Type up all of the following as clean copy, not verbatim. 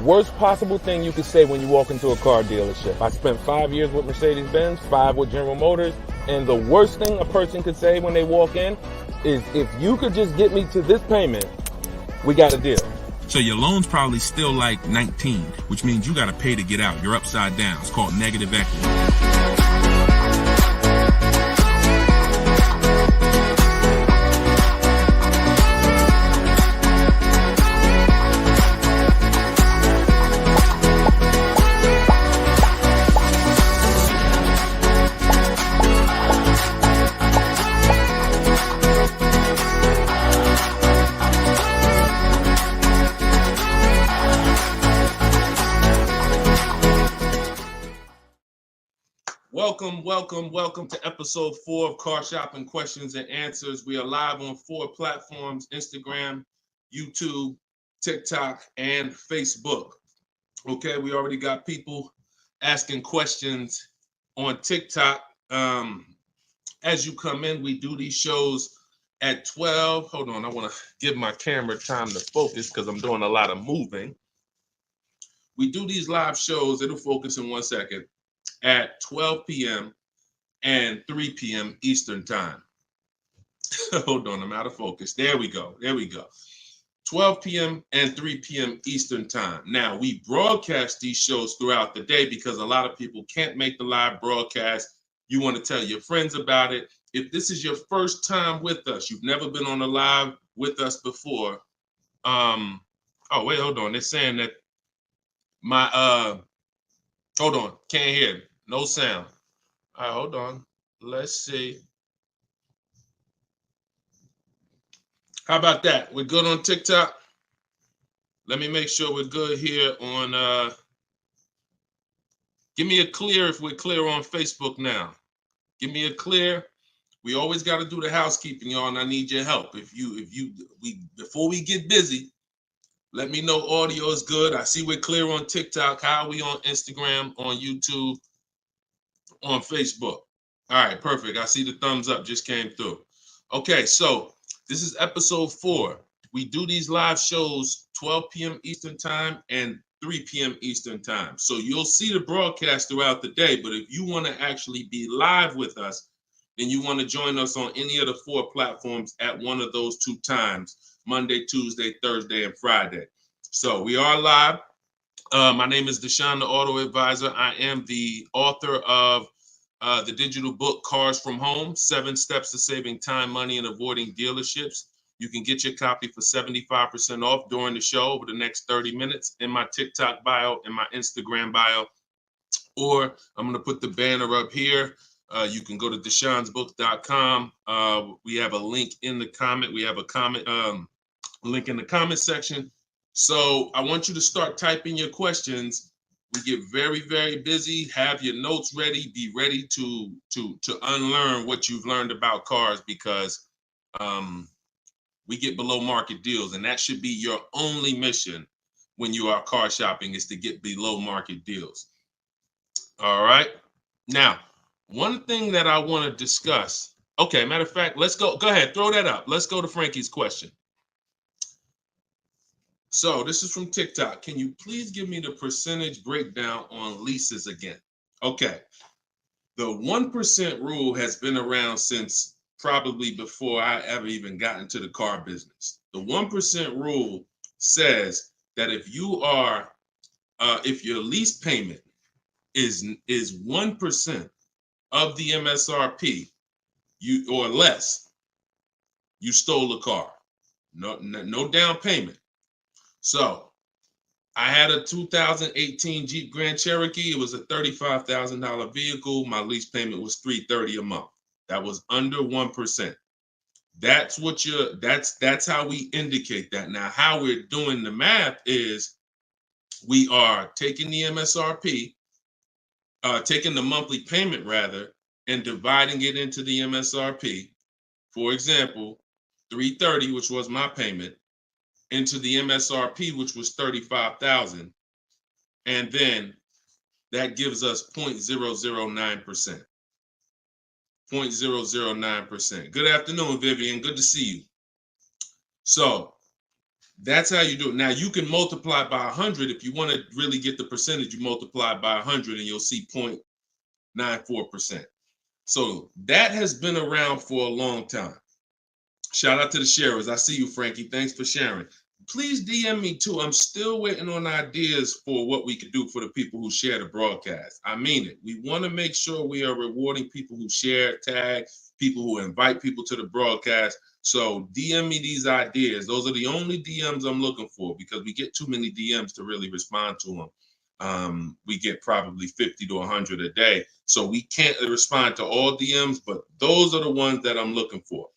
worst possible thing you could say when you walk into a car dealership. I spent 5 years with Mercedes-Benz, 5 with General Motors, and the worst thing a person could say when they walk in is, if you could just get me to this payment, we got a deal. So your loan's probably still like 19, which means you got to pay to get out. You're upside down. It's called negative equity. Welcome to episode 4 of Car Shopping Questions and Answers. We are live on 4 platforms: Instagram, YouTube, TikTok, and Facebook. Okay, we already got people asking questions on TikTok. As you come in, we do these shows at 12. Hold on, I want to give my camera time to focus because I'm doing a lot of moving. We do these live shows, it'll focus in 1 second, at 12 p.m. and 3 p.m. Eastern time. Hold on, I'm out of focus. There we go. 12 p.m. and 3 p.m. Eastern time. Now, we broadcast these shows throughout the day because a lot of people can't make the live broadcast. You want to tell your friends about it. If this is your first time with us, you've never been on a live with us before. Oh, wait, hold on. They're saying that hold on, can't hear. No sound. All right, hold on. Let's see. How about that? We're good on TikTok? Let me make sure we're good here on, give me a clear if we're clear on Facebook now. Give me a clear. We always got to do the housekeeping, y'all, and I need your help. Before we get busy, let me know audio is good. I see we're clear on TikTok. How are we on Instagram, on YouTube, on Facebook? All right, perfect. I see the thumbs up just came through. Okay, so this is episode 4. We do these live shows 12 p.m. Eastern time and 3 p.m. Eastern time. So you'll see the broadcast throughout the day, but if you want to actually be live with us, then you want to join us on any of the 4 platforms at one of those 2 times: Monday, Tuesday, Thursday, and Friday. So we are live. My name is Deshone the Auto Advisor. I am the author of the digital book, Cars from Home, 7 Steps to Saving Time, Money, and Avoiding Dealerships. You can get your copy for 75% off during the show over the next 30 minutes in my TikTok bio, in my Instagram bio, or I'm going to put the banner up here. You can go to deshonesbook.com. We have a link in the comment. We have a comment link in the comment section. So I want you to start typing your questions. We get very, very busy. Have your notes ready. Be ready to unlearn what you've learned about cars, because we get below market deals, and that should be your only mission when you are car shopping, is to get below market deals. All right. Now, one thing that I want to discuss. Okay, matter of fact, let's go. Go ahead, throw that up. Let's go to Frankie's question. So this is from TikTok. Can you please give me the percentage breakdown on leases again? Okay. The 1% rule has been around since probably before I ever even got into the car business. The 1% rule says that if your lease payment is 1% of the MSRP, or less, you stole a car. No down payment. So I had a 2018 Jeep Grand Cherokee. It was a $35,000 vehicle. My lease payment was $330 a month. That was under 1%. That's how we indicate that. Now, how we're doing the math is we are taking the MSRP, taking the monthly payment rather, and dividing it into the MSRP. For example, $330, which was my payment, into the MSRP, which was $35,000, and then that gives us 0.009%. 0.009%. Good afternoon, Vivian. Good to see you. So That's how you do it. Now you can multiply by 100 if you want to really get the percentage. You multiply by 100 and you'll see 0.94%. So that has been around for a long time. Shout out to the sharers. I see you, Frankie. Thanks for sharing. Please DM me too. I'm still waiting on ideas for what we could do for the people who share the broadcast. I mean it. We want to make sure we are rewarding people who share, tag, people who invite people to the broadcast. So DM me these ideas. Those are the only DMs I'm looking for because we get too many DMs to really respond to them. We get probably 50 to 100 a day. So we can't respond to all DMs, but those are the ones that I'm looking for.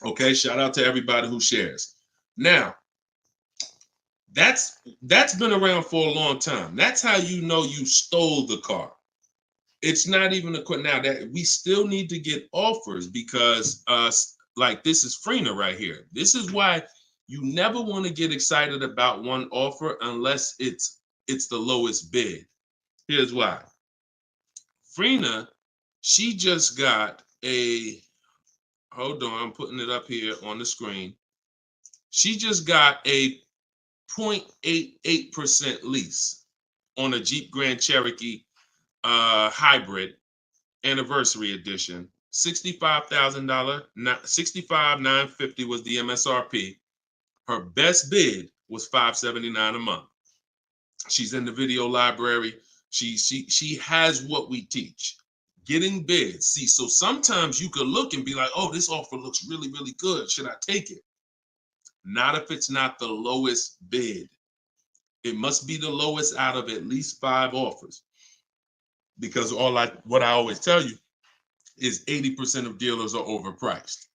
Okay, shout out to everybody who shares. Now, that's been around for a long time. That's how you know you stole the car. It's not even a question now that we still need to get offers because like this is Freener right here. This is why you never want to get excited about one offer unless it's the lowest bid. Here's why. Freener, she just got a, hold on, I'm putting it up here on the screen. She just got a 0.88% lease on a Jeep Grand Cherokee hybrid anniversary edition. $65,000, $65,950 was the MSRP. Her best bid was $579 a month. She's in the video library. She has what we teach. Getting bids. See, so sometimes you could look and be like, oh, this offer looks really, really good. Should I take it? Not if it's not the lowest bid. It must be the lowest out of at least 5 offers. Because what I always tell you is 80% of dealers are overpriced.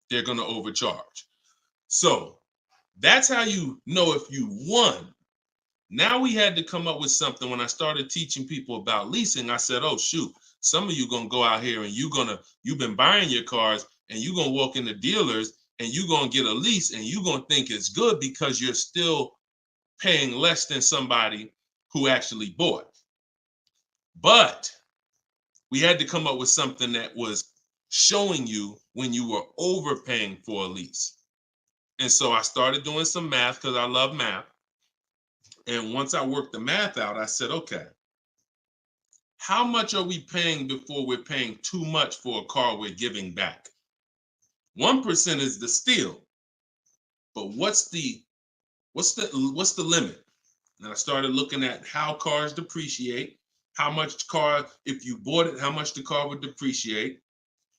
They're going to overcharge. So that's how you know if you won. Now we had to come up with something. When I started teaching people about leasing, I said, oh, shoot, some of you going to go out here and you've been buying your cars and you're going to walk into dealers and you're going to get a lease and you're going to think it's good because you're still paying less than somebody who actually bought. But we had to come up with something that was showing you when you were overpaying for a lease. And so I started doing some math because I love math. And once I worked the math out, I said, okay, how much are we paying before we're paying too much for a car we're giving back? 1% is the steal. But what's the limit? And I started looking at how cars depreciate, how much car, if you bought it, how much the car would depreciate.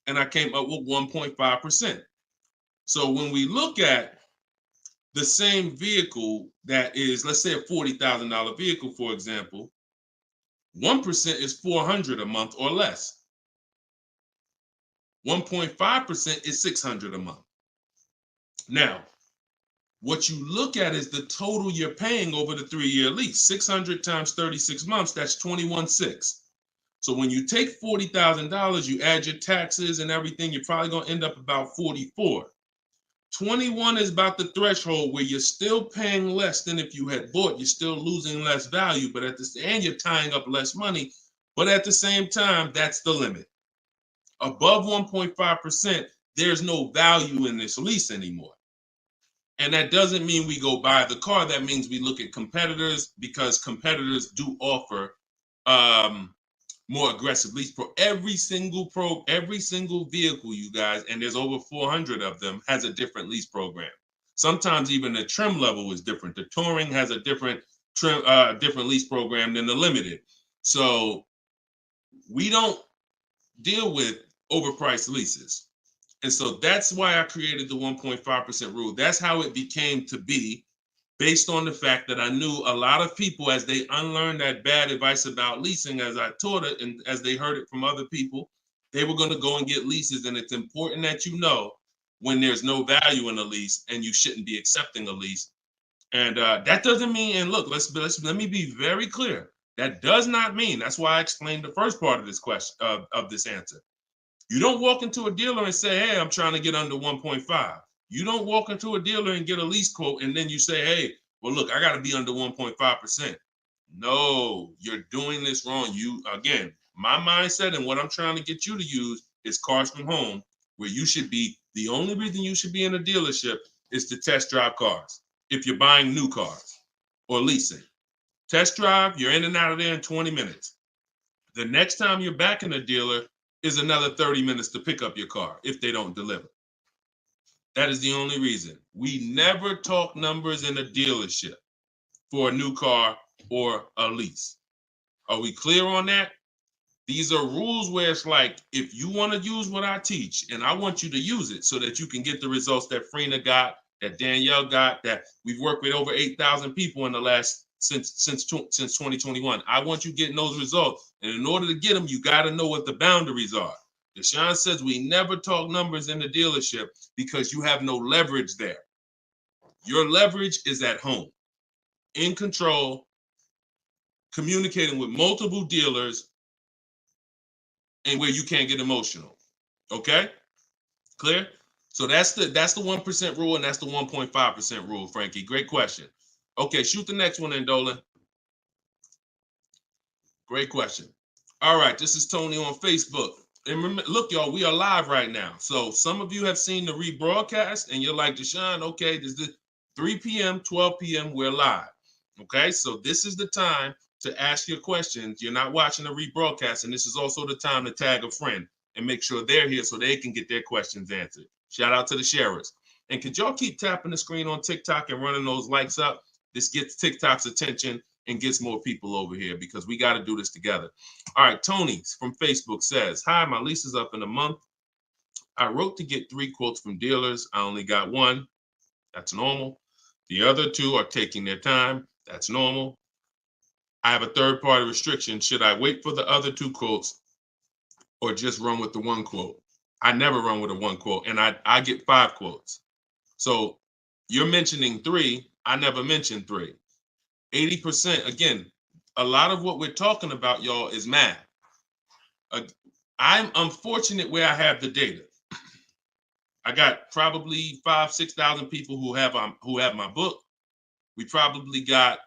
And I came up with 1.5%. So when we look at the same vehicle that is, let's say a $40,000 vehicle, for example, 1% is $400 a month or less. 1.5% is $600 a month. Now, what you look at is the total you're paying over the 3-year lease. 600 times 36 months, that's 21.6. So when you take $40,000, you add your taxes and everything, you're probably going to end up about 44. 21 is about the threshold where you're still paying less than if you had bought. You're still losing less value, but and you're tying up less money. But at the same time, that's the limit. Above 1.5%, there's no value in this lease anymore. And that doesn't mean we go buy the car. That means we look at competitors because competitors do offer more aggressive lease pro. Every single vehicle, you guys, and there's over 400 of them, has a different lease program. Sometimes even the trim level is different. The Touring has a different lease program than the Limited. So we don't deal with overpriced leases. And so that's why I created the 1.5% rule. That's how it became to be, based on the fact that I knew a lot of people, as they unlearned that bad advice about leasing, as I taught it and as they heard it from other people, they were going to go and get leases. And it's important that you know when there's no value in a lease and you shouldn't be accepting a lease. And that doesn't mean, and look, let me be very clear. That does not mean, that's why I explained the first part of this question, of this answer. You don't walk into a dealer and say, hey, I'm trying to get under 1.5. You don't walk into a dealer and get a lease quote and then you say, hey, well, look, I got to be under 1.5%. No, you're doing this wrong. Again, my mindset and what I'm trying to get you to use is Cars from Home, where you should be, the only reason you should be in a dealership is to test drive cars. if you're buying new cars or leasing. Test drive, you're in and out of there in 20 minutes. The next time you're back in a dealer is another 30 minutes to pick up your car if they don't deliver. That is the only reason. We never talk numbers in a dealership for a new car or a lease. Are we clear on that? These are rules where it's like, if you want to use what I teach, and I want you to use it so that you can get the results that Frina got, that Danielle got, that we've worked with over 8,000 people in the last since 2021. I want you getting those results. And in order to get them, you got to know what the boundaries are. Deshone says we never talk numbers in the dealership because you have no leverage there. Your leverage is at home, in control, communicating with multiple dealers, and where you can't get emotional. Okay? Clear? So that's the 1% rule, and that's the 1.5% rule, Frankie. Great question. Okay, shoot the next one in, Dolan. Great question. All right, this is Tony on Facebook. And remember, look, y'all, we are live right now. So some of you have seen the rebroadcast, and you're like, Deshone, okay, this is 3 p.m., 12 p.m., we're live. Okay, so this is the time to ask your questions. You're not watching the rebroadcast, and this is also the time to tag a friend and make sure they're here so they can get their questions answered. Shout out to the sharers. And could y'all keep tapping the screen on TikTok and running those likes up? This gets TikTok's attention and gets more people over here because we got to do this together. All right, Tony from Facebook says, hi, my lease is up in a month. I wrote to get 3 quotes from dealers. I only got 1. That's normal. The other 2 are taking their time. That's normal. I have a third-party restriction. Should I wait for the other 2 quotes or just run with the 1 quote? I never run with a 1 quote, and I get 5 quotes. So you're mentioning 3. I never mentioned 3. 80%, again, a lot of what we're talking about, y'all, is math. I'm unfortunate where I have the data. I got probably 5,000-6,000 people who have my book. We probably got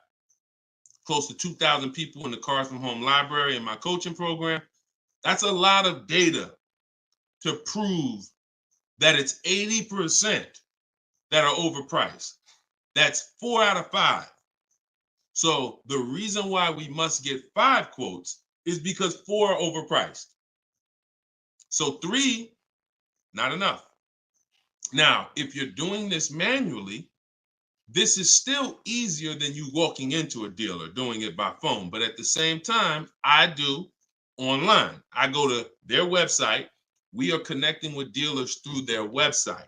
close to 2,000 people in the Cars from Home library in my coaching program. That's a lot of data to prove that it's 80% that are overpriced. That's 4 out of 5. So the reason why we must get 5 quotes is because 4 are overpriced. So 3, not enough. Now, if you're doing this manually, this is still easier than you walking into a dealer doing it by phone. But at the same time, I do online. I go to their website. We are connecting with dealers through their website.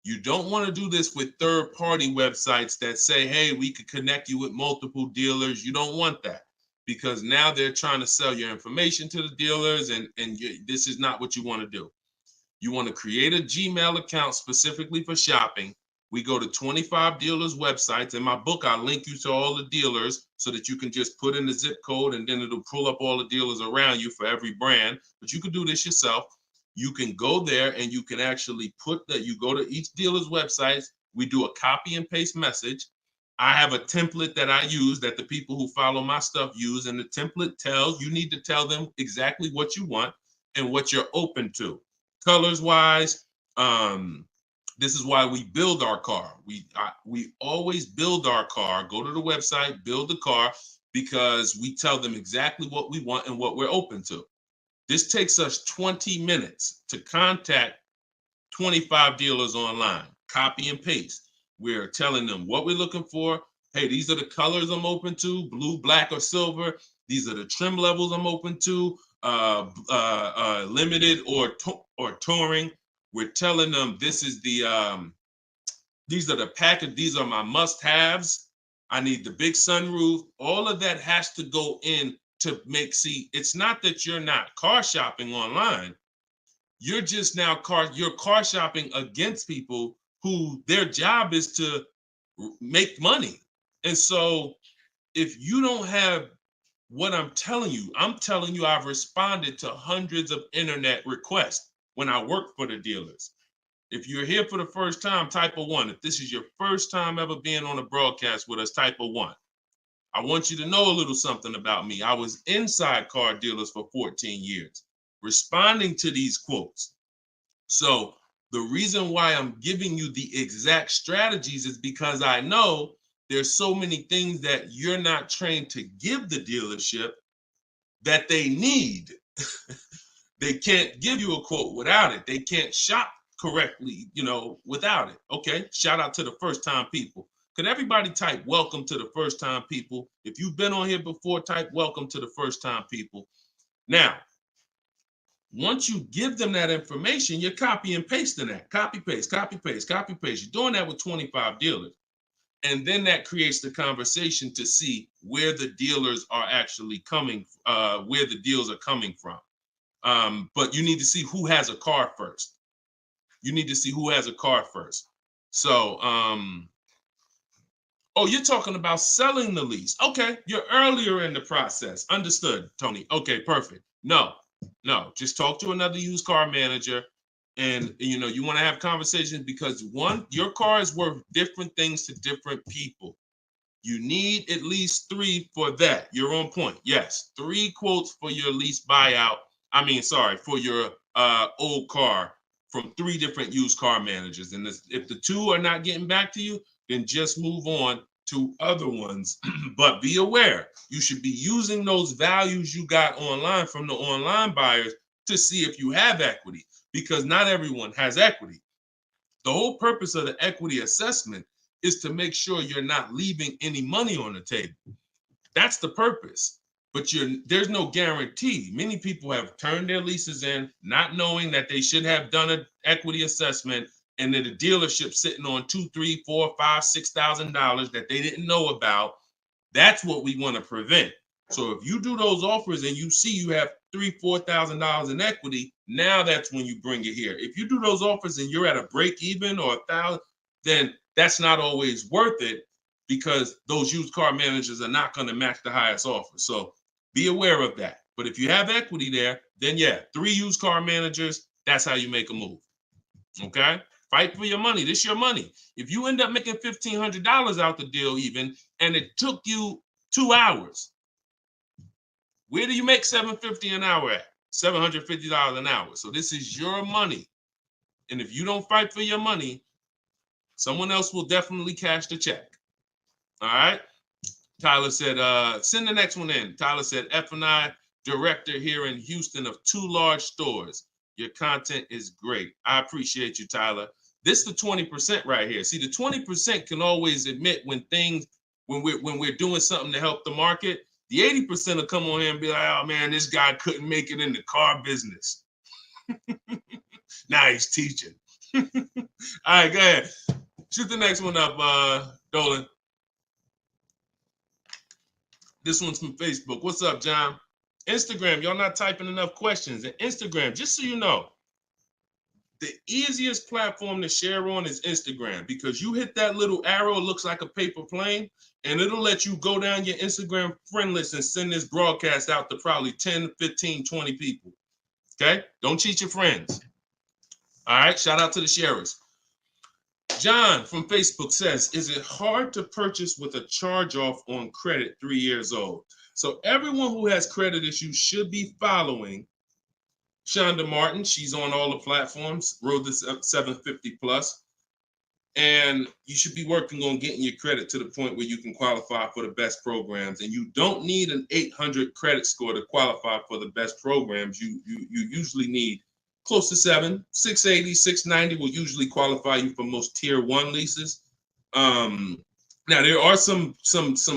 You don't want to do this with third-party websites that say, hey, we could connect you with multiple dealers. You don't want that because now they're trying to sell your information to the dealers, and this is not what you want to do. You want to create a Gmail account specifically for shopping. We go to 25 dealers' websites. In my book, I link you to all the dealers so that you can just put in the zip code, and then it'll pull up all the dealers around you for every brand. But you can do this yourself. You can go there and you can actually you go to each dealer's websites. We do a copy and paste message. I have a template that I use that the people who follow my stuff use. And the template you need to tell them exactly what you want and what you're open to. Colors wise, this is why we build our car. We always build our car, go to the website, build the car, because we tell them exactly what we want and what we're open to. This takes us 20 minutes to contact 25 dealers online, copy and paste. We're telling them what we're looking for. Hey, these are the colors I'm open to, blue, black, or silver. These are the trim levels I'm open to, limited or touring. We're telling them this is these are the package, these are my must-haves. I need the big sunroof. All of that has to go in to it's not that you're not car shopping online. You're just now you're car shopping against people who their job is to make money. And so if you don't have what I'm telling you I've responded to hundreds of internet requests when I work for the dealers. If you're here for the first time, type a 1. If this is your first time ever being on a broadcast with us, type a 1. I want you to know a little something about me. I was inside car dealers for 14 years, responding to these quotes. So The reason why I'm giving you the exact strategies is because I know there's so many things that you're not trained to give the dealership that they need. They can't give you a quote without it. They can't shop correctly, without it. Okay, shout out to the first time people. Could everybody type welcome to the first time people? If you've been on here before, type welcome to the first time people. Now, once you give them that information, you're copy and pasting that. Copy, paste, copy, paste, copy, paste. You're doing that with 25 dealers. And then that creates the conversation to see where the dealers are actually coming, where the deals are coming from. But you need to see who has a car first. You need to see who has a car first. So, oh, you're talking about selling the lease. Okay, you're earlier in the process. Understood, Tony. Okay, perfect. No, just talk to another used car manager. And you want to have conversations because one, your car is worth different things to different people. You need at least 3 for that. You're on point. Yes, 3 quotes for your lease buyout. For your old car from 3 different used car managers. And if the 2 are not getting back to you, then just move on to other ones. But be aware, you should be using those values you got online from the online buyers to see if you have equity, because not everyone has equity. The whole purpose of the equity assessment is to make sure you're not leaving any money on the table. That's the purpose. But there's no guarantee. Many people have turned their leases in not knowing that they should have done an equity assessment, and then the dealership sitting on $2,000, $3,000, $4,000, $5,000, $6,000 that they didn't know about. That's what we want to prevent. So if you do those offers and you see you have $3,000, $4,000 in equity, now that's when you bring it here. If you do those offers and you're at a break even or $1,000, then that's not always worth it, because those used car managers are not going to match the highest offer. So be aware of that. But if you have equity there, then 3 used car managers, that's how you make a move. Okay? Fight for your money. This is your money. If you end up making $1,500 out the deal even, and it took you 2 hours, where do you make $750 an hour at? $750 an hour. So this is your money. And if you don't fight for your money, someone else will definitely cash the check. All right? Tyler said, send the next one in. Tyler said, F&I director here in Houston of 2 large stores. Your content is great. I appreciate you, Tyler. This is the 20% right here. See, the 20% can always admit when we're doing something to help the market. The 80% will come on here and be like, oh man, this guy couldn't make it in the car business. Now he's teaching. All right, go ahead. Shoot the next one up, Dolan. This one's from Facebook. What's up, John? Instagram, y'all not typing enough questions. And Instagram, just so you know, the easiest platform to share on is Instagram, because you hit that little arrow, it looks like a paper plane, and it'll let you go down your Instagram friend list and send this broadcast out to probably 10, 15, 20 people. Okay? Don't cheat your friends. All right? Shout out to the sharers. John from Facebook says, is it hard to purchase with a charge-off on credit 3 years old? So everyone who has credit issues should be following Shonda Martin. She's on all the platforms, Road to 750 plus. And you should be working on getting your credit to the point where you can qualify for the best programs. And you don't need an 800 credit score to qualify for the best programs. You usually need close to 680, 690 will usually qualify you for most tier 1 leases. Now there are some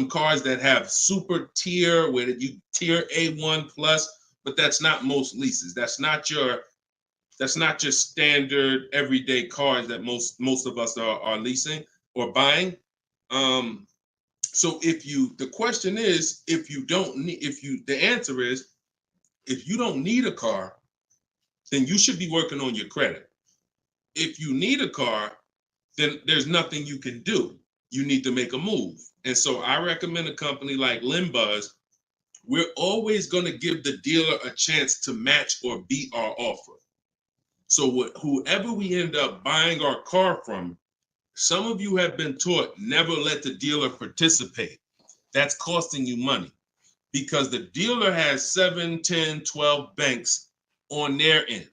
cars that have super tier where you tier A1 plus, but that's not most leases. That's not your standard everyday cars that most of us are leasing or buying. So the question is, the answer is, if you don't need a car, then you should be working on your credit. If you need a car, then there's nothing you can do. You need to make a move. And so I recommend a company like Limbuzz. We're always going to give the dealer a chance to match or beat our offer. So whoever we end up buying our car from, some of you have been taught never let the dealer participate. That's costing you money, because the dealer has 7, 10, 12 banks on their end.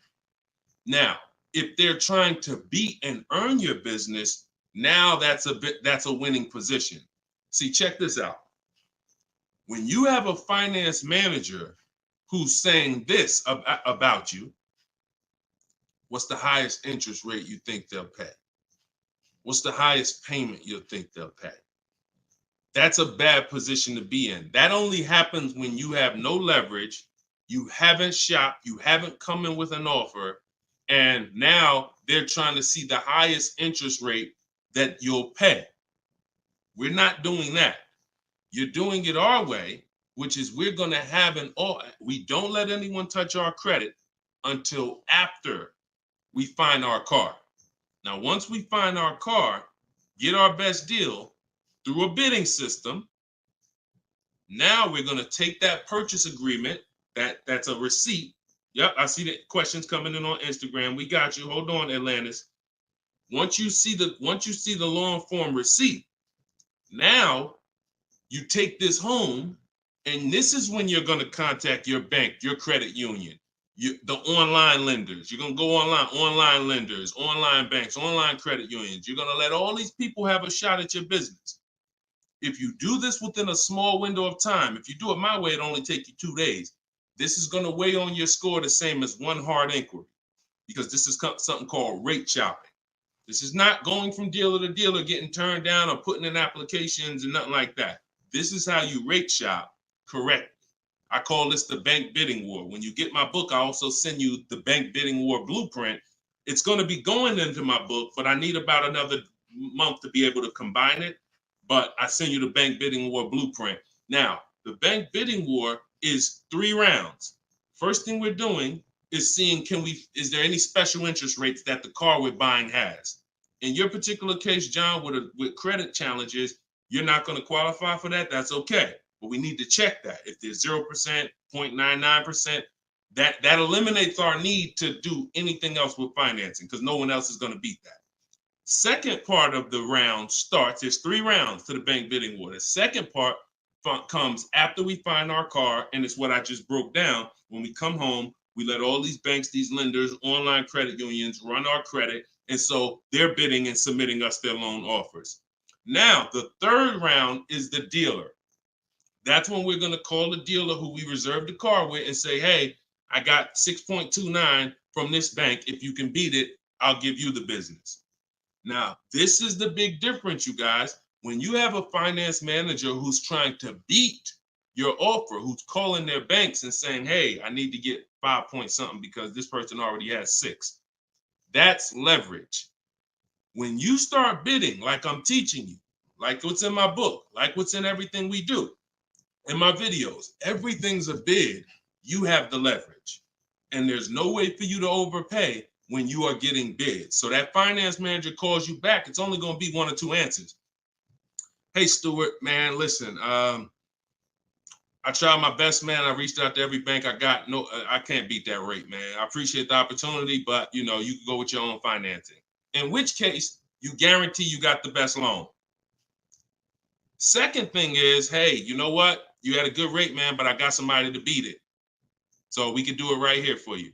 Now, If they're trying to beat and earn your business, now that's a winning position. See, check this out. When you have a finance manager who's saying this about you, what's the highest interest rate you think they'll pay? What's the highest payment you think they'll pay? That's a bad position to be in. That only happens when you have no leverage, you haven't shopped, you haven't come in with an offer, and now they're trying to see the highest interest rate that you'll pay. We're not doing that. You're doing it our way, which is we're going to have we don't let anyone touch our credit until after we find our car. Now, once we find our car, get our best deal through a bidding system, now we're going to take that purchase agreement, that's a receipt. Yep, I see the questions coming in on Instagram. We got you. Hold on, Atlantis. Once you see the long form receipt, now you take this home, and this is when you're going to contact your bank, your credit union, the online lenders. You're going to go online lenders, online banks, online credit unions. You're going to let all these people have a shot at your business. If you do this within a small window of time, if you do it my way, it only take you 2 days. This is going to weigh on your score the same as one hard inquiry, because this is something called rate shopping. This is not going from dealer to dealer, getting turned down or putting in applications and nothing like that. This is how you rate shop correctly. I call this the bank bidding war. When you get my book, I also send you the bank bidding war blueprint. It's going to be going into my book, but I need about another month to be able to combine it. But I send you the bank bidding war blueprint. Now, the bank bidding war is 3 rounds. First thing we're doing is seeing, is there any special interest rates that the car we're buying has? In your particular case, John, with credit challenges, you're not going to qualify for that. That's okay. But we need to check that. If there's 0%, 0.99%, that eliminates our need to do anything else with financing, because no one else is going to beat that. Second part of the round starts, there's 3 rounds to the bank bidding war. The second part comes after we find our car, and it's what I just broke down. When we come home, we let all these banks, these lenders, online credit unions run our credit, and so they're bidding and submitting us their loan offers. Now, the third round is the dealer. That's when we're going to call the dealer who we reserved the car with and say, hey, I got 6.29 from this bank. If you can beat it, I'll give you the business. Now, this is the big difference, you guys. When you have a finance manager who's trying to beat your offer, who's calling their banks and saying, hey, I need to get 5 point something because this person already has 6. That's leverage. When you start bidding, like I'm teaching you, like what's in my book, like what's in everything we do, in my videos, everything's a bid. You have the leverage. And there's no way for you to overpay when you are getting bids. So that finance manager calls you back, it's only going to be 1 or 2 answers. Hey, Stuart, man, listen, I tried my best, man. I reached out to every bank I got. No, I can't beat that rate, man. I appreciate the opportunity, but you can go with your own financing. In which case, you guarantee you got the best loan. Second thing is, hey, you know what? You had a good rate, man, but I got somebody to beat it. So we can do it right here for you.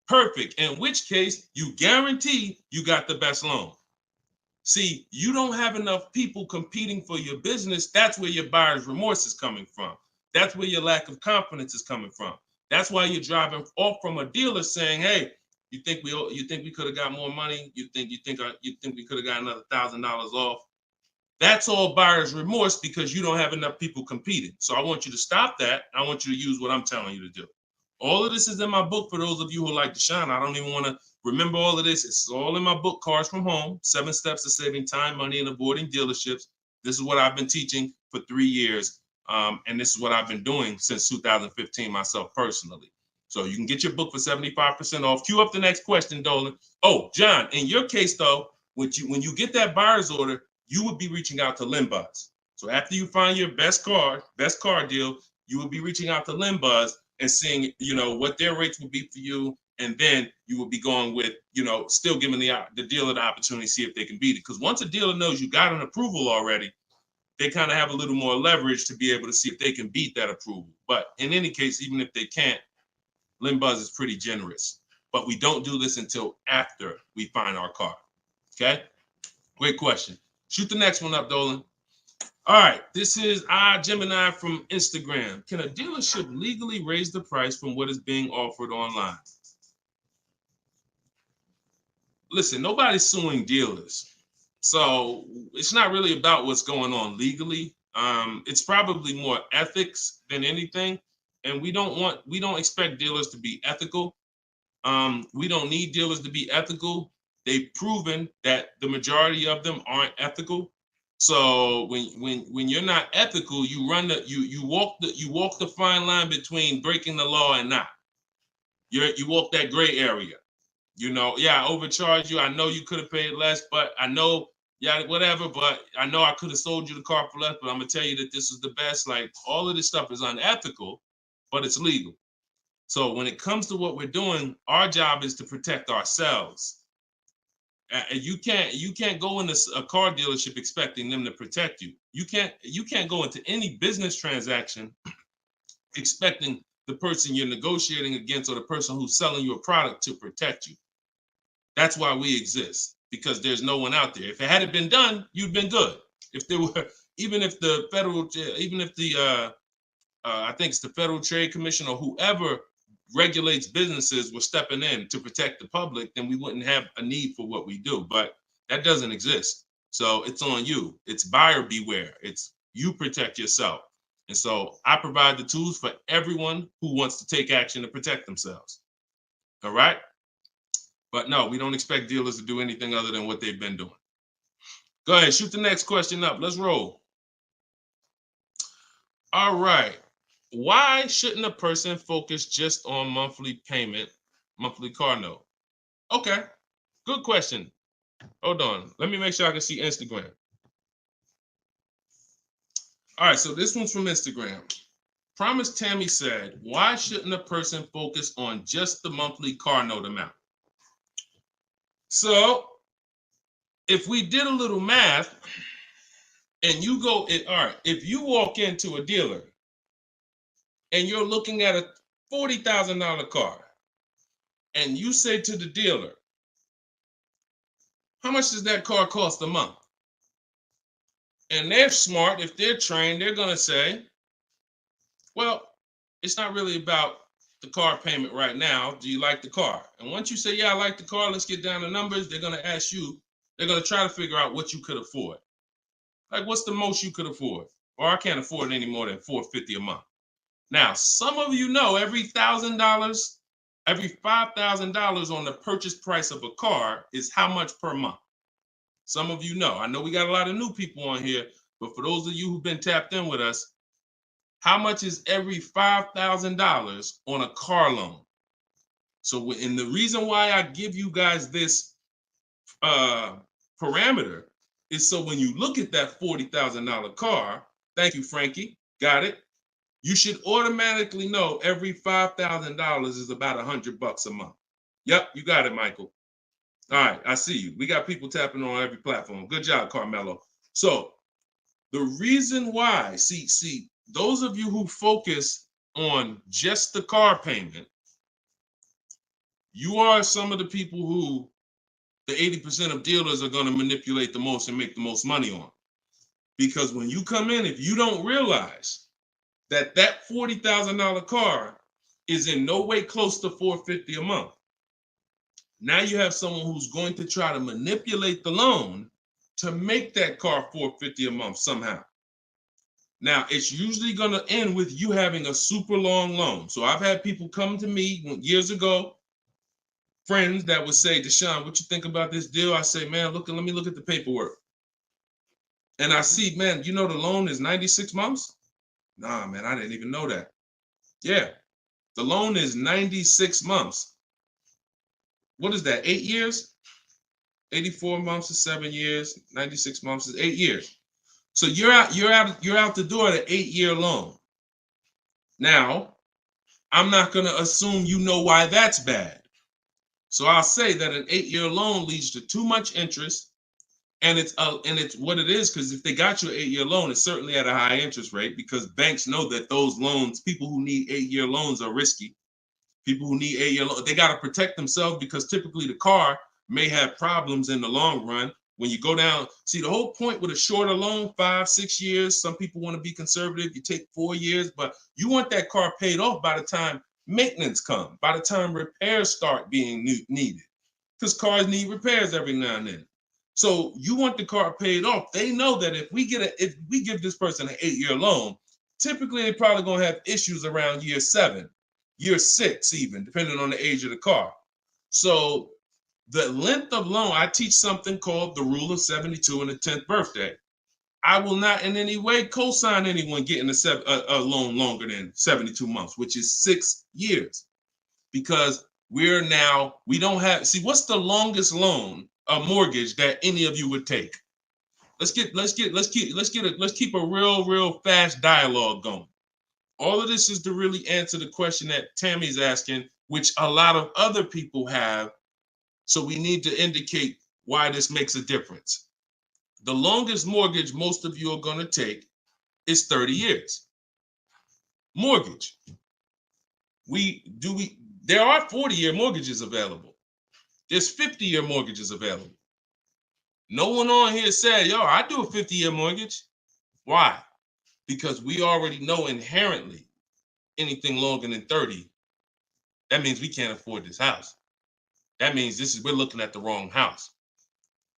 Perfect. In which case, you guarantee you got the best loan. See, you don't have enough people competing for your business. That's where your buyer's remorse is coming from. That's where your lack of confidence is coming from. That's why you're driving off from a dealer saying, hey, you think we could have got more money? You think we could have got another $1,000 off? That's all buyer's remorse because you don't have enough people competing. So I want you to stop that. I want you to use what I'm telling you to do. All of this is in my book for those of you who like Deshone. I don't even want to remember all of this. It's all in my book, Cars from Home, 7 Steps to Saving Time, Money, and Avoiding Dealerships. This is what I've been teaching for 3 years. And this is what I've been doing since 2015 myself personally. So you can get your book for 75% off. Cue up the next question, Dolan. Oh, John, in your case, though, when you get that buyer's order, you would be reaching out to Limbuzz. So after you find your best car deal, you would be reaching out to Limbuzz and seeing, what their rates would be for you. And then you would be going with, still giving the dealer the opportunity to see if they can beat it. Because once a dealer knows you got an approval already, they kind of have a little more leverage to be able to see if they can beat that approval. But in any case, even if they can't, Limbuzz is pretty generous. but we don't do this until after we find our car. Okay? Great question. Shoot the next one up, Dolan. All right, this is Gemini from Instagram. Can a dealership legally raise the price from what is being offered online? Listen, nobody's suing dealers. So it's not really about what's going on legally. It's probably more ethics than anything. And we don't expect dealers to be ethical. We don't need dealers to be ethical. They've proven that the majority of them aren't ethical. So when you're not ethical, you walk the fine line between breaking the law and not. You walk that gray area. You know, yeah, I overcharged you. I know you could have paid less, but I know, yeah, whatever. But I know I could have sold you the car for less. But I'm gonna tell you that this is the best. Like, all of this stuff is unethical, but it's legal. So when it comes to what we're doing, our job is to protect ourselves. You can't go into a car dealership expecting them to protect you. You can't go into any business transaction expecting the person you're negotiating against or the person who's selling you a product to protect you. That's why we exist, because there's no one out there. If it hadn't been done, you'd been good. If there were, even if the I think it's the Federal Trade Commission or whoever regulates businesses were stepping in to protect the public, then we wouldn't have a need for what we do. But that doesn't exist. So it's on you. It's buyer beware. It's you protect yourself. And so I provide the tools for everyone who wants to take action to protect themselves. All right? But no, we don't expect dealers to do anything other than what they've been doing. Go ahead, shoot the next question up. Let's roll. All right. Why shouldn't a person focus just on monthly payment, monthly car note? Okay, good question. Hold on. Let me make sure I can see Instagram. All right, so this one's from Instagram. Promise Tammy said, why shouldn't a person focus on just the monthly car note amount? So if we did a little math and you go, all right, if you walk into a dealer and you're looking at a $40,000 car and you say to the dealer, how much does that car cost a month? And they're smart, if they're trained, they're gonna say, well, it's not really about the car payment right now. Do you like the car? And once you say, yeah, I like the car, let's get down to numbers, they're gonna ask you, they're gonna try to figure out what you could afford. Like, what's the most you could afford? Or I can't afford any more than $450 a month. Now, some of you know every $1,000, every $5,000 on the purchase price of a car is how much per month. Some of you know. I know we got a lot of new people on here, but for those of you who've been tapped in with us, how much is every $5,000 on a car loan? So, and the reason why I give you guys this parameter is so when you look at that $40,000 car, thank you, Frankie, got it. You should automatically know every $5,000 is about $100 a month. Yep, you got it, Michael. All right, I see you. We got people tapping on every platform. Good job, Carmelo. So the reason why, see, those of you who focus on just the car payment, you are some of the people who the 80% of dealers are going to manipulate the most and make the most money on. Because when you come in, if you don't realize that $40,000 car is in no way close to $450 a month, now you have someone who's going to try to manipulate the loan to make that car $450 a month somehow. Now, it's usually going to end with you having a super long loan. So I've had people come to me years ago, friends that would say, Deshone, what you think about this deal? I say, man, let me look at the paperwork. And I see, man, you know the loan is 96 months? Nah, man, I didn't even know that. Yeah, the loan is 96 months. What is that, 8 years? 84 months is 7 years, 96 months is 8 years. So you're out the door at an 8-year loan. Now, I'm not going to assume you know why that's bad. So I'll say that an 8-year loan leads to too much interest, and it's what it is, because if they got you an 8-year loan, it's certainly at a high interest rate, because banks know that those loans, people who need 8-year loans, are risky. People who need 8-year loan, they got to protect themselves because typically the car may have problems in the long run. When you go down, see the whole point with a shorter loan, 5-6 years. Some people want to be conservative. You take 4 years, but you want that car paid off by the time maintenance comes, by the time repairs start being needed, because cars need repairs every now and then. So you want the car paid off. They know that if we give this person an 8-year loan, typically they're probably gonna have issues around year 7, year 6, even depending on the age of the car. So the length of loan, I teach something called the rule of 72 and the 10th birthday. I will not in any way co-sign anyone getting a loan longer than 72 months, which is 6 years, because we don't have, see, what's the longest loan, a mortgage that any of you would take? Let's keep a real fast dialogue going. All of this is to really answer the question that Tammy's asking, which a lot of other people have. So we need to indicate why this makes a difference. The longest mortgage most of you are going to take is 30 years. Mortgage. There are 40-year mortgages available. There's 50-year mortgages available. No one on here said, yo, I do a 50-year mortgage. Why? Because we already know inherently anything longer than 30, that means we can't afford this house. That means we're looking at the wrong house.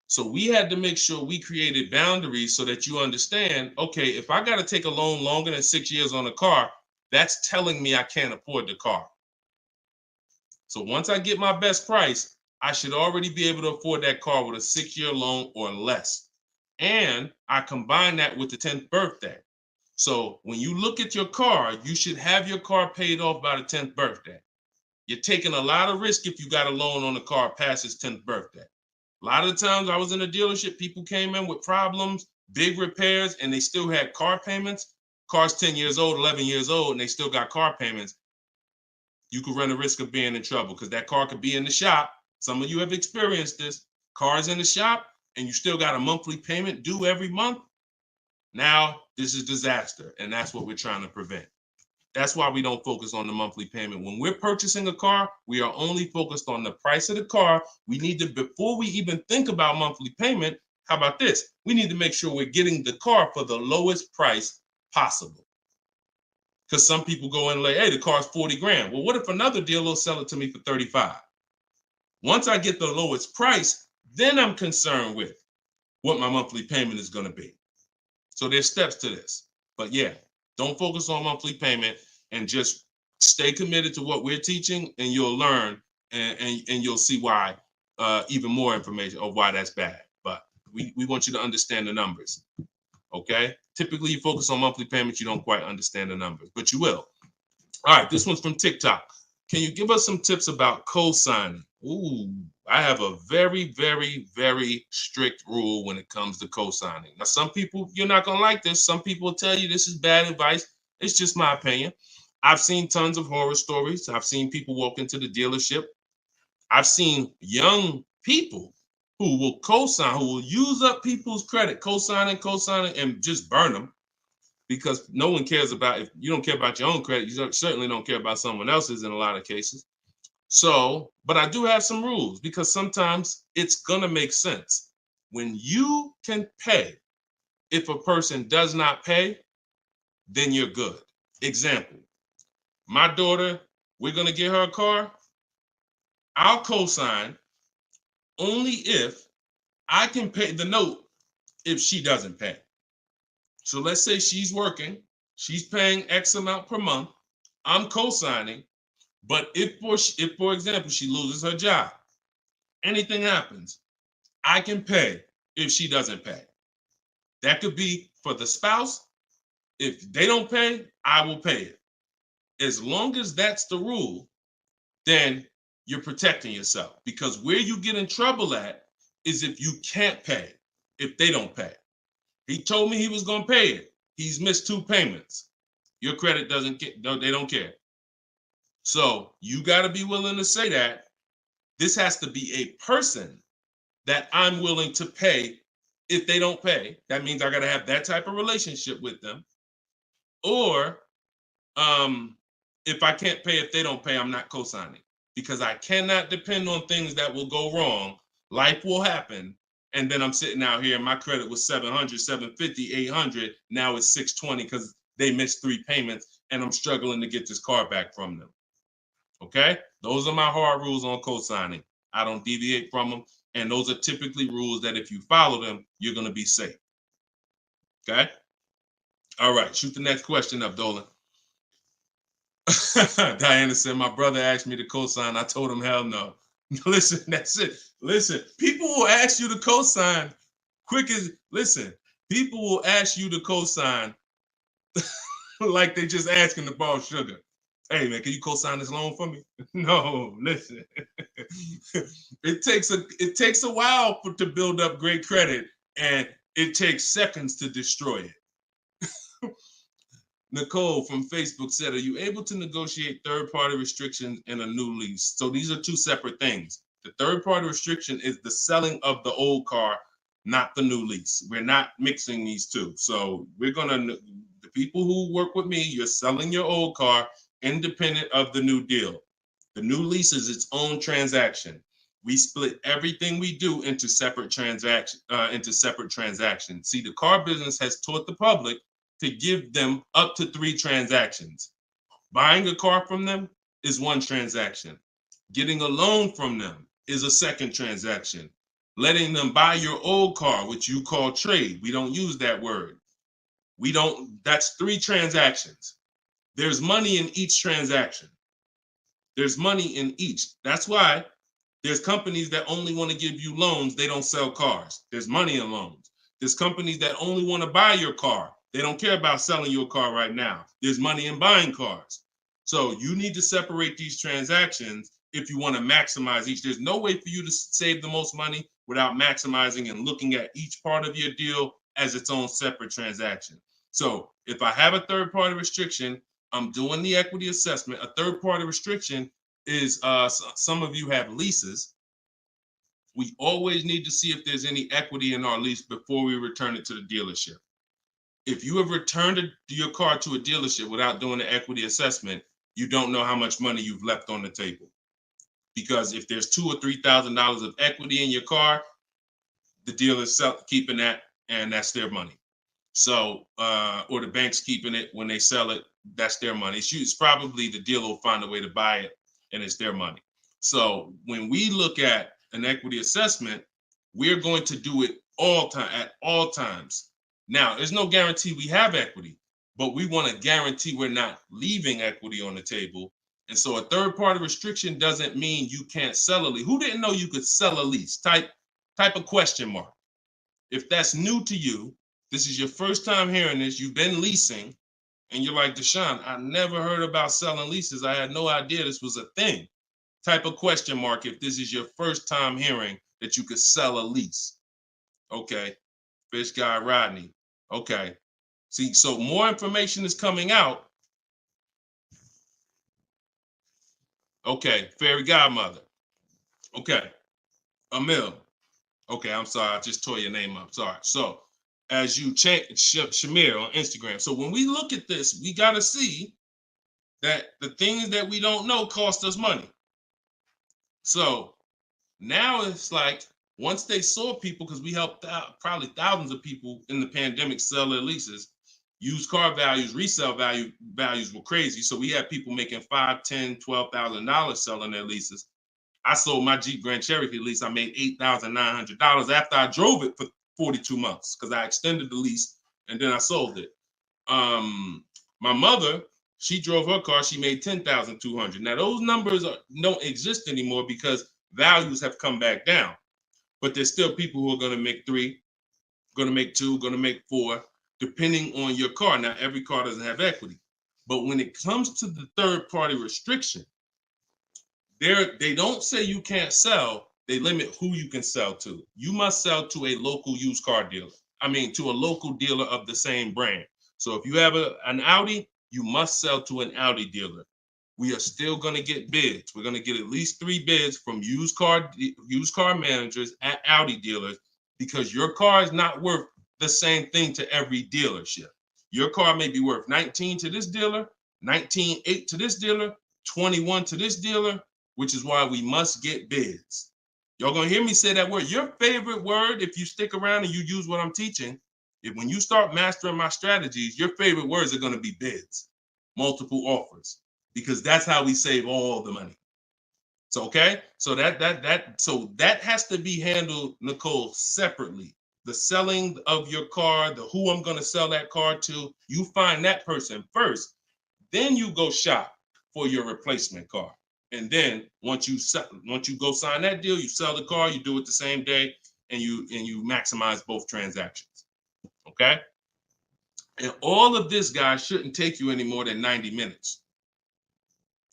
So we had to make sure we created boundaries so that you understand, okay, if I got to take a loan longer than 6 years on a car, that's telling me I can't afford the car. So once I get my best price, I should already be able to afford that car with a 6-year loan or less. And I combine that with the 10th birthday. So when you look at your car, you should have your car paid off by the 10th birthday. You're taking a lot of risk if you got a loan on the car past its 10th birthday. A lot of the times I was in a dealership, people came in with problems, big repairs, and they still had car payments. Car's 10 years old, 11 years old, and they still got car payments. You could run the risk of being in trouble because that car could be in the shop. Some of you have experienced this. Car's in the shop and you still got a monthly payment due every month. Now, this is disaster, and that's what we're trying to prevent. That's why we don't focus on the monthly payment. When we're purchasing a car, we are only focused on the price of the car. We need to, before we even think about monthly payment, how about this? We need to make sure we're getting the car for the lowest price possible. Because some people go in and like, hey, the car's 40 grand. Well, what if another dealer will sell it to me for 35? Once I get the lowest price, then I'm concerned with what my monthly payment is going to be. So there's steps to this. But yeah, don't focus on monthly payment and just stay committed to what we're teaching, and you'll learn and you'll see why, even more information of why that's bad. But we want you to understand the numbers. Okay? Typically, you focus on monthly payments, you don't quite understand the numbers, but you will. All right, this one's from TikTok. Can you give us some tips about co-signing? Ooh, I have a very, very, very strict rule when it comes to co-signing. Now, some people, you're not going to like this. Some people will tell you this is bad advice. It's just my opinion. I've seen tons of horror stories. I've seen people walk into the dealership. I've seen young people who will co-sign, who will use up people's credit, co-signing, and just burn them, because no one cares about, if you don't care about your own credit, you certainly don't care about someone else's in a lot of cases. So, but I do have some rules, because sometimes it's gonna make sense. When you can pay, if a person does not pay, then you're good. Example, my daughter, we're gonna get her a car. I'll co-sign only if I can pay the note if she doesn't pay. So let's say she's working, she's paying X amount per month, I'm co-signing, but if for example, she loses her job, anything happens, I can pay if she doesn't pay. That could be for the spouse. If they don't pay, I will pay it. As long as that's the rule, then you're protecting yourself, because where you get in trouble at is if you can't pay, if they don't pay. He told me he was going to pay it. He's missed 2 payments. Your credit doesn't get, no, they don't care. So you got to be willing to say that. This has to be a person that I'm willing to pay if they don't pay. That means I got to have that type of relationship with them. Or if I can't pay, if they don't pay, I'm not co-signing, because I cannot depend on things that will go wrong. Life will happen. And then I'm sitting out here and my credit was 700, 750, 800. Now it's 620 because they missed 3 payments and I'm struggling to get this car back from them. Okay? Those are my hard rules on co-signing. I don't deviate from them. And those are typically rules that if you follow them, you're going to be safe. Okay? All right. Shoot the next question up, Dolan. Diana said, my brother asked me to co-sign. I told him, hell no. Listen, that's it. Listen, people will ask you to co-sign quick as, listen, people will ask you to co-sign like they just asking to borrow sugar. Hey man, can you co-sign this loan for me? No, listen. It takes a while to build up great credit, and it takes seconds to destroy it. Nicole from Facebook said, are you able to negotiate third-party restrictions in a new lease? So these are two separate things. The third-party restriction is the selling of the old car, not the new lease. We're not mixing these two. So we're gonna, the people who work with me, you're selling your old car independent of the new deal. The new lease is its own transaction. We split everything we do into separate transactions. See, the car business has taught the public to give them up to 3 transactions. Buying a car from them is one transaction. Getting a loan from them is a second transaction. Letting them buy your old car, which you call trade. We don't use that word. That's 3 transactions. There's money in each transaction. There's money in each. That's why there's companies that only want to give you loans. They don't sell cars. There's money in loans. There's companies that only want to buy your car. They don't care about selling your car right now. There's money in buying cars. So you need to separate these transactions if you want to maximize each. There's no way for you to save the most money without maximizing and looking at each part of your deal as its own separate transaction. So if I have a third-party restriction, I'm doing the equity assessment. A third-party restriction is, some of you have leases. We always need to see if there's any equity in our lease before we return it to the dealership. If you have returned your car to a dealership without doing the equity assessment, you don't know how much money you've left on the table. Because if there's $2,000 or $3,000 of equity in your car, the dealer's keeping that, and that's their money. So, or the bank's keeping it when they sell it, that's their money. It's probably the dealer will find a way to buy it, and it's their money. So when we look at an equity assessment, we're going to do it at all times. Now, there's no guarantee we have equity, but we want to guarantee we're not leaving equity on the table. And so a third-party restriction doesn't mean you can't sell a lease. Who didn't know you could sell a lease? Type a question mark. If that's new to you, this is your first time hearing this, you've been leasing, and you're like, Deshone, I never heard about selling leases. I had no idea this was a thing. Type a question mark if this is your first time hearing that you could sell a lease. Okay. Fish Guy Rodney. Okay. See, so more information is coming out. Okay. Fairy Godmother. Okay. Emil. Okay, I'm sorry. I just tore your name up. Sorry. So as you change Shamir on Instagram. So when we look at this, we got to see that the things that we don't know cost us money. So now it's like, once they saw people, because we helped out probably thousands of people in the pandemic sell their leases, used car values, resale values were crazy. So we had people making $5,000, $10,000, $12,000 selling their leases. I sold my Jeep Grand Cherokee lease. I made $8,900 after I drove it for 42 months because I extended the lease and then I sold it. My mother, she drove her car. She made $10,200. Now those numbers don't exist anymore because values have come back down. But there's still people who are going to make 3, going to make 2, going to make 4, depending on your car. Now, every car doesn't have equity. But when it comes to the third-party restriction, they don't say you can't sell. They limit who you can sell to. You must sell to a local used car dealer. To a local dealer of the same brand. So if you have an Audi, you must sell to an Audi dealer. We are still going to get bids. We're going to get at least 3 bids from used car managers at Audi dealers because your car is not worth the same thing to every dealership. Your car may be worth 19 to this dealer, 19.8 to this dealer, 21 to this dealer, which is why we must get bids. Y'all gonna hear me say that word. Your favorite word, if you stick around and you use what I'm teaching, when you start mastering my strategies, your favorite words are gonna be bids, multiple offers, because that's how we save all the money. So okay, so that has to be handled, Nicole, separately. The selling of your car, the who I'm gonna sell that car to, you find that person first. Then you go shop for your replacement car. And then once you go sign that deal, you sell the car, you do it the same day, and you maximize both transactions. Okay? And all of this, guys, shouldn't take you any more than 90 minutes.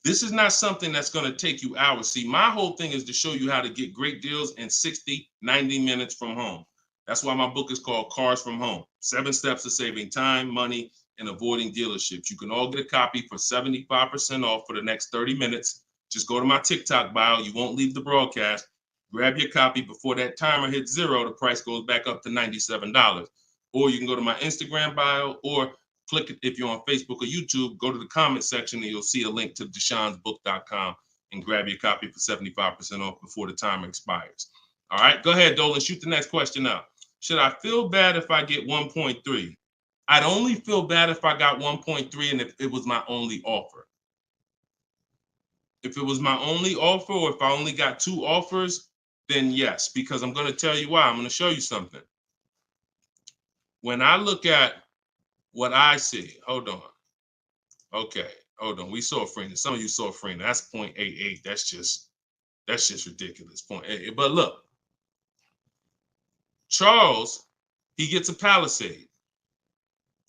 This is not something that's going to take you hours. See, my whole thing is to show you how to get great deals in 60, 90 minutes from home. That's why my book is called Cars from Home. 7 Steps to Saving Time, Money, and Avoiding Dealerships. You can all get a copy for 75% off for the next 30 minutes. Just go to my TikTok bio. You won't leave the broadcast. Grab your copy before that timer hits 0. The price goes back up to $97. Or you can go to my Instagram bio, or click it if you're on Facebook or YouTube. Go to the comment section and you'll see a link to deshonsbook.com and grab your copy for 75% off before the timer expires. All right, go ahead, Dolan. Shoot the next question out. Should I feel bad if I get 1.3? I'd only feel bad if I got 1.3 and if it was my only offer. If it was my only offer, or if I only got 2 offers, then yes, because I'm going to tell you why. I'm going to show you something. When I look at what I see, hold on. Okay, hold on. We saw Freener. Some of you saw Freener. That's 0.88. That's just ridiculous. 0.88. But look, Charles, he gets a Palisade.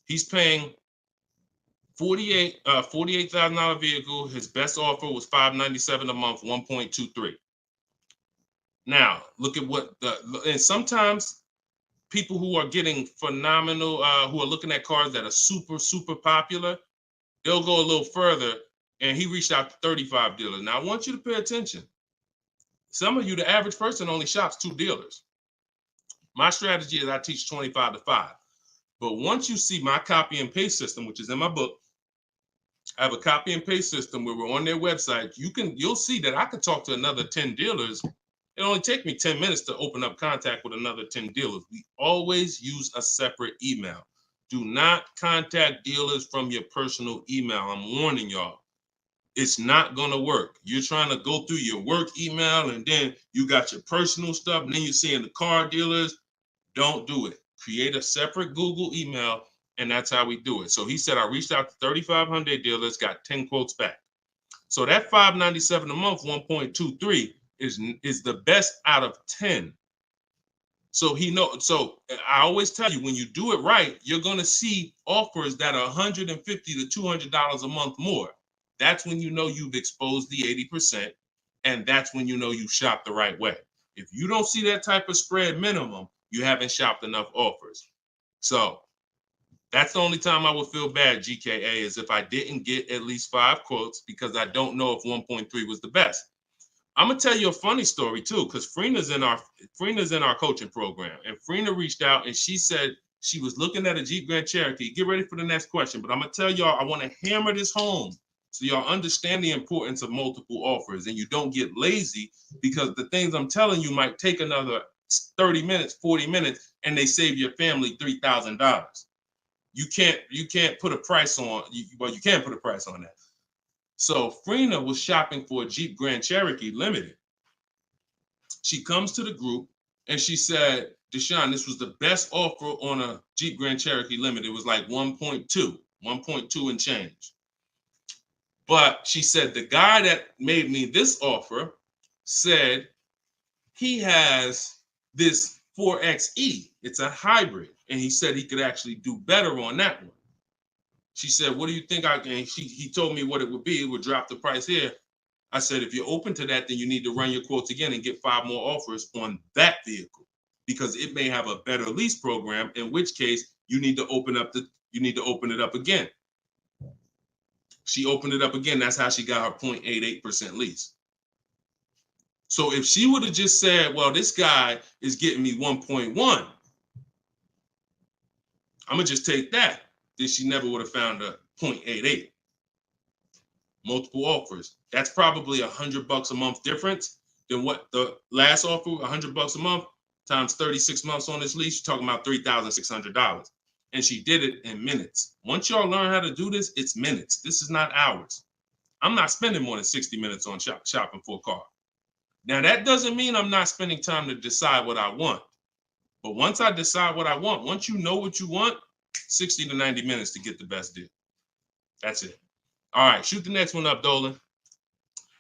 He's paying $48,000 vehicle. His best offer was $597 a month, 1.23. Now, look at and sometimes people who are getting phenomenal, who are looking at cars that are super, super popular, they'll go a little further, and he reached out to 35 dealers. Now, I want you to pay attention. Some of you, the average person, only shops 2 dealers. My strategy is I teach 25 to 5. But once you see my copy and paste system, which is in my book, I have a copy and paste system where we're on their website. You'll see that I could talk to another 10 dealers. It only take me 10 minutes to open up contact with another 10 dealers. We always use a separate email. Do not contact dealers from your personal email. I'm warning y'all. It's not going to work. You're trying to go through your work email, and then you got your personal stuff, and then you're seeing the car dealers. Don't do it. Create a separate Google email, and that's how we do it. So he said, I reached out to 3,500 dealers, got 10 quotes back. So that $597 a month, 1.23 is the best out of 10. So so I always tell you, when you do it right, you're going to see offers that are $150 to $200 a month more. That's when you know you've exposed the 80%, and that's when you know you shop the right way. If you don't see that type of spread minimum, you haven't shopped enough offers. So that's the only time I would feel bad, GKA, is if I didn't get at least 5 quotes, because I don't know if 1.3 was the best. I'm gonna tell you a funny story too, because Freena's in our coaching program, and Freena reached out and she said she was looking at a Jeep Grand Cherokee. Get ready for the next question, but I'm gonna tell y'all, I want to hammer this home so y'all understand the importance of multiple offers and you don't get lazy, because the things I'm telling you might take another 30 minutes, 40 minutes, and they save your family $3,000. You can't put a price on. Well, you can put a price on that. So Freena was shopping for a Jeep Grand Cherokee Limited. She comes to the group and she said, Deshone, this was the best offer on a Jeep Grand Cherokee Limited. It was like 1.2 and change. But she said, the guy that made me this offer said he has this 4XE. It's a hybrid. And he said he could actually do better on that one. She said, what do you think he told me what it would be. It would drop the price here. I said, if you're open to that, then you need to run your quotes again and get 5 more offers on that vehicle, because it may have a better lease program, in which case you need to open it up again. She opened it up again. That's how she got her 0.88% lease. So if she would have just said, well, this guy is getting me 1.1, I'm gonna just take that, then she never would have found a 0.88. multiple offers. That's probably $100 a month difference than what the last offer, $100 a month times 36 months on this lease. You're talking about $3,600. And she did it in minutes. Once y'all learn how to do this, it's minutes. This is not hours. I'm not spending more than 60 minutes on shopping for a car. Now, that doesn't mean I'm not spending time to decide what I want. But once I decide what I want, once you know what you want, 60 to 90 minutes to get the best deal. That's it. All right, shoot the next one up, Dolan.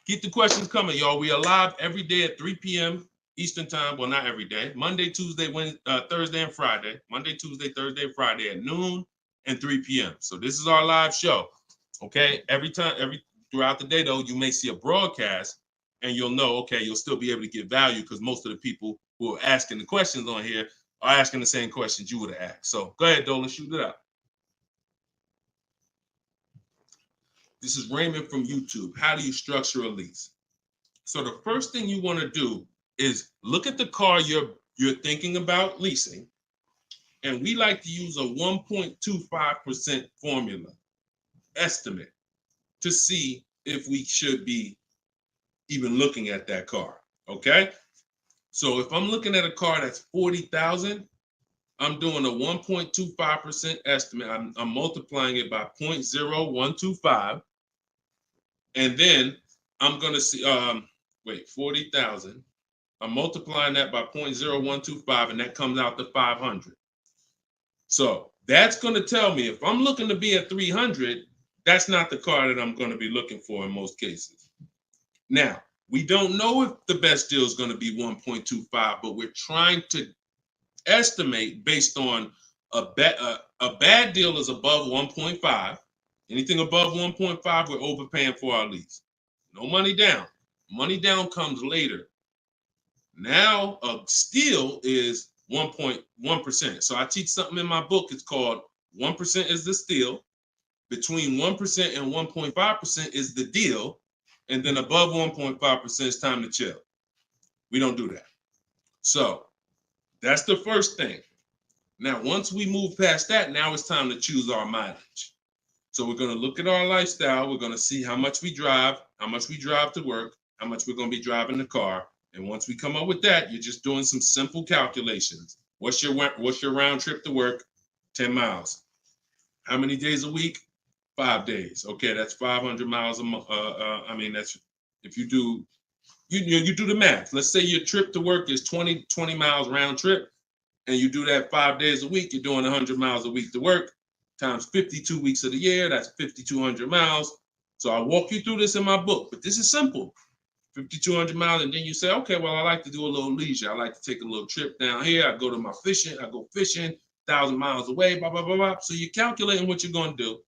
Keep the questions coming, y'all. We are live every day at 3 p.m. Eastern time. Well, not every day. Monday, Tuesday, Wednesday, Thursday, and Friday. Monday, Tuesday, Thursday, and Friday at noon and 3 p.m. So this is our live show. Okay. Throughout the day, though, you may see a broadcast and you'll know, okay, you'll still be able to get value because most of the people who are asking the questions on here are asking the same questions you would have asked. So go ahead, Dolan, shoot it out. This is Raymond from YouTube. How do you structure a lease? So the first thing you want to do is look at the car you're thinking about leasing. And we like to use a 1.25% formula estimate to see if we should be even looking at that car. Okay. So if I'm looking at a car that's $40,000, I'm doing a 1.25% estimate. I'm multiplying it by 0.0125. And then I'm going to see, 40,000. I'm multiplying that by 0.0125, and that comes out to 500. So that's going to tell me if I'm looking to be at 300, that's not the car that I'm going to be looking for in most cases. Now, we don't know if the best deal is going to be 1.25, but we're trying to estimate based on a bad deal is above 1.5. Anything above 1.5, we're overpaying for our lease. No money down. Money down comes later. Now a steal is 1.1%. So I teach something in my book. It's called 1% is the steal. Between 1% and 1.5% is the deal. And then above 1.5% is time to chill. We don't do that. So that's the first thing. Now, once we move past that, now it's time to choose our mileage. So we're going to look at our lifestyle. We're going to see how much we drive to work, how much we're going to be driving the car. And once we come up with that, you're just doing some simple calculations. What's your round trip to work? 10 miles. How many days a week? 5 days. Okay, that's 500 miles a month. That's if you do the math. Let's say your trip to work is 20 miles round trip, and you do that 5 days a week. You're doing 100 miles a week to work. Times 52 weeks of the year, that's 5,200 miles. So I walk you through this in my book, but this is simple. 5,200 miles, and then you say, okay, well, I like to do a little leisure. I like to take a little trip down here. I go fishing, 1,000 miles away, blah, blah, blah, blah. So you're calculating what you're going to do.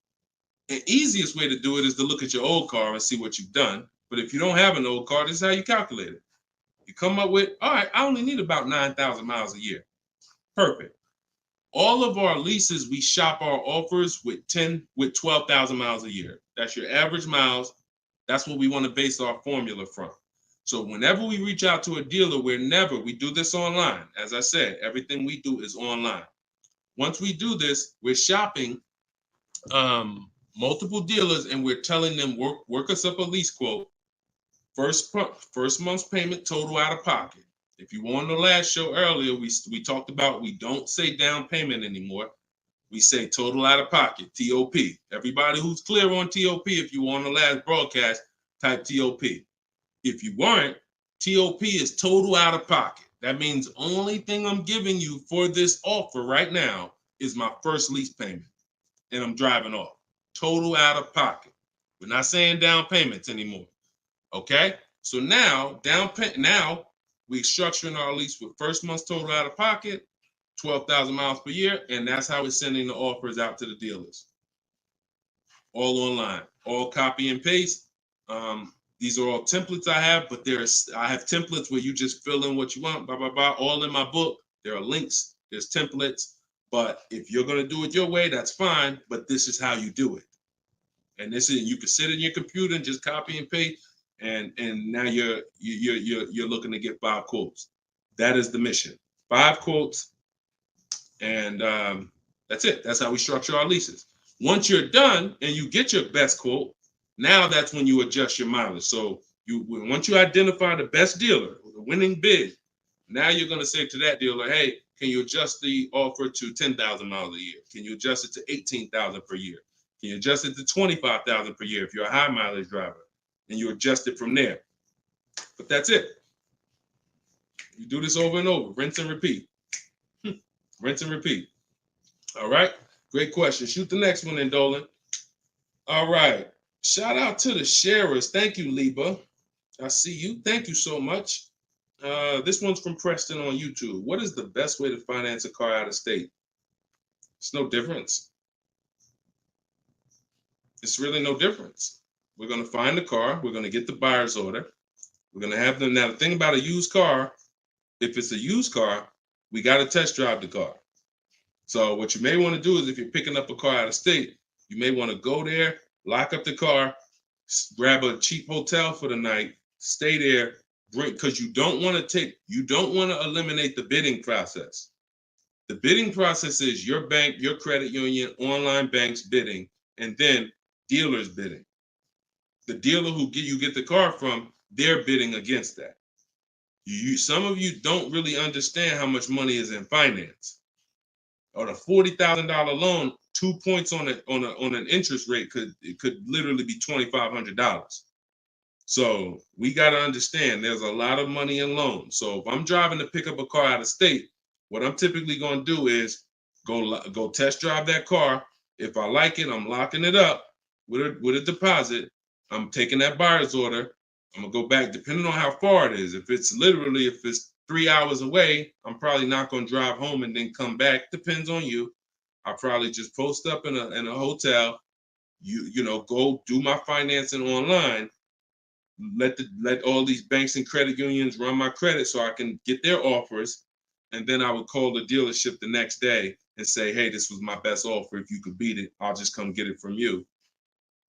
The easiest way to do it is to look at your old car and see what you've done. But if you don't have an old car, this is how you calculate it. You come up with, all right, I only need about 9,000 miles a year. Perfect. All of our leases, we shop our offers with 12,000 miles a year. That's your average miles. That's what we want to base our formula from. So whenever we reach out to a dealer, we do this online. As I said, everything we do is online. Once we do this, we're shopping multiple dealers and we're telling them, work us up a lease quote. First month's payment, total out of pocket. If you were on the last show earlier, we talked about we don't say down payment anymore. We say total out of pocket, TOP. Everybody who's clear on TOP, if you were on the last broadcast, type TOP. If you weren't, TOP is total out of pocket. That means only thing I'm giving you for this offer right now is my first lease payment, and I'm driving off. Total out of pocket. We're not saying down payments anymore. Okay? So now, we're structuring our lease with first month's total out of pocket, 12,000 miles per year, and that's how we're sending the offers out to the dealers. All online, all copy and paste. These are all templates I have, but I have templates where you just fill in what you want, blah, blah, blah, all in my book. There are links, there's templates, but if you're going to do it your way, that's fine, but this is how you do it. And you can sit in your computer and just copy and paste. And now you're looking to get 5 quotes. That is the mission. 5 quotes, and that's it. That's how we structure our leases. Once you're done and you get your best quote, Now that's when you adjust your mileage. So once you identify the best dealer, the winning bid, now you're going to say to that dealer, hey, can you adjust the offer to 10,000 miles a year? Can you adjust it to 18,000 per year? Can you adjust it to 25,000 per year if you're a high mileage driver? And you adjust it from there. But that's it. You do this over and over, rinse and repeat. Rinse and repeat. All right. Great question. Shoot the next one in, Dolan. All right. Shout out to the sharers. Thank you, Liba. I see you. Thank you so much. This one's from Preston on YouTube. What is the best way to finance a car out of state? It's no difference. It's really no difference. We're going to find the car. We're going to get the buyer's order. We're going to have them. Now, the thing about a used car, if it's a used car, we got to test drive the car. So what you may want to do is if you're picking up a car out of state, you may want to go there, lock up the car, grab a cheap hotel for the night, stay there, because you don't want to eliminate the bidding process. The bidding process is your bank, your credit union, online banks bidding, and then dealers bidding. The dealer who you get the car from, they're bidding against that. Some of you don't really understand how much money is in finance. On a $40,000 loan, 2 points on an interest rate could literally be $2,500. So we got to understand there's a lot of money in loans. So if I'm driving to pick up a car out of state, what I'm typically going to do is go test drive that car. If I like it, I'm locking it up with a deposit. I'm taking that buyer's order. I'm gonna go back, depending on how far it is. If it's 3 hours away, I'm probably not gonna drive home and then come back. Depends on you. I'll probably just post up in a hotel. Go do my financing online. Let all these banks and credit unions run my credit so I can get their offers, and then I would call the dealership the next day and say, hey, this was my best offer. If you could beat it, I'll just come get it from you,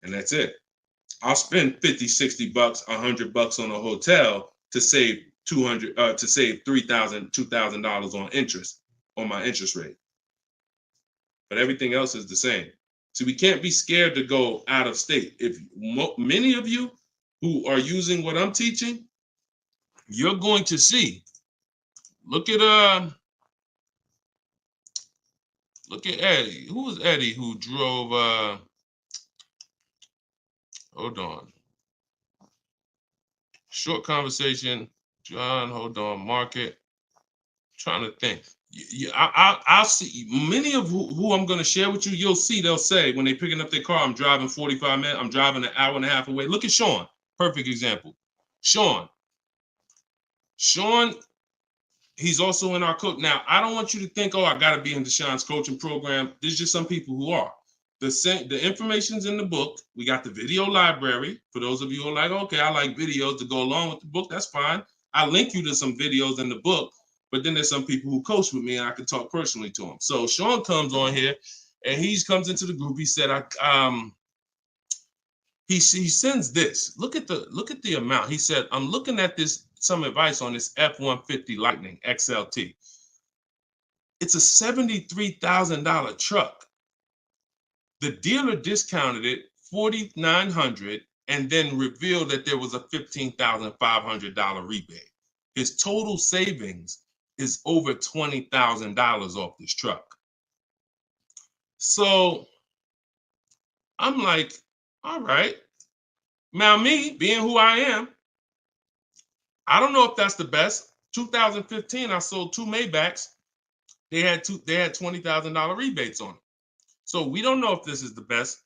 and that's it. I'll spend $50, $60, $100 on a hotel to save $3,000, $2,000 on interest on my interest rate. But everything else is the same. So we can't be scared to go out of state. If many of you who are using what I'm teaching, you're going to see. Look at Eddie. Who was Eddie who drove? Hold on. Short conversation. John, hold on. Market. Trying to think. I'll see many of who I'm going to share with you. You'll see they'll say when they're picking up their car, I'm driving 45 minutes. I'm driving an hour and a half away. Look at Sean. Perfect example. Sean, he's also in our coach. Now, I don't want you to think, I got to be in Deshaun's coaching program. There's just some people who are. The information's in the book. We got the video library. For those of you who are like, okay, I like videos to go along with the book, that's fine. I link you to some videos in the book, but then there's some people who coach with me and I can talk personally to them. So Sean comes on here and he comes into the group. He said, he sends this. Look at the amount. He said, I'm looking at some advice on this F-150 Lightning XLT. It's a $73,000 truck. The dealer discounted it $4,900 and then revealed that there was a $15,500 rebate. His total savings is over $20,000 off this truck. So I'm like, all right. Now me, being who I am, I don't know if that's the best. 2015, I sold 2 Maybachs. They had $20,000 rebates on it. So we don't know if this is the best.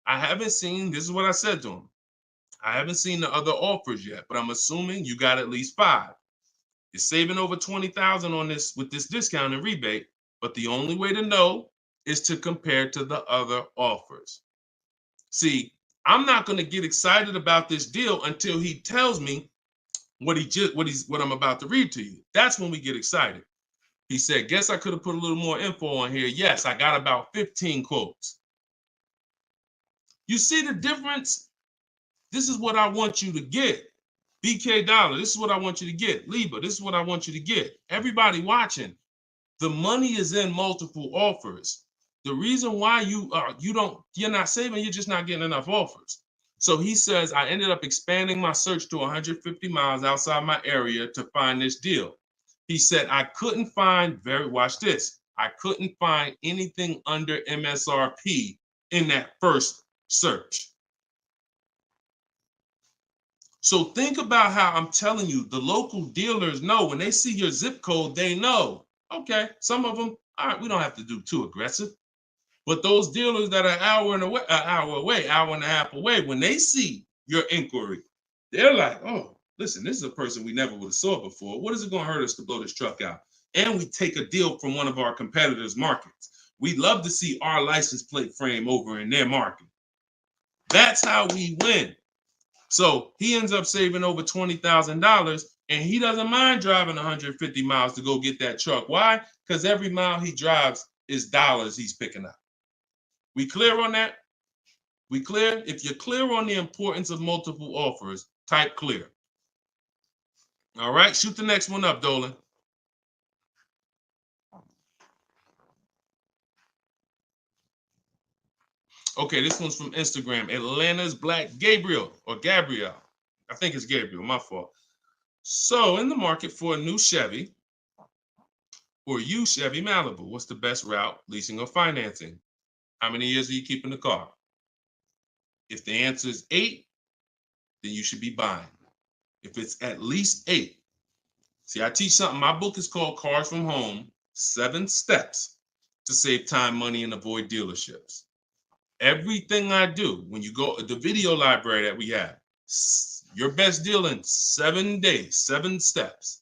I haven't seen, this is what I said to him. I haven't seen the other offers yet, but I'm assuming you got at least 5. You're saving over $20,000 on this with this discount and rebate, but the only way to know is to compare to the other offers. See, I'm not going to get excited about this deal until he tells me what I'm about to read to you. That's when we get excited. He said, guess I could have put a little more info on here. Yes, I got about 15 quotes. You see the difference? This is what I want you to get. BK Dollar, this is what I want you to get. Liba, this is what I want you to get. Everybody watching, the money is in multiple offers. The reason why you're not saving, you're just not getting enough offers. So he says, I ended up expanding my search to 150 miles outside my area to find this deal. He said, I couldn't find, watch this, I couldn't find anything under MSRP in that first search. So think about how I'm telling you, the local dealers know when they see your zip code, they know, okay, some of them, all right, we don't have to do too aggressive. But those dealers that are an hour and a half away, when they see your inquiry, they're like, oh, listen, this is a person we never would have saw before. What is it going to hurt us to blow this truck out? And we take a deal from one of our competitors' markets. We love to see our license plate frame over in their market. That's how we win. So he ends up saving over $20,000, and he doesn't mind driving 150 miles to go get that truck. Why? Because every mile he drives is dollars he's picking up. We clear on that? We clear? If you're clear on the importance of multiple offers, type clear. All right, shoot the next one up, Dolan. Okay, this one's from Instagram. Atlanta's Black Gabriel, or Gabrielle. I think it's Gabriel, my fault. So, in the market for a new Chevy or used Chevy Malibu, what's the best route, leasing or financing? How many years are you keeping the car? If the answer is 8, then you should be buying. If it's at least 8, see, I teach something. My book is called Cars from Home, 7 Steps to Save Time, Money, and Avoid Dealerships. Everything I do, when you go, the video library that we have, your best deal in 7 days, 7 steps.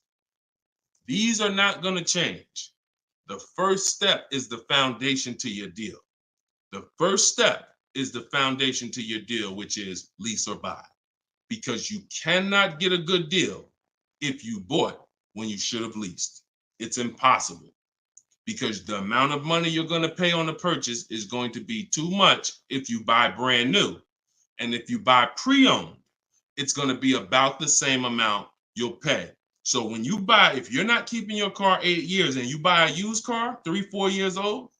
These are not going to change. The first step is the foundation to your deal. The first step is the foundation to your deal, which is lease or buy. Because you cannot get a good deal if you bought when you should have leased. It's impossible. Because the amount of money you're going to pay on the purchase is going to be too much if you buy brand new. And if you buy pre-owned, it's going to be about the same amount you'll pay. So when you buy, if you're not keeping your car 8 years and you buy a used car, 3-4 years old,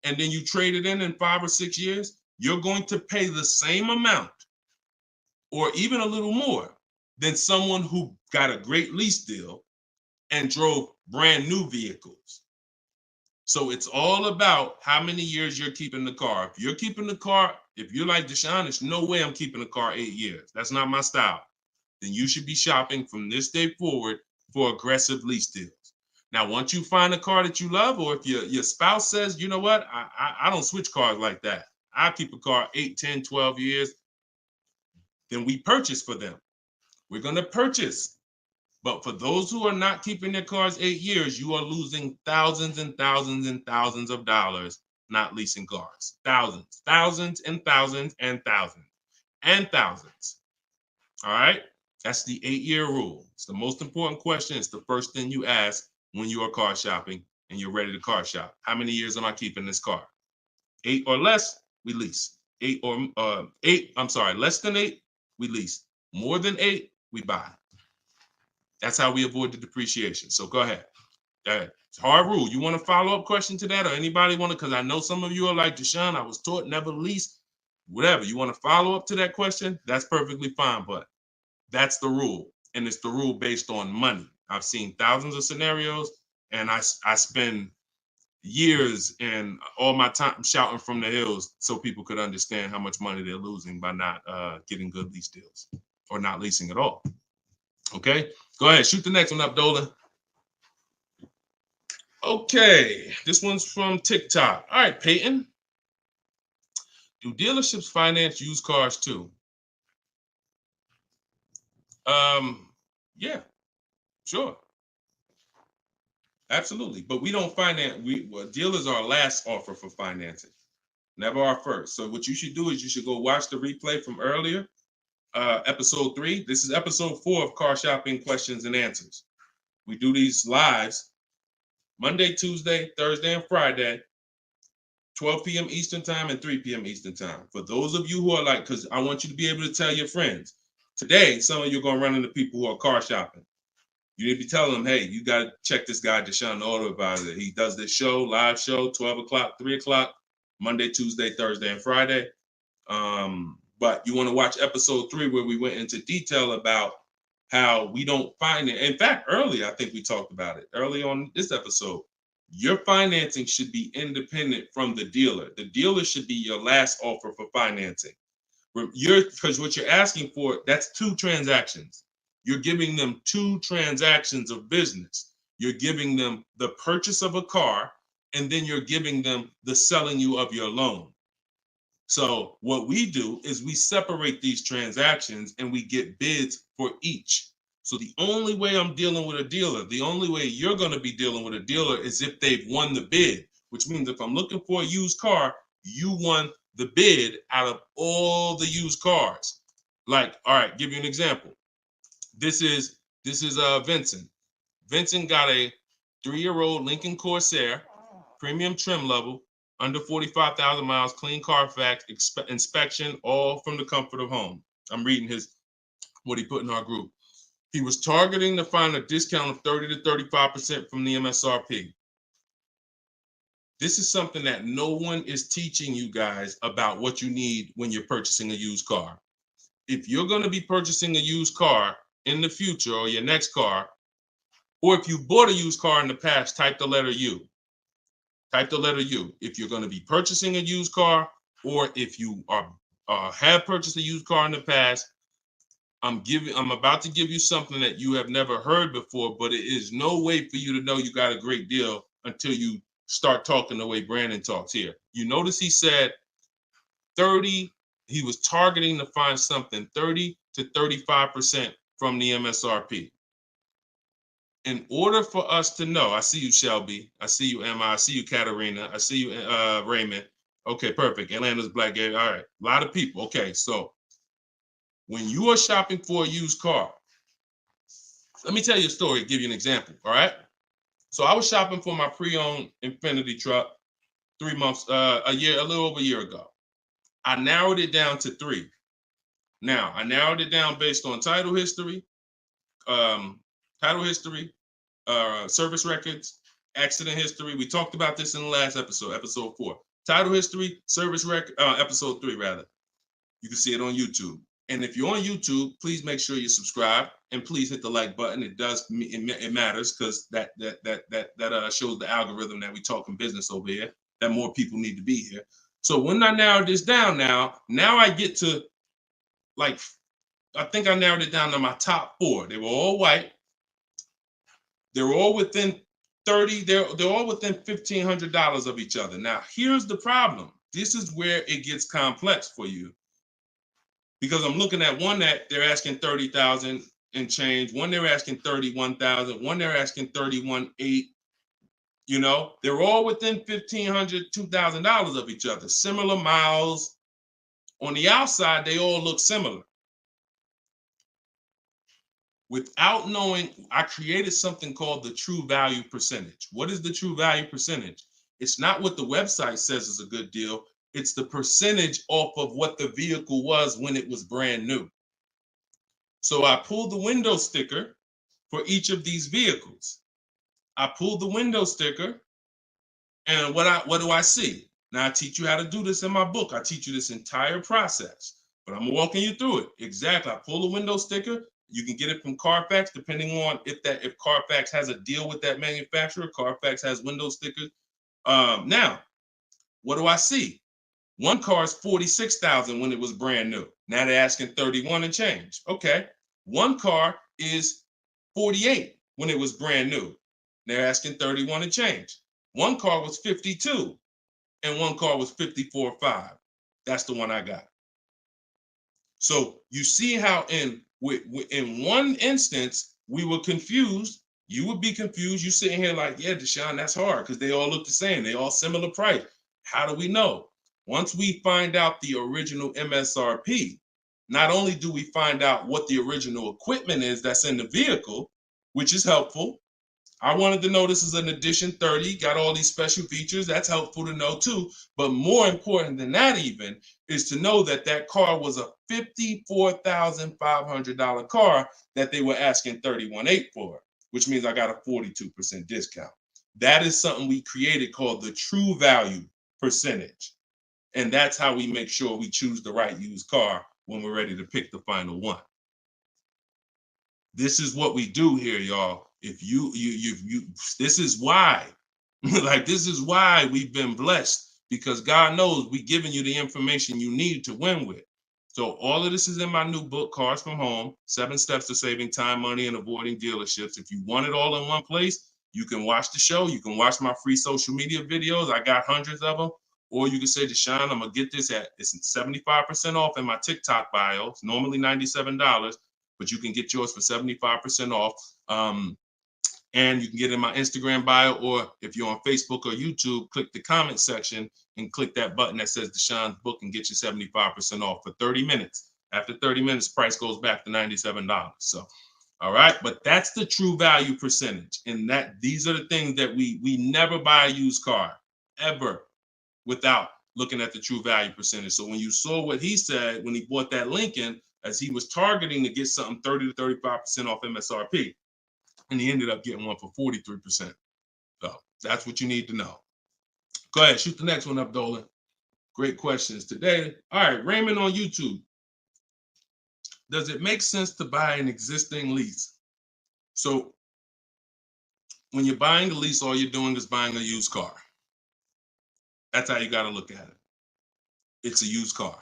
and then you trade it in 5 or 6 years, you're going to pay the same amount or even a little more than someone who got a great lease deal and drove brand new vehicles. So it's all about how many years you're keeping the car. If you're keeping the car, if you're like Deshone, there's no way I'm keeping the car 8 years. That's not my style. Then you should be shopping from this day forward for aggressive lease deals. Now, once you find a car that you love, or if your spouse says, you know what, I don't switch cars like that. I keep a car 8, 10, 12 years. Then we purchase for them. We're going to purchase. But for those who are not keeping their cars 8 years, you are losing thousands and thousands and thousands of dollars not leasing cars. Thousands, thousands and thousands and thousands and thousands. All right? That's the 8-year rule. It's the most important question. It's the first thing you ask when you are car shopping and you're ready to car shop. How many years am I keeping this car? 8 or less, we lease. Less than 8, we lease. More than 8, we buy. That's how we avoid the depreciation. So go ahead. It's a hard rule. You want a follow-up question to that, or anybody want to? Because I know some of you are like, Deshone, I was taught never lease. Whatever. You want to follow up to that question? That's perfectly fine. But that's the rule. And it's the rule based on money. I've seen thousands of scenarios, and I spend years and all my time shouting from the hills so people could understand how much money they're losing by not getting good lease deals or not leasing at all. Okay, go ahead, shoot the next one up, Dolan. Okay, this one's from TikTok. All right, Peyton. Do dealerships finance used cars too? Yeah, sure. Absolutely. But we don't finance, dealers are our last offer for financing, never our first. So what you should do is you should go watch the replay from earlier, episode 3. This is episode 4 of Car Shopping Questions and Answers. We do these lives Monday, Tuesday, Thursday, and Friday, 12 p.m. Eastern time and 3 p.m. Eastern time. For those of you who are like, because I want you to be able to tell your friends. Today, some of you are going to run into people who are car shopping. You need to be telling them, hey, you got to check this guy, Deshone the Auto Advisor. He does this show, live show, 12 o'clock, 3 o'clock, Monday, Tuesday, Thursday, and Friday. But you want to watch episode 3 where we went into detail about how we don't finance. In fact, early, I think we talked about it early on this episode. Your financing should be independent from the dealer. The dealer should be your last offer for financing. Because what you're asking for, that's 2 transactions. You're giving them 2 transactions of business. You're giving them the purchase of a car, and then you're giving them the selling you of your loan. So what we do is we separate these transactions and we get bids for each. So the only way I'm dealing with a dealer, the only way you're going to be dealing with a dealer is if they've won the bid, which means if I'm looking for a used car, you won the bid out of all the used cars. Like, all right, give you an example. This is Vincent. Vincent got a 3-year-old Lincoln Corsair, premium trim level, under 45,000 miles, clean Carfax, inspection, all from the comfort of home. I'm reading what he put in our group. He was targeting to find a discount of 30 to 35% from the MSRP. This is something that no one is teaching you guys about what you need when you're purchasing a used car. If you're going to be purchasing a used car in the future or your next car, or if you bought a used car in the past, type the letter U. Type the letter U. If you're going to be purchasing a used car, or if you have purchased a used car in the past, I'm about to give you something that you have never heard before, but it is no way for you to know you got a great deal until you start talking the way Brandon talks here. You notice he said 30, he was targeting to find something 30 to 35% from the MSRP. In order for us to know, I see you, Shelby. I see you, Emma. I see you, Katarina. I see you, Raymond. Okay, perfect. Atlanta's Black Gate. All right, a lot of people. Okay, so when you are shopping for a used car, let me tell you a story, give you an example, all right? So I was shopping for my pre-owned Infiniti truck 3 months, a little over a year ago. I narrowed it down to 3. Now, I narrowed it down based on title history, service records, accident history. We talked about this in the last episode, episode 4. Title history, service record, episode 3 rather. You can see it on YouTube. And if you're on YouTube, please make sure you subscribe and please hit the like button. It matters because that shows the algorithm that we talking business over here, that more people need to be here. So when I narrowed this down now I get to I think I narrowed it down to my top 4. They were all white. They were all within 30, they're all within $1,500 of each other. Now, here's the problem. This is where it gets complex for you. Because I'm looking at one that they're asking 30,000 and change, one they're asking 31,000, one they're asking 31,800. You know, they're all within $1,500, $2,000 of each other. Similar miles. On the outside, they all look similar. Without knowing, I created something called the true value percentage. What is the true value percentage? It's not what the website says is a good deal. It's the percentage off of what the vehicle was when it was brand new. So I pulled the window sticker for each of these vehicles. I pulled the window sticker, and what do I see? Now I teach you how to do this in my book. I teach you this entire process, but I'm walking you through it. Exactly. I pull the window sticker. You can get it from Carfax, depending on if Carfax has a deal with that manufacturer. Carfax has window stickers. Now, what do I see? One car is 46,000 when it was brand new. Now they're asking 31 and change. Okay. One car is 48 when it was brand new. They're asking 31 and change. One car was 52 and one car was 54.5. That's the one I got. So you see how in one instance we were confused. You would be confused. You sitting here like, yeah, Deshone, that's hard because they all look the same. They all similar price. How do we know? Once we find out the original MSRP, not only do we find out what the original equipment is that's in the vehicle, which is helpful. I wanted to know this is an Edition 30, got all these special features. That's helpful to know too. But more important than that even is to know that that car was a $54,500 car that they were asking $31,800 for, which means I got a 42% discount. That is something we created called the true value percentage. And that's how we make sure we choose the right used car when we're ready to pick the final one. This is what we do here, y'all. If you this is why, like, this is why we've been blessed, because God knows we giving you the information you need to win with. So all of this is in my new book, Cars from Home, 7 Steps to Saving Time, Money, and Avoiding Dealerships. If you want it all in one place, you can watch the show. You can watch my free social media videos. I got hundreds of them. Or you can say, Deshone, I'm going to get this it's 75% off in my TikTok bio. It's normally $97, but you can get yours for 75% off. And you can get it in my Instagram bio, or if you're on Facebook or YouTube, click the comment section and click that button that says Deshone's book and get you 75% off for 30 minutes. After 30 minutes, price goes back to $97. So, all right, but that's the true value percentage. And that these are the things that we never buy a used car ever without looking at the true value percentage. So when you saw what he said when he bought that Lincoln, as he was targeting to get something 30 to 35% off MSRP, and he ended up getting one for 43%. So that's what you need to know. Go ahead, shoot the next one up, Dolan. Great questions today. All right, Raymond on YouTube. Does it make sense to buy an existing lease? So when you're buying a lease, all you're doing is buying a used car. That's how you got to look at it. It's a used car.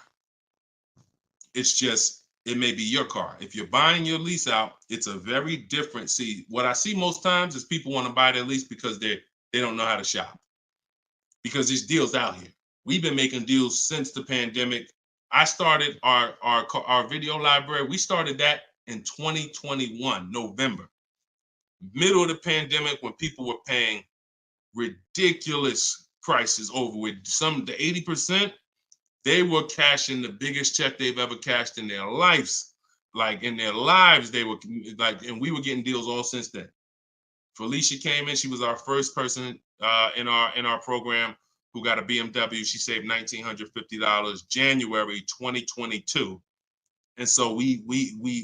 It's just, it may be your car. If you're buying your lease out, it's a very different. See, what I see most times is people want to buy their lease because they don't know how to shop. Because there's deals out here. We've been making deals since the pandemic. I started our video library. We started that in 2021, November. Middle of the pandemic, when people were paying ridiculous prices over with the 80%, they were cashing the biggest check they've ever cashed in their lives. Like in their lives, they were like, and we were getting deals all since then. Felicia came in. She was our first person in our program who got a BMW. She saved $1,950 January 2022. And so we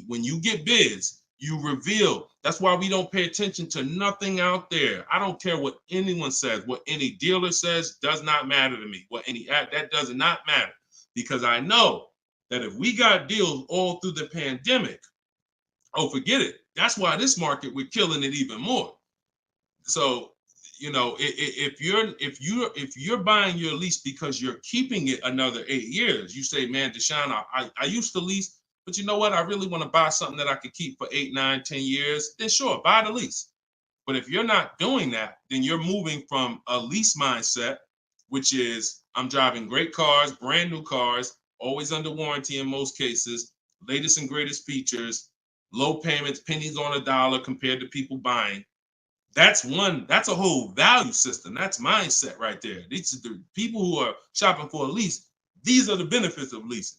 when you get bids, you reveal. That's why we don't pay attention to nothing out there. I don't care what anyone says, what any dealer says does not matter to me. That does not matter, because I know that if we got deals all through the pandemic, oh, forget it. That's why this market, we're killing it even more. So, you know, if you're buying your lease because you're keeping it another 8 years, you say, man, Deshone, I used to lease, but you know what? I really want to buy something that I could keep for 8, 9, 10 years. Then sure, buy the lease. But if you're not doing that, then you're moving from a lease mindset, which is I'm driving great cars, brand new cars, always under warranty in most cases, latest and greatest features, low payments, pennies on a dollar compared to people buying. That's a whole value system. That's mindset right there. These are the people who are shopping for a lease. These are the benefits of leasing.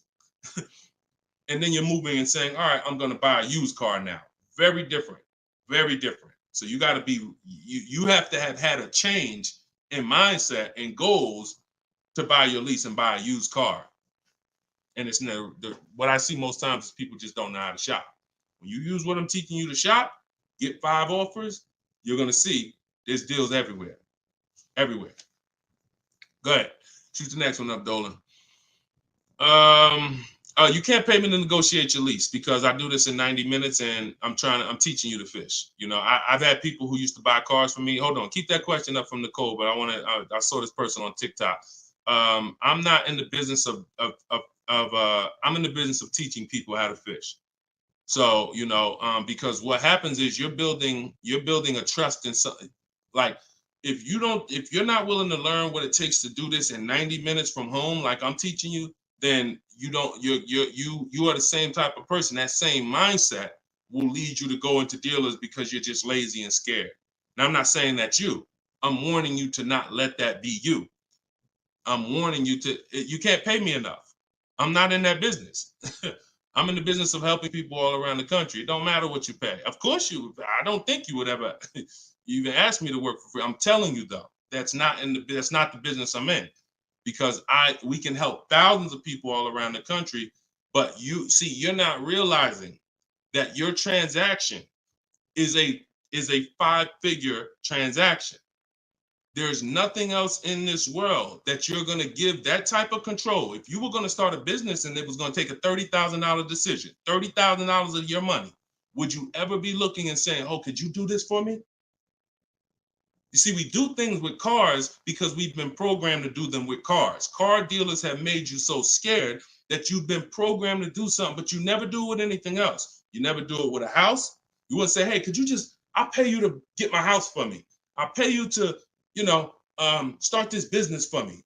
And then you're moving and saying, all right, I'm going to buy a used car now. Very different, very different. So you got to be, you have to have had a change in mindset and goals to buy your lease and buy a used car. And it's never, what I see most times is people just don't know how to shop. When you use what I'm teaching you to shop, get 5 offers, you're going to see there's deals everywhere. Everywhere. Go ahead. Shoot the next one up, Dolan. You can't pay me to negotiate your lease, because I do this in 90 minutes and I'm teaching you to fish. You know, I've had people who used to buy cars from me. Hold on, keep that question up from Nicole, but I saw this person on TikTok. I'm not in the business I'm in the business of teaching people how to fish. So, you know, because what happens is you're building a trust in something. Like, if you're not willing to learn what it takes to do this in 90 minutes from home, like I'm teaching you, then you are the same type of person. That same mindset will lead you to go into dealers because you're just lazy and scared. Now, I'm not saying that's you. I'm warning you to not let that be you. I'm warning you you can't pay me enough. I'm not in that business. I'm in the business of helping people all around the country. It don't matter what you pay. Of course I don't think you would ever even ask me to work for free. I'm telling you though, that's not the business I'm in, because we can help thousands of people all around the country. But you're not realizing that your transaction is a 5-figure transaction. There's nothing else in this world that you're going to give that type of control. If you were going to start a business and it was going to take a $30,000 decision, $30,000 of your money, would you ever be looking and saying, oh, could you do this for me? You see, we do things with cars because we've been programmed to do them with cars. Car dealers have made you so scared that you've been programmed to do something, but you never do it with anything else. You never do it with a house. You wouldn't say, hey, could you just, I'll pay you to get my house for me. I'll pay you to, start this business for me.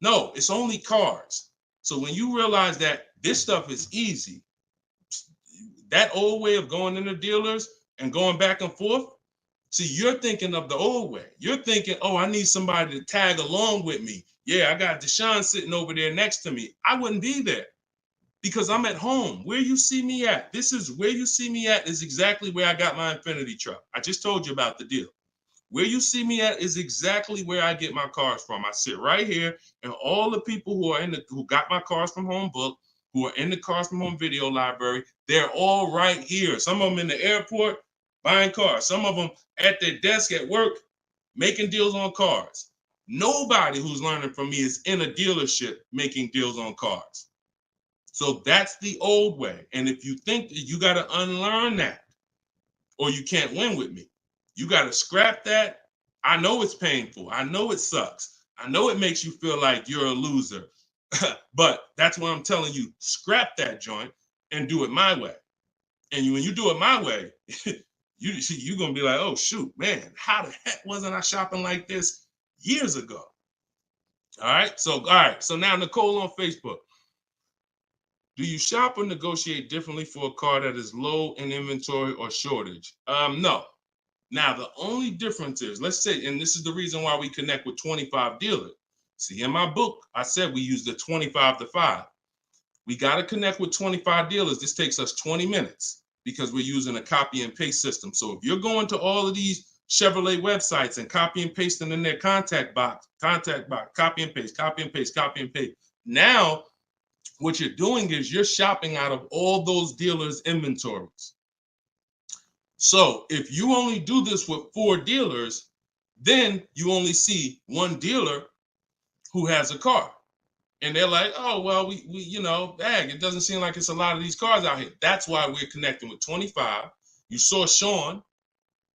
No, it's only cars. So when you realize that this stuff is easy, that old way of going into dealers and going back and forth, see, you're thinking of the old way. You're thinking, oh, I need somebody to tag along with me. Yeah, I got Deshone sitting over there next to me. I wouldn't be there because I'm at home. Where you see me at, this is where you see me at is exactly where I got my Infinity truck. I just told you about the deal. Where you see me at is exactly where I get my cars from. I sit right here, and all the people who got my Cars from Home book, who are in the Cars from Home video library, they're all right here. Some of them in the airport buying cars. Some of them at their desk at work making deals on cars. Nobody who's learning from me is in a dealership making deals on cars. So that's the old way. And if you think that you got to unlearn that or you can't win with me, you got to scrap that. I know it's painful. I know it sucks. I know it makes you feel like you're a loser. But that's what I'm telling you. Scrap that joint and do it my way. And when you do it my way, you're going to be like, oh, shoot, man, how the heck wasn't I shopping like this years ago? All right. So now Nicole on Facebook. Do you shop or negotiate differently for a car that is low in inventory or shortage? No. Now, the only difference is, let's say, and this is the reason why we connect with 25 dealers. See, in my book, I said we use the 25 to 5. We got to connect with 25 dealers. This takes us 20 minutes because we're using a copy and paste system. So if you're going to all of these Chevrolet websites and copy and pasting in their contact box, copy and paste, copy and paste, copy and paste. Now, what you're doing is you're shopping out of all those dealers' inventories. So if you only do this with 4 dealers, then you only see one dealer who has a car. And they're like, oh, well, we it doesn't seem like it's a lot of these cars out here. That's why we're connecting with 25. You saw Sean,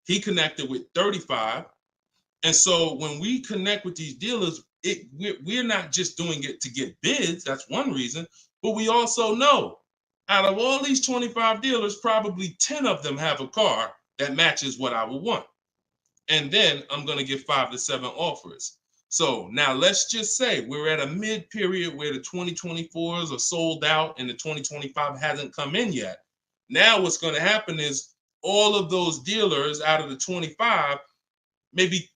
he connected with 35. And so when we connect with these dealers, we're not just doing it to get bids. That's one reason. But we also know out of all these 25 dealers, probably 10 of them have a car that matches what I would want. And then I'm going to get 5 to 7 offers. So now let's just say we're at a mid period where the 2024s are sold out and the 2025 hasn't come in yet. Now what's going to happen is all of those dealers out of the 25, maybe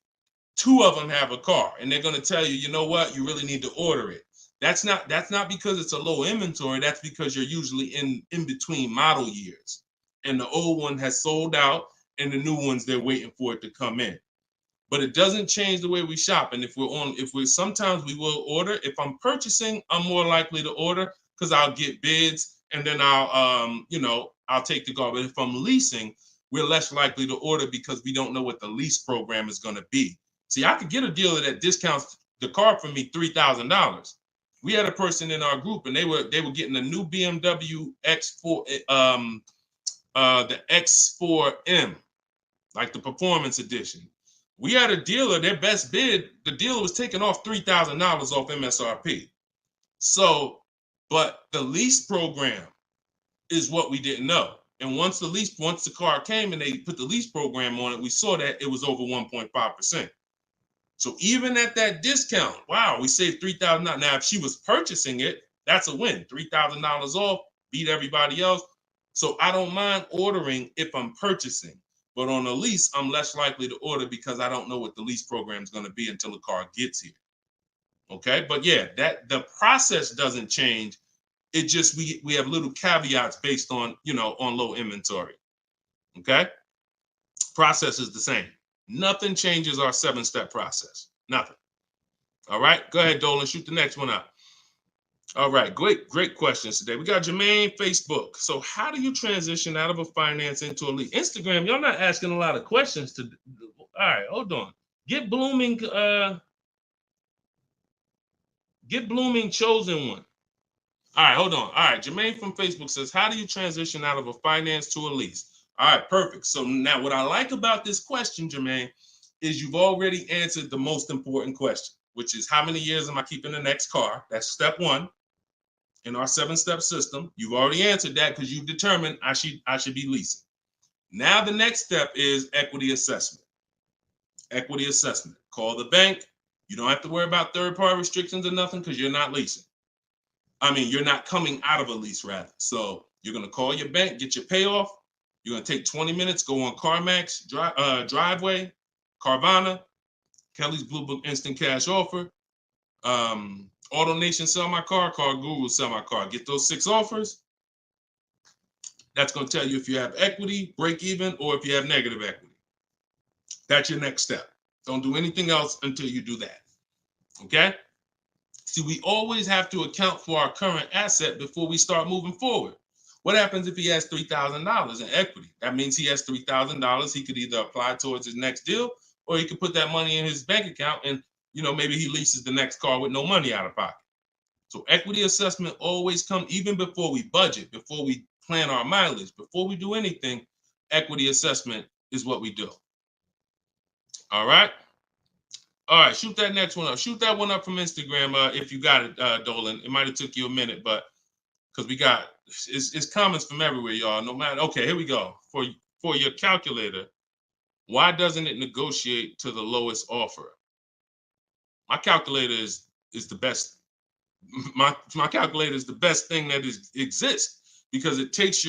2 of them have a car, and they're going to tell you, you know what, you really need to order it. That's not because it's a low inventory. That's because you're usually in between model years, and the old one has sold out, and the new ones they're waiting for it to come in. But it doesn't change the way we shop. And sometimes we will order. If I'm purchasing, I'm more likely to order because I'll get bids, and then I'll take the car. But if I'm leasing, we're less likely to order because we don't know what the lease program is going to be. See, I could get a dealer that discounts the car for me $3,000. We had a person in our group, and they were getting a new BMW X4, the X4M, like the performance edition. We had a dealer, their best bid, the dealer was taking off $3,000 off MSRP. So, but the lease program is what we didn't know. And once the car came and they put the lease program on it, we saw that it was over 1.5%. So even at that discount, wow, we saved $3,000. Now, if she was purchasing it, that's a win. $3,000 off, beat everybody else. So I don't mind ordering if I'm purchasing. But on a lease, I'm less likely to order because I don't know what the lease program is going to be until the car gets here. Okay, but yeah, that the process doesn't change. It just we have little caveats based on on low inventory. Okay, process is the same. Nothing changes our 7-step process. Nothing. All right, go ahead, Dolan. Shoot the next one up. All right, great questions today. We got Jermaine, Facebook. So how do you transition out of a finance into a lease? Instagram, y'all not asking a lot of questions. All right, hold on. Get Blooming chosen one. All right, hold on. All right, Jermaine from Facebook says, how do you transition out of a finance to a lease? All right, perfect. So now what I like about this question, Jermaine, is you've already answered the most important question, which is how many years am I keeping the next car? That's step one in our 7-step system. You've already answered that because you've determined I should be leasing. Now the next step is equity assessment. Equity assessment. Call the bank. You don't have to worry about third-party restrictions or nothing because you're not leasing. I mean, you're not coming out of a lease, rather. So you're going to call your bank, get your payoff. You're going to take 20 minutes, go on CarMax, Driveway, Carvana, Kelly's Blue Book Instant Cash Offer, AutoNation Sell My Car, Car Guru Sell My Car. Get those 6 offers. That's going to tell you if you have equity, break even, or if you have negative equity. That's your next step. Don't do anything else until you do that. Okay? See, we always have to account for our current asset before we start moving forward. What happens if he has $3,000 in equity? That means he has $3,000. He could either apply towards his next deal, or he could put that money in his bank account and, maybe he leases the next car with no money out of pocket. So equity assessment always comes even before we budget, before we plan our mileage, before we do anything. Equity assessment is what we do. All right. All right, shoot that next one up. Shoot that one up from Instagram if you got it, Dolan. It might have took you a minute, but because we got it's comments from everywhere, y'all. No matter. Okay, here we go. For your calculator, why doesn't it negotiate to the lowest offer? My calculator is the best. My calculator is the best thing that exists because it takes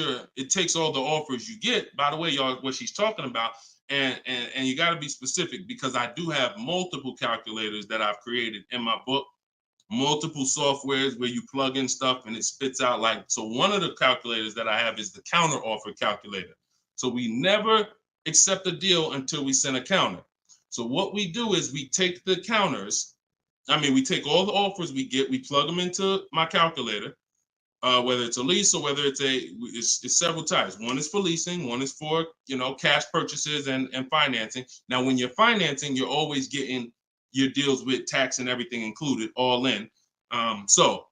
all the offers you get. By the way, y'all, what she's talking about. And you got to be specific because I do have multiple calculators that I've created in my book, multiple softwares where you plug in stuff and it spits out so one of the calculators that I have is the counter offer calculator. So we never accept a deal until we send a counter. So what we do is we take the counters. We take all the offers we get, we plug them into my calculator. Whether it's a lease or whether it's several types. One is for leasing, one is for cash purchases and financing. Now, when you're financing, you're always getting your deals with tax and everything included, all in. So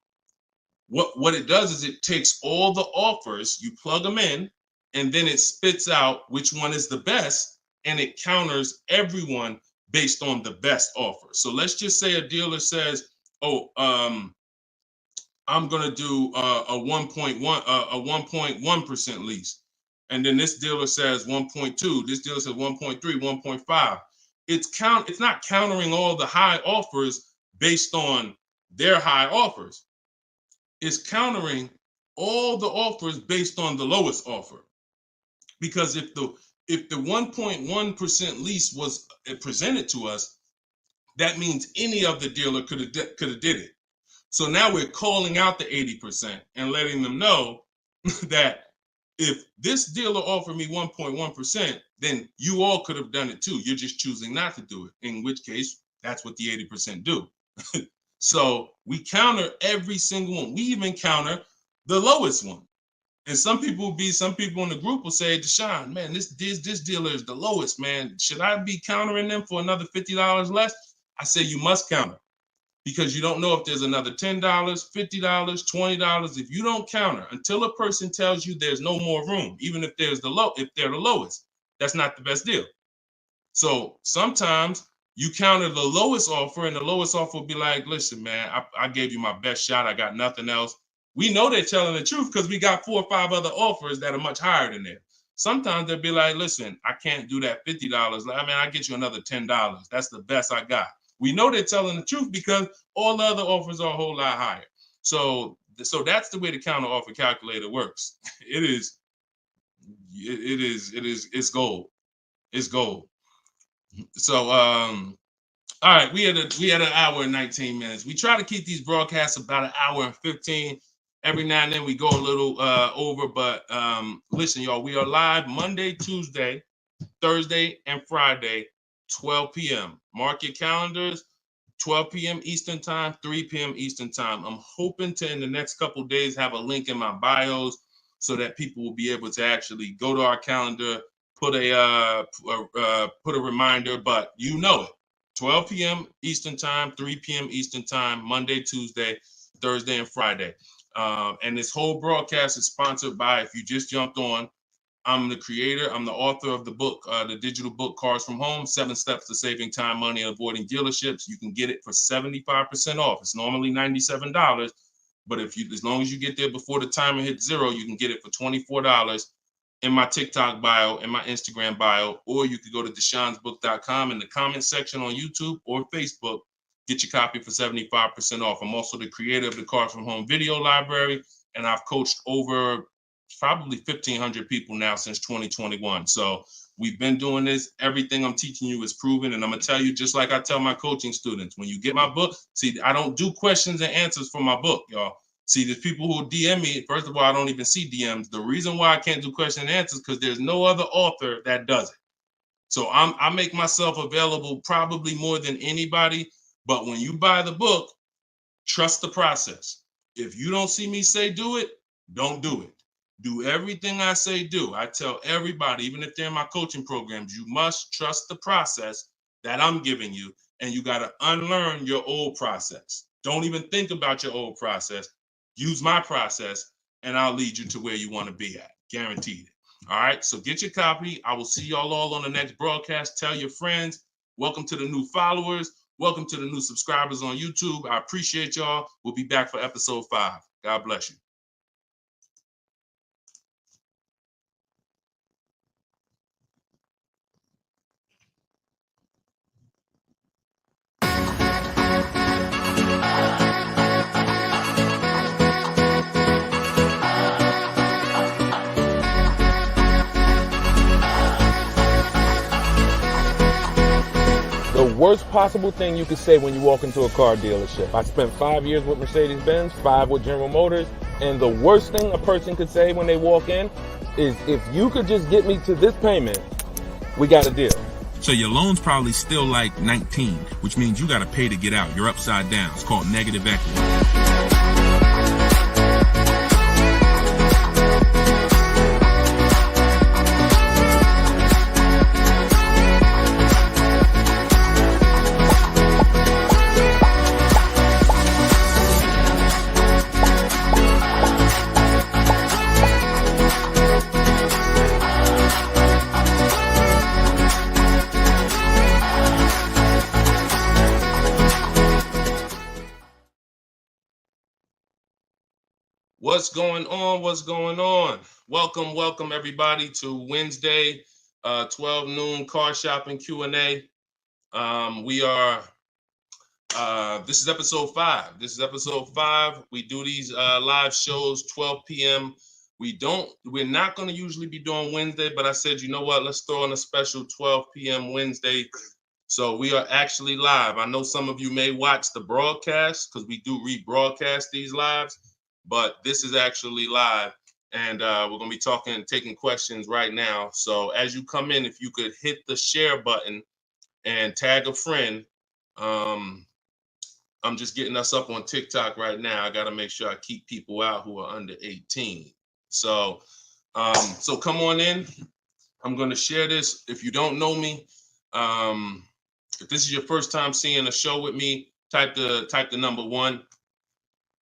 what it does is it takes all the offers, you plug them in, and then it spits out which one is the best, and it counters everyone based on the best offer. So let's just say a dealer says, I'm gonna do a 1.1% lease, and then this dealer says 1.2. This dealer says 1.3, 1.5. It's not countering all the high offers based on their high offers. It's countering all the offers based on the lowest offer. Because if the 1.1% lease was presented to us, that means any of the dealer could have did it. So now we're calling out the 80% and letting them know that if this dealer offered me 1.1%, then you all could have done it too. You're just choosing not to do it, in which case that's what the 80% do. So we counter every single one. We even counter the lowest one. And some people in the group will say, Deshone, man, this dealer is the lowest, man. Should I be countering them for another $50 less? I say you must counter. Because you don't know if there's another $10, $50, $20. If you don't counter until a person tells you there's no more room, even if they're the lowest, that's not the best deal. So sometimes you counter the lowest offer, and the lowest offer will be like, listen, man, I gave you my best shot. I got nothing else. We know they're telling the truth because we got 4 or 5 other offers that are much higher than that. Sometimes they'll be like, listen, I can't do that $50. I'll get you another $10. That's the best I got. We know they're telling the truth because all the other offers are a whole lot higher. So that's the way the counter offer calculator works. It's gold. It's gold. So all right, we had an hour and 19 minutes. We try to keep these broadcasts about an hour and 15. Every now and then we go a little over, but listen, y'all, we are live Monday, Tuesday, Thursday, and Friday, 12 p.m. Mark your calendars, 12 p.m. Eastern time, 3 p.m. Eastern time. I'm hoping to, in the next couple of days, have a link in my bios so that people will be able to actually go to our calendar, put a reminder, but you know it. 12 p.m. Eastern time, 3 p.m. Eastern time, Monday, Tuesday, Thursday, and Friday. And this whole broadcast is sponsored by, if you just jumped on, I'm the creator, I'm the author of the book, the digital book, Cars from Home, 7 Steps to Saving Time, Money, and Avoiding Dealerships. You can get it for 75% off. It's normally $97, but as long as you get there before the timer hits 0, you can get it for $24 in my TikTok bio, in my Instagram bio, or you could go to deshonesbook.com in the comment section on YouTube or Facebook. Get your copy for 75% off. I'm also the creator of the Cars from Home video library, and I've coached over probably 1,500 people now since 2021. So we've been doing this. Everything I'm teaching you is proven. And I'm going to tell you, just like I tell my coaching students, when you get my book, see, I don't do questions and answers for my book, y'all. See, there's people who DM me. First of all, I don't even see DMs. The reason why I can't do question and answers because there's no other author that does it. So I make myself available probably more than anybody. But when you buy the book, trust the process. If you don't see me say do it, don't do it. Do everything I say do. I tell everybody, even if they're in my coaching programs, you must trust the process that I'm giving you, and you got to unlearn your old process. Don't even think about your old process. Use my process, and I'll lead you to where you want to be at. Guaranteed. All right, so get your copy. I will see y'all all on the next broadcast. Tell your friends. Welcome to the new followers. Welcome to the new subscribers on YouTube. I appreciate y'all. We'll be back for episode 5. God bless you. The worst possible thing you could say when you walk into a car dealership. I spent 5 years with Mercedes-Benz, 5 with General Motors, and the worst thing a person could say when they walk in is, if you could just get me to this payment, we got a deal. So your loan's probably still like 19, which means you got to pay to get out. You're upside down. It's called negative equity. What's going on? What's going on? Welcome everybody to Wednesday, 12 noon car shopping Q&A. This is episode 5. We do these live shows 12 p.m. We're not going to usually be doing Wednesday, but I said, you know what? Let's throw in a special 12 p.m. Wednesday. So we are actually live. I know some of you may watch the broadcast because we do rebroadcast these lives, but this is actually live, and we're going to be taking questions right now. So as you come in, if you could hit the share button and tag a friend. I'm just getting us up on TikTok right now. I got to make sure I keep people out who are under 18. So come on in. I'm going to share this. If you don't know me, if this is your first time seeing a show with me, type the number 1.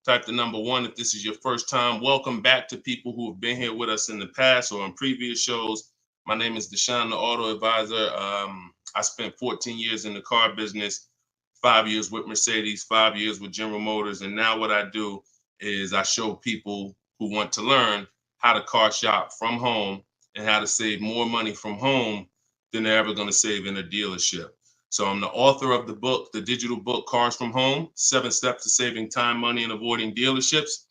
Type the number 1 if this is your first time. Welcome back to people who have been here with us in the past or on previous shows. My name is Deshone the Auto Advisor. I spent 14 years in the car business, 5 years with Mercedes, 5 years with General Motors. And now what I do is I show people who want to learn how to car shop from home and how to save more money from home than they're ever going to save in a dealership. So I'm the author of the book, the digital book, Cars from Home, 7 Steps to Saving Time, Money, and Avoiding Dealerships.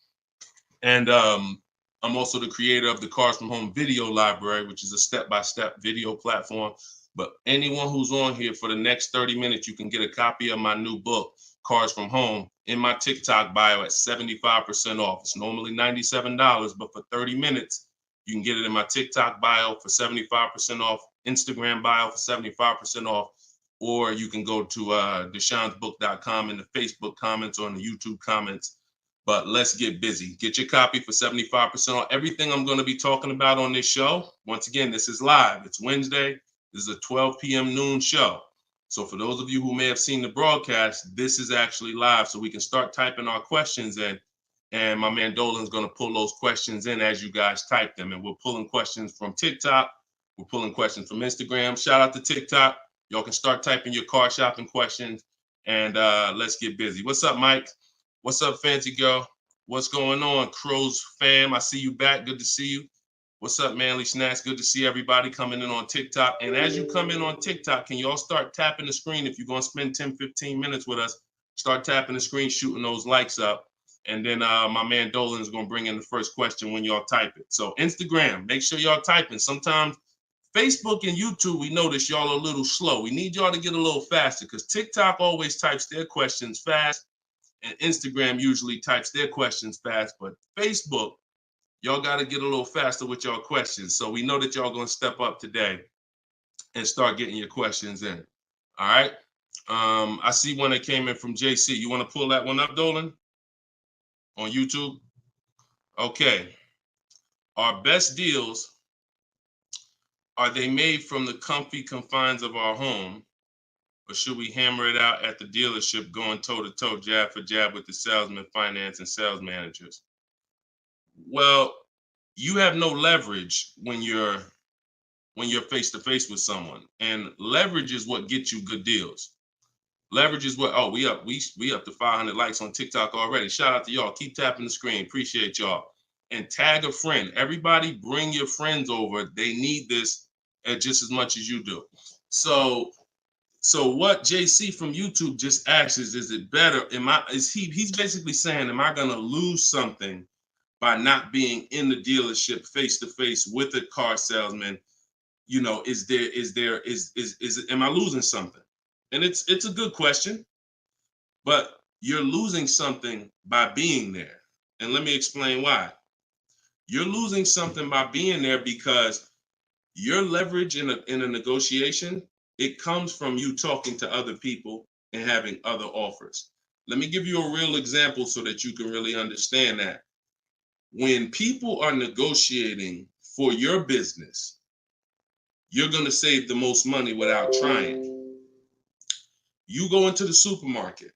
And I'm also the creator of the Cars from Home video library, which is a step-by-step video platform. But anyone who's on here for the next 30 minutes, you can get a copy of my new book, Cars from Home, in my TikTok bio at 75% off. It's normally $97, but for 30 minutes, you can get it in my TikTok bio for 75% off, Instagram bio for 75% off. Or you can go to deshonesbook.com in the Facebook comments or in the YouTube comments. But let's get busy. Get your copy for 75% off. Everything I'm going to be talking about on this show, once again, this is live. It's Wednesday. This is a 12 p.m. noon show. So for those of you who may have seen the broadcast, this is actually live, so we can start typing our questions in. And my man Dolan's going to pull those questions in as you guys type them. And we're pulling questions from TikTok. We're pulling questions from Instagram. Shout out to TikTok. Y'all can start typing your car shopping questions, and let's get busy. What's up, Mike? What's up, Fancy Girl? What's going on, Crows fam? I see you back. Good to see you. What's up, Manly Snacks? Good to see everybody coming in on TikTok. And as you come in on TikTok, can y'all start tapping the screen? If you're going to spend 10, 15 minutes with us, start tapping the screen, shooting those likes up. And then my man Dolan is going to bring in the first question when y'all type it. So Instagram, make sure y'all typing. Sometimes Facebook and YouTube, we notice y'all are a little slow. We need y'all to get a little faster because TikTok always types their questions fast, and Instagram usually types their questions fast. But Facebook, y'all got to get a little faster with y'all questions. So we know that y'all going to step up today and start getting your questions in. All right. I see one that came in from JC. You want to pull that one up, Dolan? On YouTube? Okay. Our best deals, are they made from the comfy confines of our home, or should we hammer it out at the dealership going toe-to-toe, jab for jab with the salesman, finance, and sales managers? Well, you have no leverage when you're face-to-face with someone. And leverage is what gets you good deals. Leverage is what, oh, we up to 500 likes on TikTok already. Shout out to y'all. Keep tapping the screen. Appreciate y'all. And tag a friend. Everybody bring your friends over. They need this just as much as you do. So what JC from YouTube just asks is it better? He's basically saying, am I gonna lose something by not being in the dealership face-to-face with a car salesman? You know, am I losing something? And it's a good question, but you're losing something by being there. And let me explain why. You're losing something by being there because your leverage in a negotiation, it comes from you talking to other people and having other offers. Let me give you a real example so that you can really understand that. When people are negotiating for your business, you're going to save the most money without trying. You go into the supermarket.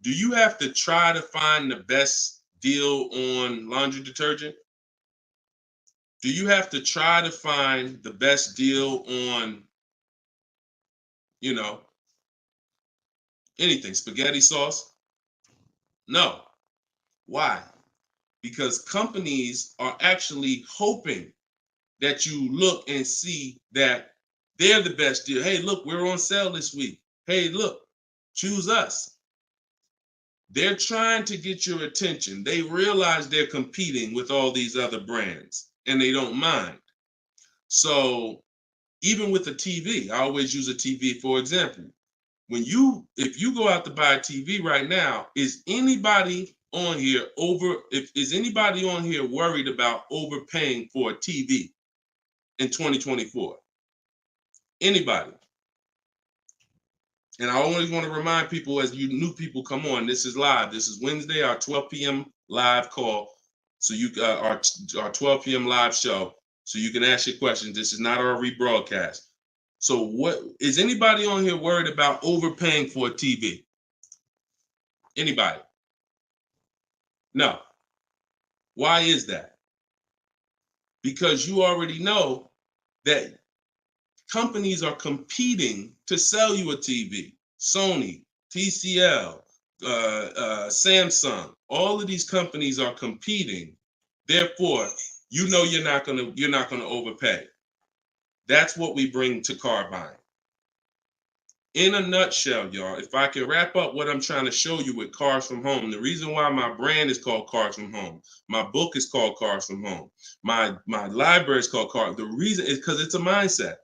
Do you have to try to find the best deal on laundry detergent? Do you have to try to find the best deal on, anything, spaghetti sauce? No. Why? Because companies are actually hoping that you look and see that they're the best deal. Hey, look, we're on sale this week. Hey, look, choose us. They're trying to get your attention. They realize they're competing with all these other brands and they don't mind. So even with a TV, I always use a TV for example. If you go out to buy a TV right now, is anybody on here worried about overpaying for a TV in 2024? Anybody? And I always want to remind people, as you new people come on, this is live. This is Wednesday, our 12 p.m. live call. So our 12 p.m. live show. So you can ask your questions. This is not our rebroadcast. So what is anybody on here worried about overpaying for a TV? Anybody? No. Why is that? Because you already know that companies are competing to sell you a TV. Sony, TCL, Samsung, all of these companies are competing. Therefore, you're not gonna overpay. That's what we bring to car buying. In a nutshell, y'all, if I can wrap up what I'm trying to show you with Cars from Home, the reason why my brand is called Cars from Home, my book is called Cars from Home, my library is called Cars. The reason is because it's a mindset.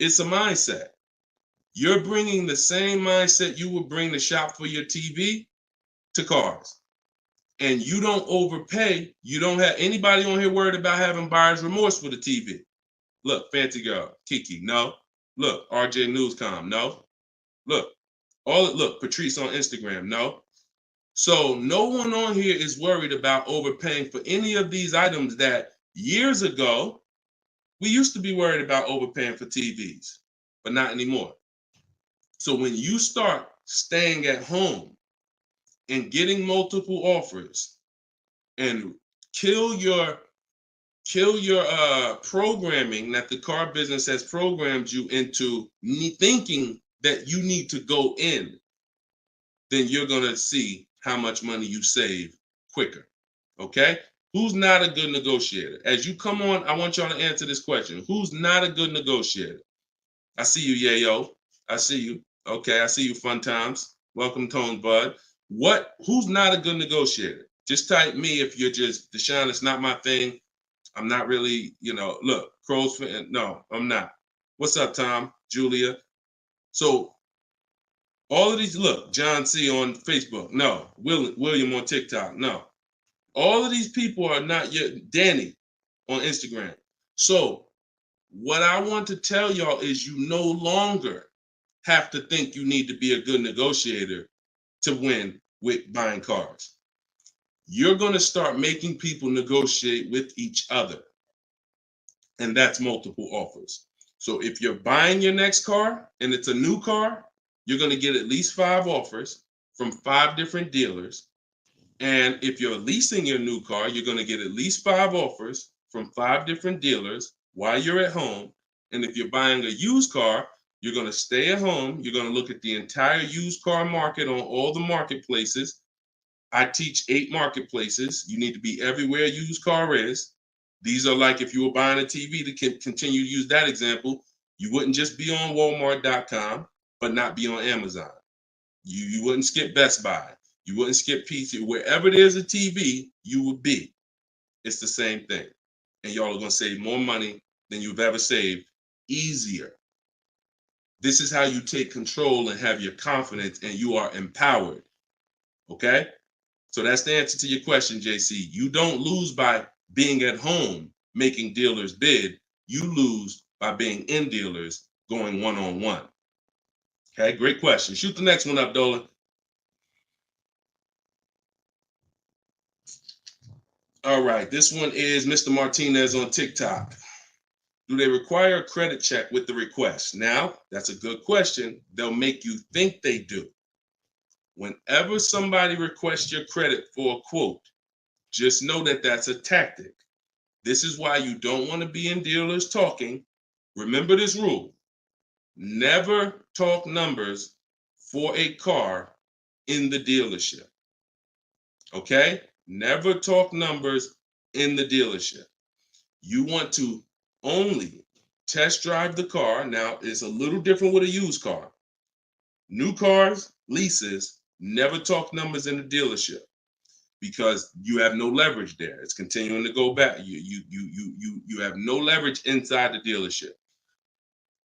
It's a mindset. You're bringing the same mindset you would bring to shop for your TV to cars. And you don't overpay. You don't have anybody on here worried about having buyer's remorse for the TV. Look, Fancy Girl, Kiki, no. Look, RJ Newscom, no. Look, Patrice on Instagram, no. So no one on here is worried about overpaying for any of these items that years ago, we used to be worried about overpaying for TVs, but not anymore. So when you start staying at home and getting multiple offers and kill your programming that the car business has programmed you into thinking that you need to go in, then you're going to see how much money you save quicker. Okay? Who's not a good negotiator? As you come on, I want y'all to answer this question. Who's not a good negotiator? I see you, Yayo. I see you. Okay, I see you, Fun Times. Welcome, Tone Bud. Who's not a good negotiator? Just type me if you're just, Deshone, it's not my thing. I'm not really, look, Crow's fan. No, I'm not. What's up, Tom? Julia? So all of these, look, John C on Facebook. No. William on TikTok. No. All of these people are not yet. Danny on Instagram. So what I want to tell y'all is you no longer have to think you need to be a good negotiator to win with buying cars. You're going to start making people negotiate with each other. And that's multiple offers. So if you're buying your next car and it's a new car, you're going to get at least 5 offers from 5 different dealers. And if you're leasing your new car, you're going to get at least 5 offers from 5 different dealers while you're at home. And if you're buying a used car, you're going to stay at home. You're going to look at the entire used car market on all the marketplaces. I teach 8 marketplaces. You need to be everywhere a used car is. These are like if you were buying a TV, to continue to use that example, you wouldn't just be on Walmart.com, but not be on Amazon. You wouldn't skip Best Buy. You wouldn't skip PC. Wherever there's a TV, you would be. It's the same thing. And y'all are going to save more money than you've ever saved, easier. This is how you take control and have your confidence, and you are empowered. Okay? So that's the answer to your question, JC. You don't lose by being at home making dealers bid. You lose by being in dealers going one-on-one. Okay, great question. Shoot the next one up, Dolan. All right, this one is Mr. Martinez on TikTok. Do they require a credit check with the request? Now, that's a good question. They'll make you think they do. Whenever somebody requests your credit for a quote, just know that that's a tactic. This is why you don't want to be in dealers talking. Remember this rule. Never talk numbers for a car in the dealership. Okay? Never talk numbers in the dealership. You want to only test drive the car. Now, it's a little different with a used car. New cars, leases, never talk numbers in the dealership because you have no leverage there. It's continuing to go back. You have no leverage inside the dealership.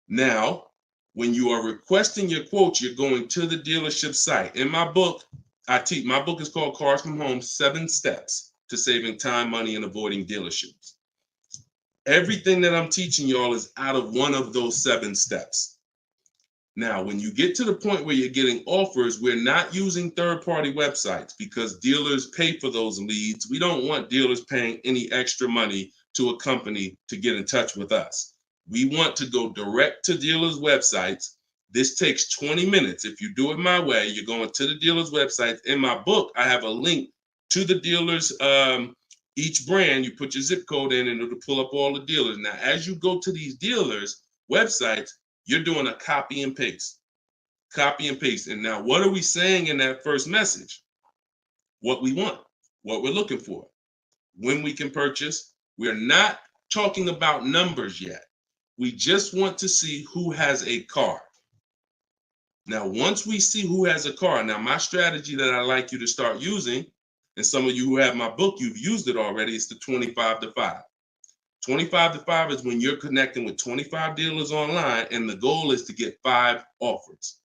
Now, when you are requesting your quote, you're going to the dealership site. In my book, my book is called Cars from Home, 7 Steps to Saving Time, Money, and Avoiding Dealerships. Everything that I'm teaching y'all is out of one of those 7 steps. Now, when you get to the point where you're getting offers, we're not using third-party websites because dealers pay for those leads. We don't want dealers paying any extra money to a company to get in touch with us. We want to go direct to dealers' websites. This takes 20 minutes. If you do it my way, you're going to the dealer's website. In my book, I have a link to the dealers, each brand. You put your zip code in and it'll pull up all the dealers. Now, as you go to these dealers' websites, you're doing a copy and paste. Copy and paste. And now, what are we saying in that first message? What we want, what we're looking for, when we can purchase. We're not talking about numbers yet. We just want to see who has a car. Now, once we see who has a car, now my strategy that I like you to start using, and some of you who have my book, you've used it already, is the 25 to 5. 25 to 5 is when you're connecting with 25 dealers online, and the goal is to get 5 offers.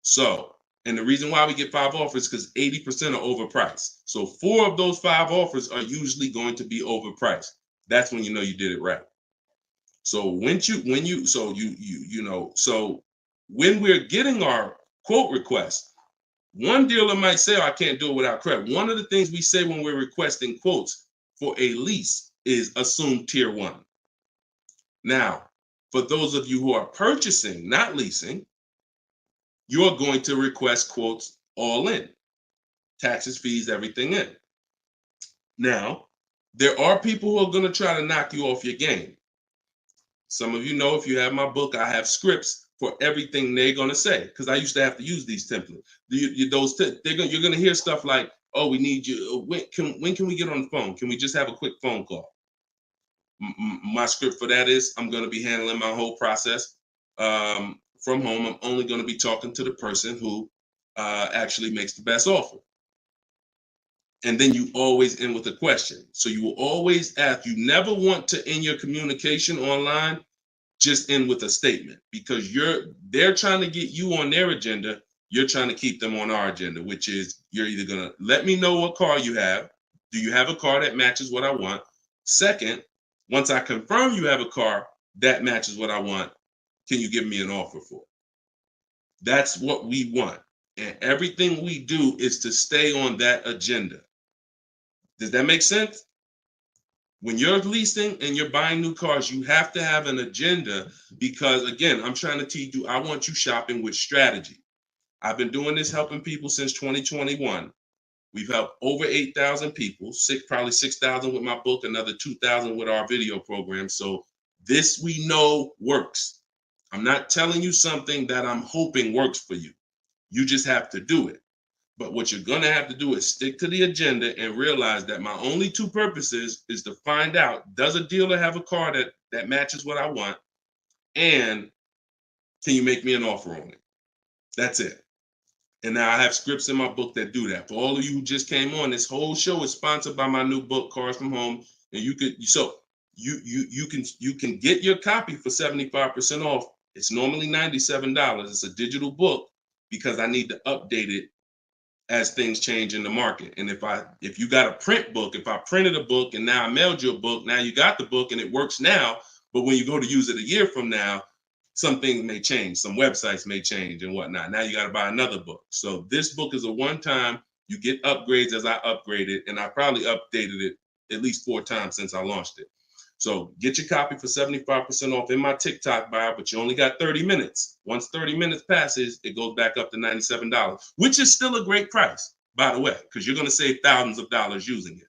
So, and the reason why we get 5 offers is because 80% are overpriced. So 4 of those 5 offers are usually going to be overpriced. That's when you know you did it right. So when we're getting our quote request, one dealer might say, oh, I can't do it without credit. One of the things we say when we're requesting quotes for a lease is assume tier 1. Now, for those of you who are purchasing, not leasing, you're going to request quotes all in, taxes, fees, everything in. Now, there are people who are going to try to knock you off your game. Some of you know, if you have my book, I have scripts for everything they're going to say, because I used to have to use these templates. You're going to hear stuff like, oh, we need you. When can we get on the phone? Can we just have a quick phone call? My script for that is, I'm going to be handling my whole process from home. I'm only going to be talking to the person who actually makes the best offer. And then you always end with a question. So you will always ask. You never want to end your communication online just end with a statement, because they're trying to get you on their agenda. You're trying to keep them on our agenda, which is, you're either going to let me know what car you have. Do you have a car that matches what I want? Second, once I confirm you have a car that matches what I want, can you give me an offer for it? That's what we want. And everything we do is to stay on that agenda. Does that make sense? When you're leasing and you're buying new cars, you have to have an agenda, because, again, I'm trying to teach you, I want you shopping with strategy. I've been doing this, helping people since 2021. We've helped over 8,000 people, probably 6,000 with my book, another 2,000 with our video program. So this, we know, works. I'm not telling you something that I'm hoping works for you. You just have to do it. But what you're going to have to do is stick to the agenda and realize that my only two purposes is to find out, does a dealer have a car that matches what I want? And can you make me an offer on it? That's it. And now I have scripts in my book that do that. For all of you who just came on, this whole show is sponsored by my new book, Cars from Home. And you can get your copy for 75% off. It's normally $97. It's a digital book, because I need to update it as things change in the market. And if you got a print book, if I printed a book and now I mailed you a book, now you got the book and it works now, but when you go to use it a year from now, some things may change, some websites may change and whatnot. Now you got to buy another book. So this book is a one-time, you get upgrades as I upgrade it, and I probably updated it at least 4 times since I launched it. So get your copy for 75% off in my TikTok bio, but you only got 30 minutes. Once 30 minutes passes, it goes back up to $97, which is still a great price, by the way, because you're going to save thousands of dollars using it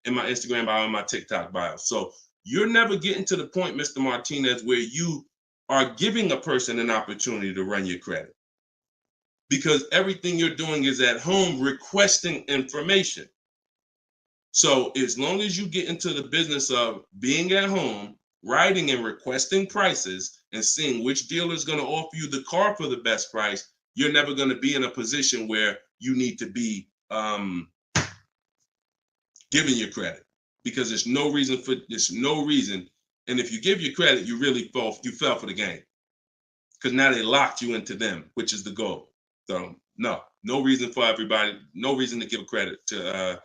in my Instagram bio and my TikTok bio. So you're never getting to the point, Mr. Martinez, where you are giving a person an opportunity to run your credit, because everything you're doing is at home requesting information. So as long as you get into the business of being at home, writing and requesting prices and seeing which dealer is going to offer you the car for the best price, you're never going to be in a position where you need to be giving your credit, because there's no reason. And if you give your credit, you really fell for the game, because now they locked you into them, which is the goal. So no reason for everybody, no reason to give credit to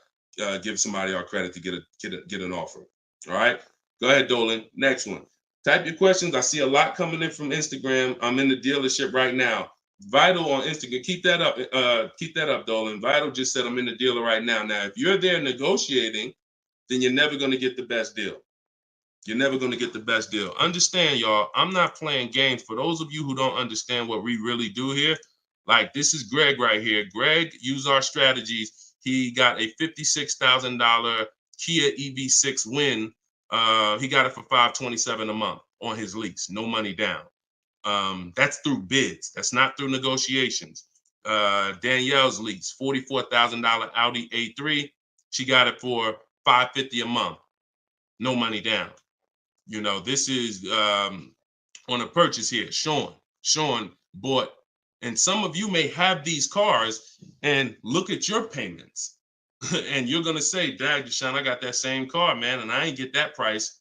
give somebody our credit to get an offer. All right, go ahead, Dolan. Next one. Type your questions. I see a lot coming in from Instagram. I'm in the dealership right now. Vital on Instagram. Keep that up, Dolan. Vital just said I'm in the dealer right now. Now, if you're there negotiating, then you're never going to get the best deal. You're never going to get the best deal. Understand, y'all, I'm not playing games. For those of you who don't understand what we really do here, like, this is Greg right here. Greg used our strategies. He got a $56,000 Kia EV6 win. He got it for $527 a month on his lease, no money down. That's through bids. That's not through negotiations. Danielle's lease, $44,000 Audi A3. She got it for $550 a month, no money down. You know, this is on a purchase here. Sean bought, and some of you may have these cars and look at your payments. And you're going to say, Dad, Deshone, I got that same car, man, and I ain't get that price.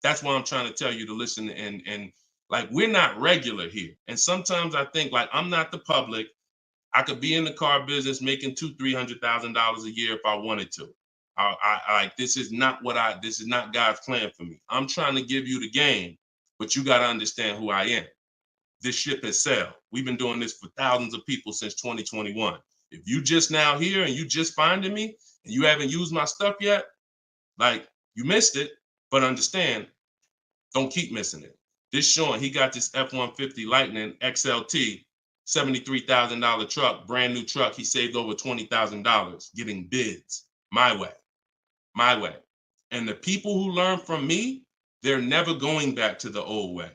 That's why I'm trying to tell you to listen. And like, we're not regular here. And sometimes I think, like, I'm not the public. I could be in the car business making $200,000-$300,000 a year if I wanted to. This is not God's plan for me. I'm trying to give you the game, but you got to understand who I am. This ship has sailed. We've been doing this for thousands of people since 2021. If you just now here and you just finding me and you haven't used my stuff yet, like, you missed it, but understand, don't keep missing it. This Sean, he got this F-150 Lightning XLT $73,000 truck, brand new truck. He saved over $20,000 getting bids my way. And the people who learn from me, they're never going back to the old way.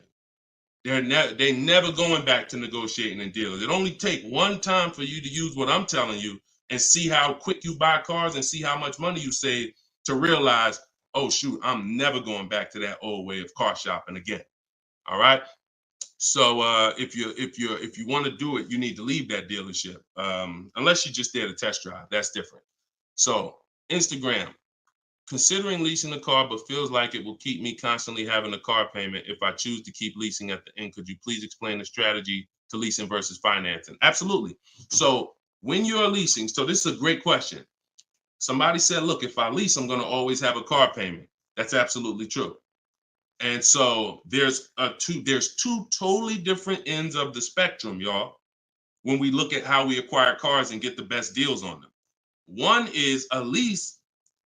They're never going back to negotiating and dealing. It only take one time for you to use what I'm telling you and see how quick you buy cars and see how much money you save to realize, oh shoot, I'm never going back to that old way of car shopping again. All right. So if you want to do it, you need to leave that dealership. Unless you're just there to test drive, that's different. So Instagram. Considering leasing a car, but feels like it will keep me constantly having a car payment if I choose to keep leasing at the end. Could you please explain the strategy to leasing versus financing? Absolutely. So when you're leasing, so this is a great question. Somebody said, look, if I lease, I'm going to always have a car payment. That's absolutely true. And so there's two totally different ends of the spectrum, y'all, when we look at how we acquire cars and get the best deals on them. One is a lease.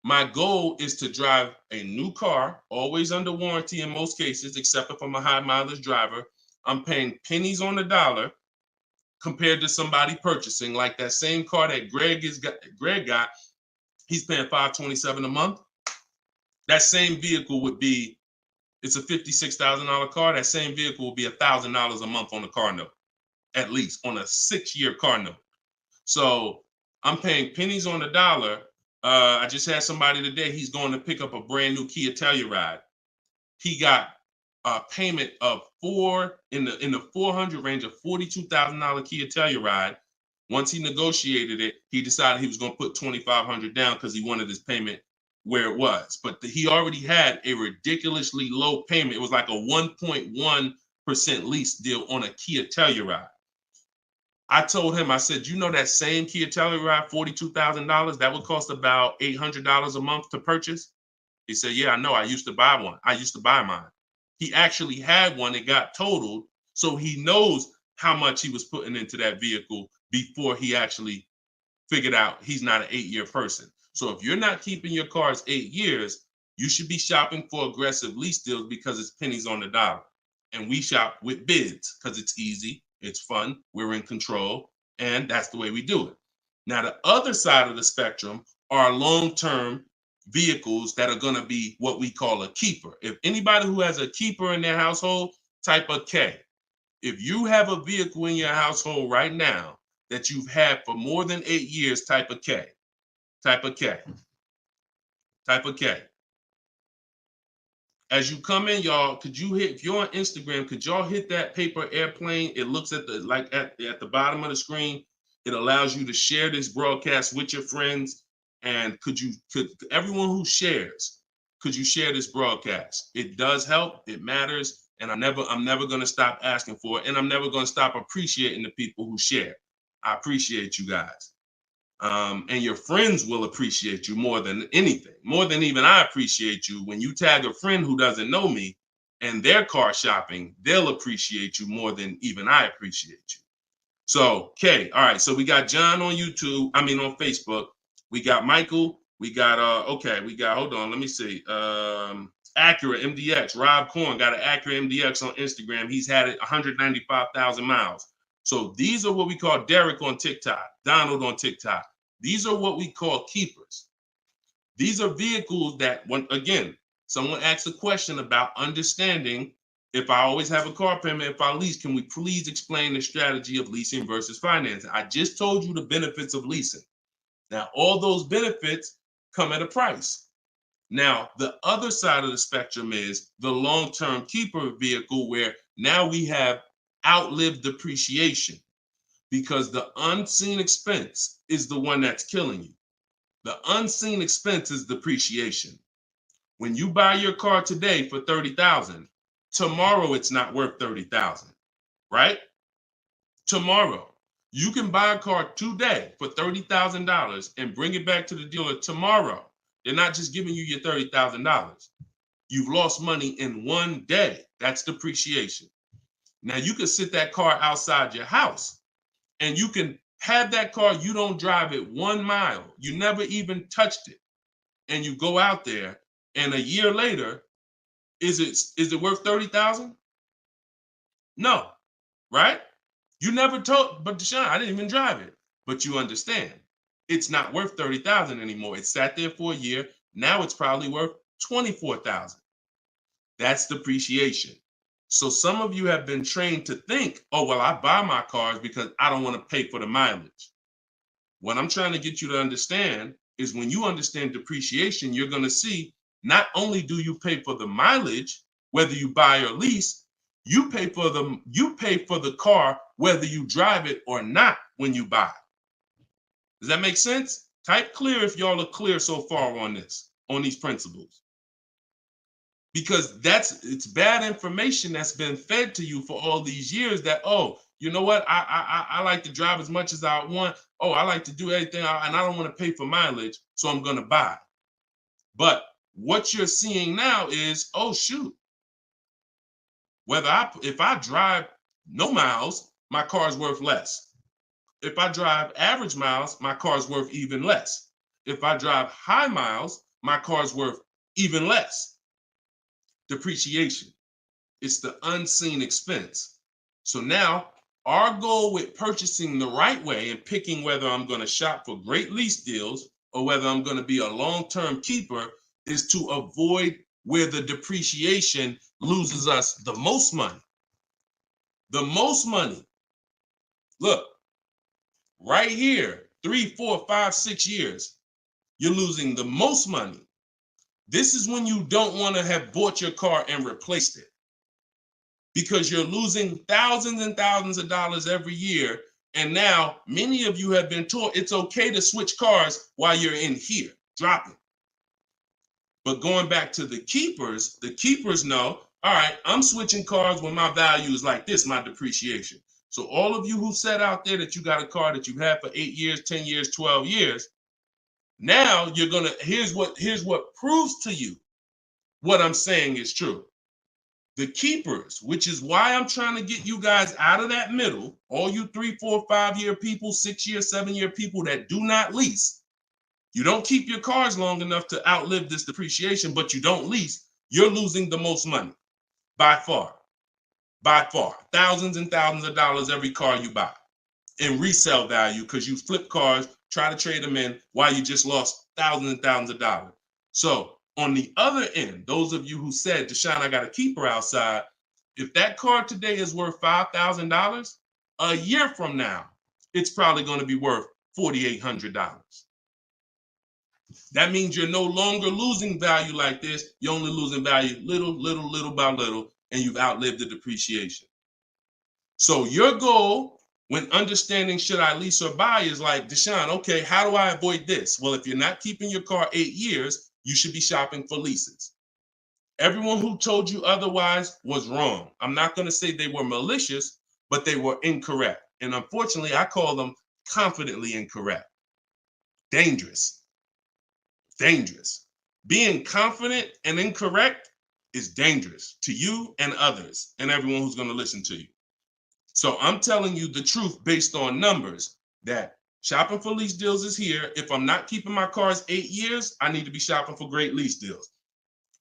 My goal is to drive a new car, always under warranty in most cases, except if I'm a high mileage driver. I'm paying pennies on the dollar compared to somebody purchasing like that same car that Greg got. He's paying $527 a month. That same vehicle would be, it's a $56,000 car. That same vehicle will be $1,000 a month on the car note, at least on a 6-year car note. So I'm paying pennies on the dollar. I just had somebody today, he's going to pick up a brand new Kia Telluride. He got a payment of in the 400 range of $42,000 Kia Telluride. Once he negotiated it, he decided he was going to put $2,500 down because he wanted his payment where it was. But he already had a ridiculously low payment. It was like a 1.1% lease deal on a Kia Telluride. I told him, I said, you know that same Kia Telluride, $42,000, that would cost about $800 a month to purchase? He said, yeah, I know. I used to buy one. I used to buy mine. He actually had one. It got totaled. So he knows how much he was putting into that vehicle before he actually figured out he's not an 8-year person. So if you're not keeping your cars 8 years, you should be shopping for aggressive lease deals because it's pennies on the dollar. And we shop with bids because it's easy. It's fun. We're in control. And that's the way we do it. Now, the other side of the spectrum are long-term vehicles that are going to be what we call a keeper. If anybody who has a keeper in their household, type a K. If you have a vehicle in your household right now that you've had for more than 8 years, type a K. Type a K. Type a K. As you come in, y'all, if you're on Instagram, could y'all hit that paper airplane? It looks at the bottom of the screen. It allows you to share this broadcast with your friends. And could everyone who shares, could you share this broadcast? It does help. It matters. And I'm never going to stop asking for it. And I'm never going to stop appreciating the people who share. I appreciate you guys. And your friends will appreciate you more than anything, more than even I appreciate you. When you tag a friend who doesn't know me and they're car shopping, they'll appreciate you more than even I appreciate you. So, okay, all right. So we got John on on Facebook. We got Michael. We got hold on, let me see. Acura MDX. Rob Korn got an Acura MDX on Instagram. He's had it 195,000 miles. So these are what we call Derek on TikTok, Donald on TikTok. These are what we call keepers. These are vehicles that, again, someone asked a question about understanding if I always have a car payment, if I lease, can we please explain the strategy of leasing versus financing? I just told you the benefits of leasing. Now, all those benefits come at a price. Now, the other side of the spectrum is the long-term keeper vehicle where now we have outlived depreciation because the unseen expense is the one that's killing you. The unseen expense is depreciation. When you buy your car today for $30,000, tomorrow it's not worth $30,000, right? Tomorrow, you can buy a car today for $30,000 and bring it back to the dealer tomorrow. They're not just giving you your $30,000. You've lost money in one day. That's depreciation. Now you can sit that car outside your house and you can have that car. You don't drive it 1 mile. You never even touched it. And you go out there and a year later, is it worth $30,000? No, right? You never told, but Deshone, I didn't even drive it. But you understand, it's not worth $30,000 anymore. It sat there for a year. Now it's probably worth $24,000. That's depreciation. So some of you have been trained to think, oh, well, I buy my cars because I don't want to pay for the mileage. What I'm trying to get you to understand is when you understand depreciation, you're going to see not only do you pay for the mileage, whether you buy or lease, you pay for the car whether you drive it or not when you buy. Does that make sense? Type clear if y'all are clear so far on this, on these principles. Because it's bad information that's been fed to you for all these years that, oh, you know what? I like to drive as much as I want. Oh, I like to do everything and I don't want to pay for mileage, so I'm going to buy. But what you're seeing now is, oh, shoot. If I drive no miles, my car's worth less. If I drive average miles, my car's worth even less. If I drive high miles, my car's worth even less. Depreciation. It's the unseen expense. So now our goal with purchasing the right way and picking whether I'm going to shop for great lease deals or whether I'm going to be a long-term keeper is to avoid where the depreciation loses us the most money. The most money. Look, right here, 3, 4, 5, 6 years, you're losing the most money. This is when you don't want to have bought your car and replaced it, because you're losing thousands and thousands of dollars every year. And now many of you have been taught it's okay to switch cars while you're in here, dropping. But going back to the keepers know, all right, I'm switching cars when my value is like this, my depreciation. So all of you who said out there that you got a car that you've had for 8 years, 10 years, 12 years, now you're gonna, here's what proves to you what I'm saying is true. The keepers, which is why I'm trying to get you guys out of that middle, all you 3, 4, 5 year people, 6 year, 7 year people that do not lease. You don't keep your cars long enough to outlive this depreciation, but you don't lease. You're losing the most money by far, thousands and thousands of dollars every car you buy in resale value, because you flip cars, try to trade them in while you just lost thousands and thousands of dollars. So on the other end, those of you who said, Deshone, I got a keeper outside, if that car today is worth $5,000, a year from now, it's probably going to be worth $4,800. That means you're no longer losing value like this. You're only losing value little by little, and you've outlived the depreciation. So your goal when understanding should I lease or buy is like, Deshone, okay, how do I avoid this? Well, if you're not keeping your car 8 years, you should be shopping for leases. Everyone who told you otherwise was wrong. I'm not going to say they were malicious, but they were incorrect. And unfortunately, I call them confidently incorrect. Dangerous. Being confident and incorrect is dangerous to you and others and everyone who's going to listen to you. So I'm telling you the truth based on numbers, that shopping for lease deals is here. If I'm not keeping my cars 8 years, I need to be shopping for great lease deals.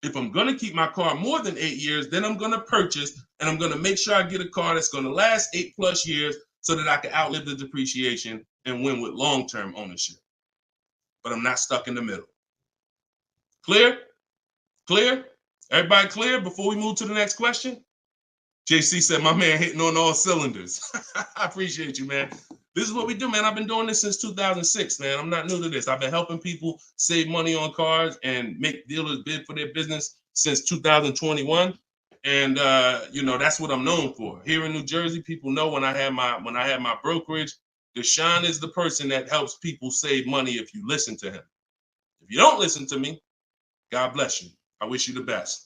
If I'm going to keep my car more than 8 years, then I'm going to purchase and I'm going to make sure I get a car that's going to last 8+ years so that I can outlive the depreciation and win with long-term ownership. But I'm not stuck in the middle. Clear? Clear? Everybody clear before we move to the next question? JC said, my man hitting on all cylinders. I appreciate you, man. This is what we do, man. I've been doing this since 2006, man. I'm not new to this. I've been helping people save money on cars and make dealers bid for their business since 2021. And that's what I'm known for. Here in New Jersey, people know when I had my brokerage, Deshone is the person that helps people save money if you listen to him. If you don't listen to me, God bless you. I wish you the best.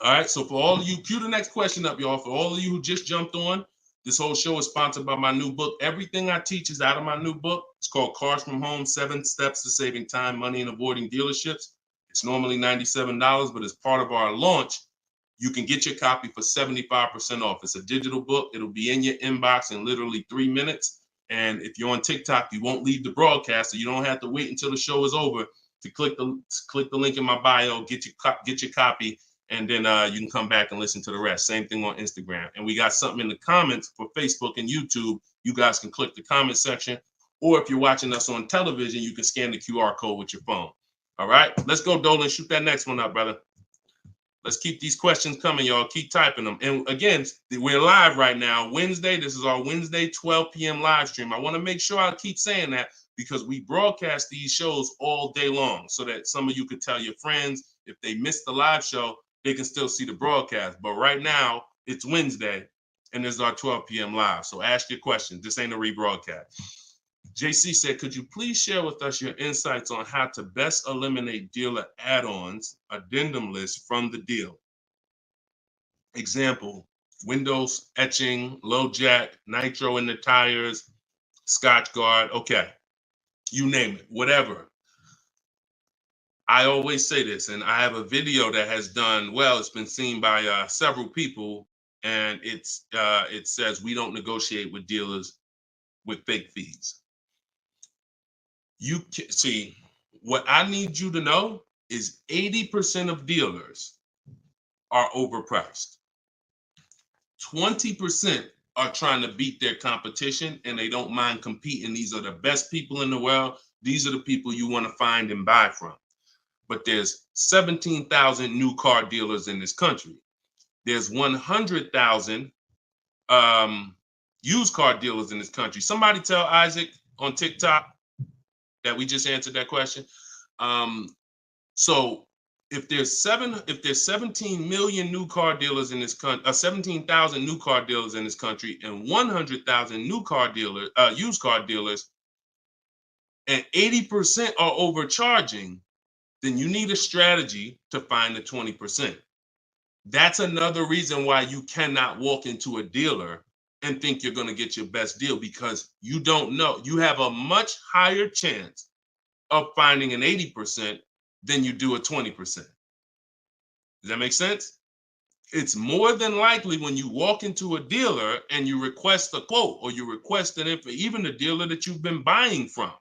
All right, so for all of you, cue the next question up, y'all. For all of you who just jumped on, this whole show is sponsored by my new book. Everything I teach is out of my new book. It's called Cars from Home, 7 Steps to Saving Time, Money, and Avoiding Dealerships. It's normally $97, but as part of our launch, you can get your copy for 75% off. It's a digital book. It'll be in your inbox in literally 3 minutes. And if you're on TikTok, you won't leave the broadcast, so you don't have to wait until the show is over to click the link in my bio, get your copy, and then you can come back and listen to the rest. Same thing on Instagram. And we got something in the comments for Facebook and YouTube. You guys can click the comment section, or if you're watching us on television, you can scan the QR code with your phone. All right, let's go, Dolan. Shoot that next one up, brother. Let's keep these questions coming, y'all. Keep typing them. And again, we're live right now, Wednesday. This is our Wednesday 12 p.m. live stream. I want to make sure I keep saying that because we broadcast these shows all day long so that some of you could tell your friends if they missed the live show, they can still see the broadcast. But right now, it's Wednesday, and this is our 12 p.m. live. So ask your questions. This ain't a rebroadcast. JC said, could you please share with us your insights on how to best eliminate dealer add-ons, addendum lists from the deal? Example, windows etching, low jack, nitro in the tires, Scotch guard. Okay, you name it, whatever. I always say this, and I have a video that has done well. It's been seen by several people, and it says we don't negotiate with dealers with fake fees. You can see, what I need you to know is 80% of dealers are overpriced. 20% are trying to beat their competition, and they don't mind competing. These are the best people in the world. These are the people you want to find and buy from. But there's 17,000 new car dealers in this country. There's 100,000 used car dealers in this country. Somebody tell Isaac on TikTok that we just answered that question. So if there's 17 million new car dealers in this country, 17,000 new car dealers in this country, and 100,000 new car dealers, used car dealers, and 80% are overcharging, then you need a strategy to find the 20%. That's another reason why you cannot walk into a dealer and think you're going to get your best deal, because you don't know. You have a much higher chance of finding an 80% than you do a 20%. Does that make sense? It's more than likely when you walk into a dealer and you request a quote, or you request an info, even the dealer that you've been buying from,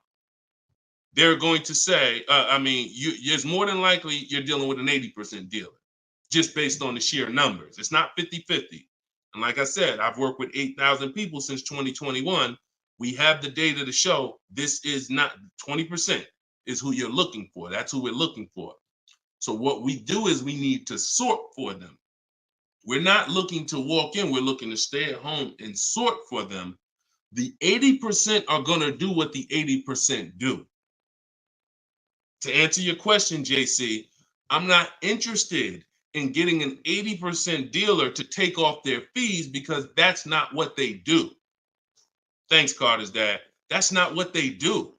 they're going to say, it's more than likely you're dealing with an 80% dealer, just based on the sheer numbers. It's not 50-50. And like I said, I've worked with 8,000 people since 2021. We have the data to show this is not 20% is who you're looking for. That's who we're looking for. So what we do is we need to sort for them. We're not looking to walk in. We're looking to stay at home and sort for them. The 80% are going to do what the 80% do. To answer your question, JC, I'm not interested in getting an 80% dealer to take off their fees, because that's not what they do. Thanks, Carter's dad. That's not what they do.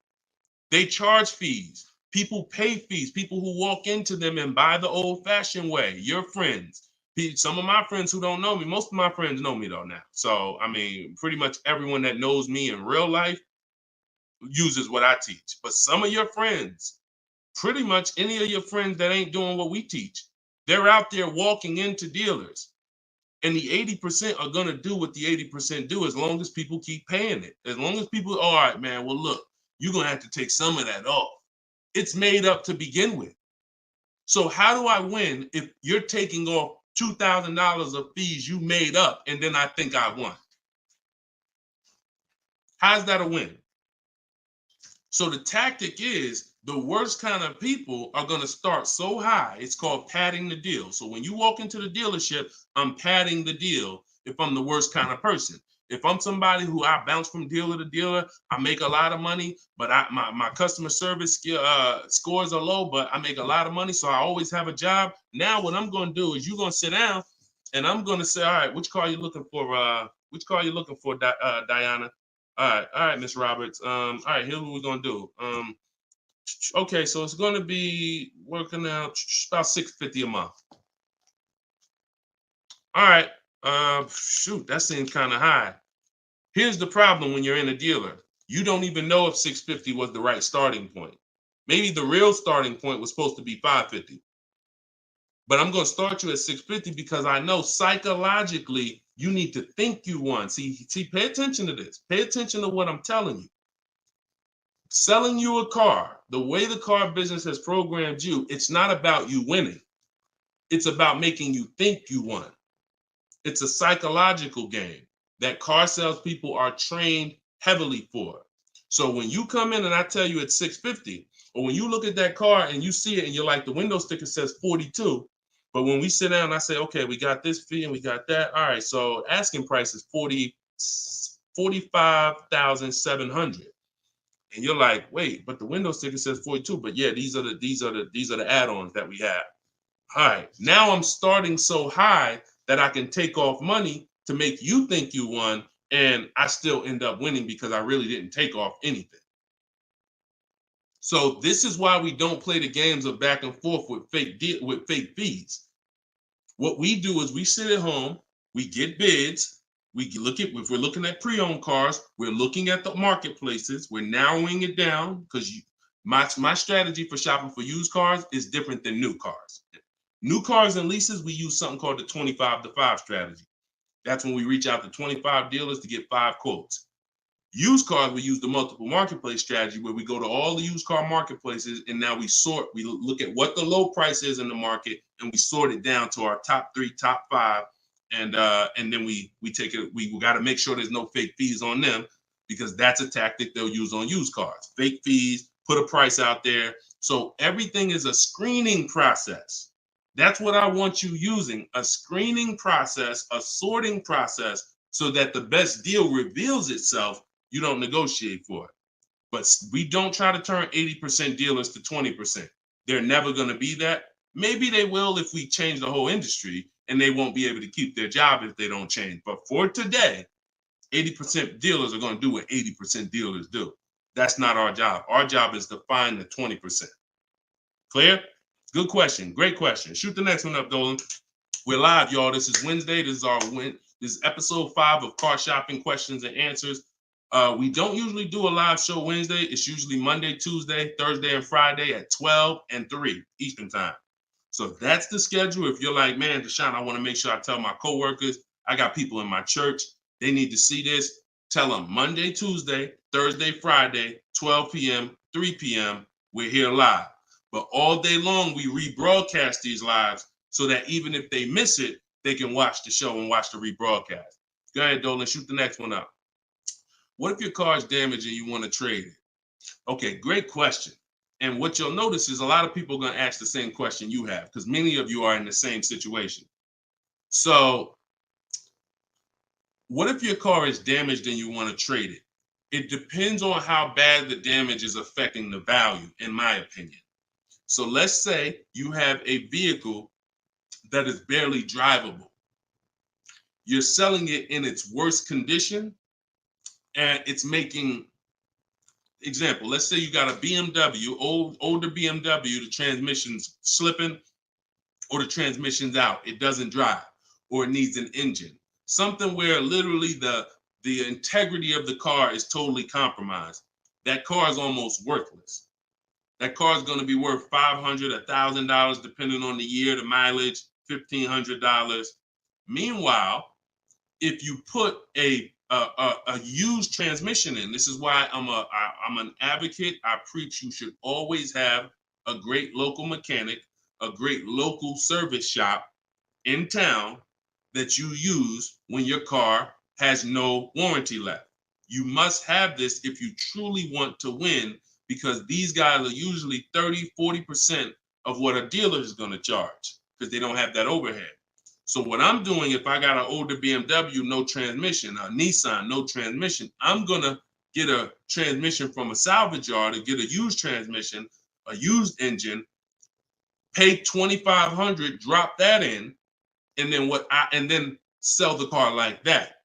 They charge fees. People pay fees. People who walk into them and buy the old-fashioned way. Your friends. Some of my friends who don't know me, most of my friends know me though now. So, pretty much everyone that knows me in real life uses what I teach. But some of your friends, pretty much any of your friends that ain't doing what we teach, they're out there walking into dealers. And the 80% are going to do what the 80% do, as long as people keep paying it. As long as people, all right, man, well, look, you're going to have to take some of that off. It's made up to begin with. So how do I win if you're taking off $2,000 of fees you made up, and then I think I won? How's that a win? So the tactic is, the worst kind of people are going to start so high. It's called padding the deal. So when you walk into the dealership, I'm padding the deal if I'm the worst kind of person. If I'm somebody who I bounce from dealer to dealer, I make a lot of money, but my customer service scores are low, but I make a lot of money, so I always have a job. Now what I'm going to do is, you're going to sit down, and I'm going to say, all right, which car are you looking for? Which car are you looking for, Diana? All right, Miss Roberts. All right, here's what we're going to do. Okay, so it's going to be working out about $650 a month. All right. Shoot, that seems kind of high. Here's the problem when you're in a dealer. You don't even know if $650 was the right starting point. Maybe the real starting point was supposed to be $550. But I'm going to start you at $650 because I know psychologically you need to think you won. See, pay attention to this. Pay attention to what I'm telling you. Selling you a car, the way the car business has programmed you, it's not about you winning. It's about making you think you won. It's a psychological game that car salespeople are trained heavily for. So when you come in and I tell you it's 650, or when you look at that car and you see it and you're like, the window sticker says 42, but when we sit down and I say, okay, we got this fee and we got that. All right, so asking price is 45,700. And you're like, wait, but the window sticker says 42. But yeah, these are the add-ons that we have. All right, now I'm starting so high that I can take off money to make you think you won, and I still end up winning because I really didn't take off anything. So this is why we don't play the games of back and forth with fake fees. What we do is we sit at home, we get bids, we look at, if we're looking at pre-owned cars, we're looking at the marketplaces, we're narrowing it down, because my strategy for shopping for used cars is different than new cars. New cars and leases, we use something called the 25 to 5 strategy. That's when we reach out to 25 dealers to get 5 quotes. Used cars, we use the multiple marketplace strategy, where we go to all the used car marketplaces and now we look at what the low price is in the market and we sort it down to our top 3, top 5. And then we take it, we got to make sure there's no fake fees on them, because that's a tactic they'll use on used cars. Fake fees, put a price out there. So everything is a screening process. That's what I want you using, a screening process, a sorting process, so that the best deal reveals itself. You don't negotiate for it. But we don't try to turn 80% dealers to 20%. They're never going to be that. Maybe they will if we change the whole industry, and they won't be able to keep their job if they don't change. But for today, 80% dealers are going to do what 80% dealers do. That's not our job. Our job is to find the 20%. Clear? Good question. Great question. Shoot the next one up, Dolan. We're live, y'all. This is Wednesday. This is episode 5 of Car Shopping Questions and Answers. We don't usually do a live show Wednesday. It's usually Monday, Tuesday, Thursday, and Friday at 12 and 3 Eastern time. So that's the schedule. If you're like, man, Deshone, I want to make sure I tell my coworkers, I got people in my church, they need to see this. Tell them Monday, Tuesday, Thursday, Friday, 12 p.m., 3 p.m., we're here live. But all day long, we rebroadcast these lives so that even if they miss it, they can watch the show and watch the rebroadcast. Go ahead, Dolan, shoot the next one up. What if your car is damaged and you want to trade it? Okay, great question. And what you'll notice is a lot of people are going to ask the same question you have, because many of you are in the same situation. So what if your car is damaged and you want to trade it? It depends on how bad the damage is affecting the value, in my opinion. So let's say you have a vehicle that is barely drivable. You're selling it in its worst condition, and it's making, example, let's say you got a BMW, older BMW, the transmission's slipping, or the transmission's out, it doesn't drive, or it needs an engine. Something where literally the integrity of the car is totally compromised. That car is almost worthless. That car is going to be worth $500, $1,000, depending on the year, the mileage, $1,500. Meanwhile, if you put a used transmission in, this is why I'm an advocate. I preach you should always have a great local mechanic, a great local service shop in town that you use when your car has no warranty left. You must have this if you truly want to win, because these guys are usually 30, 40% of what a dealer is going to charge, because they don't have that overhead. So what I'm doing, if I got an older BMW, no transmission, a Nissan, no transmission, I'm going to get a transmission from a salvage yard to get a used transmission, a used engine, pay $2,500, drop that in, and then sell the car like that.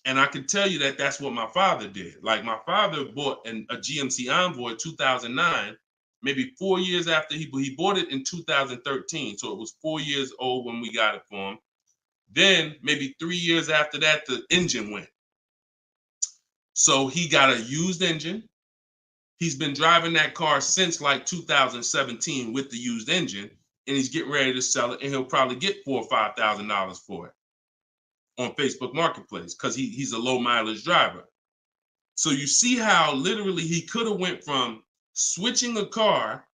And I can tell you that that's what my father did. Like, my father bought a GMC Envoy 2009, maybe 4 years after he bought it in 2013. So it was 4 years old when we got it for him. Then maybe 3 years after that, the engine went. So he got a used engine. He's been driving that car since like 2017 with the used engine, and he's getting ready to sell it, and he'll probably get $4,000 or $5,000 for it on Facebook Marketplace, because he's a low mileage driver. So you see how literally he could have went from switching a car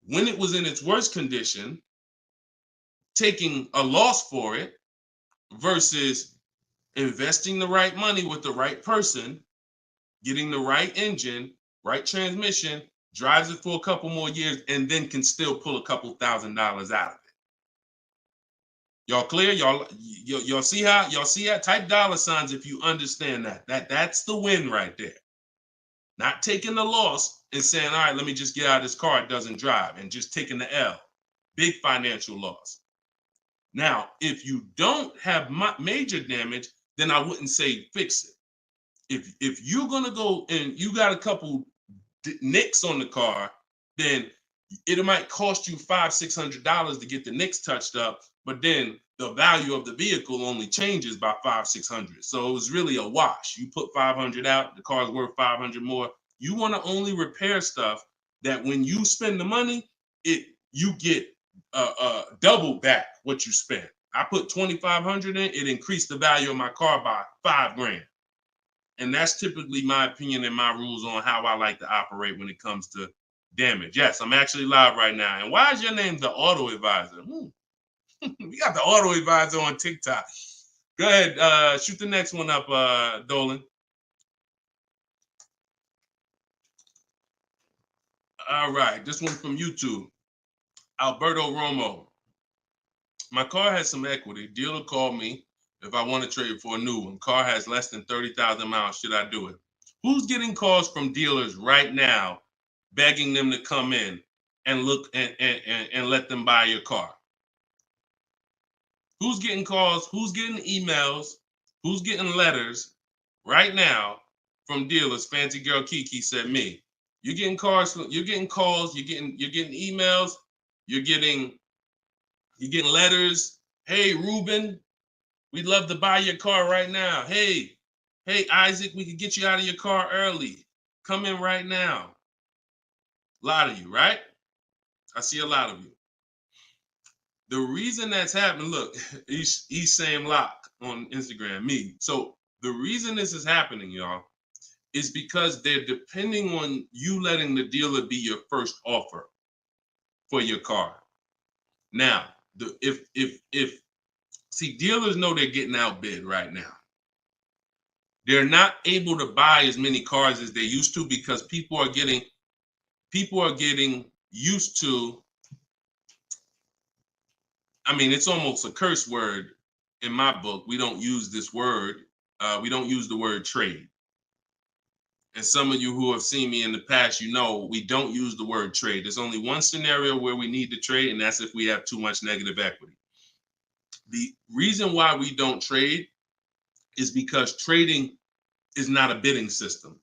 when it was in its worst condition taking a loss for it versus investing the right money with the right person, getting the right engine, right transmission, drives it for a couple more years, and then can still pull a couple $1,000s out of it. Y'all clear? Y'all see how? Y'all see how? Type dollar signs if you understand that. That's the win right there. Not taking the loss and saying, all right, let me just get out of this car, it doesn't drive, and just taking the L. Big financial loss. Now, if you don't have major damage, then I wouldn't say fix it. If you're gonna go and you got a couple nicks on the car, then it might cost you $500-600 to get the nicks touched up, but then the value of the vehicle only changes by $500-600. So it was really a wash. You put 500 out, the car's worth 500 more. You want to only repair stuff that when you spend the money, you get double back what you spent. I put 2,500 in, it increased the value of my car by $5,000. And that's typically my opinion and my rules on how I like to operate when it comes to damage. Yes, I'm actually live right now. And why is your name the Auto Advisor? We got the Auto Advisor on TikTok. Go ahead, shoot the next one up, Dolan. All right, this one from YouTube. Alberto Romo. My car has some equity. Dealer called me if I want to trade for a new one. Car has less than 30,000 miles. Should I do it? Who's getting calls from dealers right now begging them to come in and look and let them buy your car? Who's getting calls? Who's getting emails? Who's getting letters right now from dealers? Fancy Girl Kiki said me. You're getting calls. You're getting calls. You're getting emails. You're getting letters. Hey, Ruben, we'd love to buy your car right now. Hey, Isaac, we could get you out of your car early. Come in right now. A lot of you, right? I see a lot of you. The reason that's happening, look, he's saying lock on Instagram, me. So the reason this is happening, y'all, is because they're depending on you letting the dealer be your first offer for your car. Now, see, dealers know they're getting outbid right now. They're not able to buy as many cars as they used to because people are getting used to, I mean, it's almost a curse word in my book. We don't use this word. We don't use the word trade. And some of you who have seen me in the past, you know we don't use the word trade. There's only one scenario where we need to trade, and that's if we have too much negative equity. The reason why we don't trade is because trading is not a bidding system.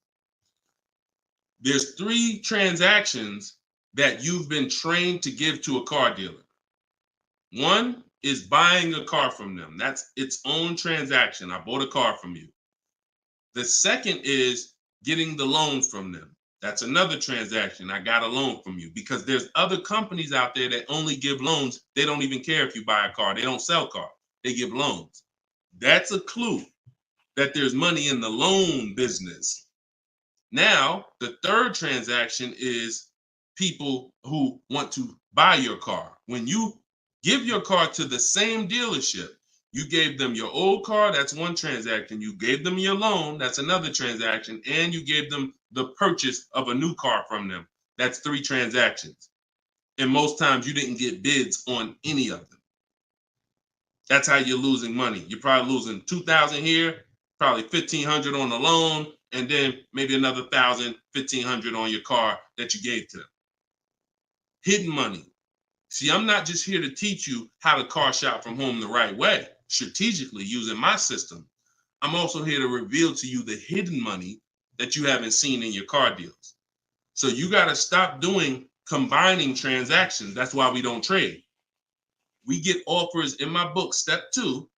There's 3 transactions that you've been trained to give to a car dealer. One is buying a car from them. That's its own transaction. I bought a car from you. The second is getting the loan from them. That's another transaction. I got a loan from you, because there's other companies out there that only give loans. They don't even care if you buy a car. They don't sell cars. They give loans. That's a clue that there's money in the loan business. Now, the third transaction is people who want to buy your car. When you give your car to the same dealership, you gave them your old car, that's one transaction. You gave them your loan, that's another transaction. And you gave them the purchase of a new car from them. That's 3 transactions. And most times you didn't get bids on any of them. That's how you're losing money. You're probably losing $2,000 here, probably $1,500 on the loan, and then maybe another $1,000, $1,500 on your car that you gave to them. Hidden money. See, I'm not just here to teach you how to car shop from home the right way, strategically using my system. I'm also here to reveal to you the hidden money that you haven't seen in your car deals. So you got to stop doing combining transactions. That's why we don't trade. We get offers in my book, step 2.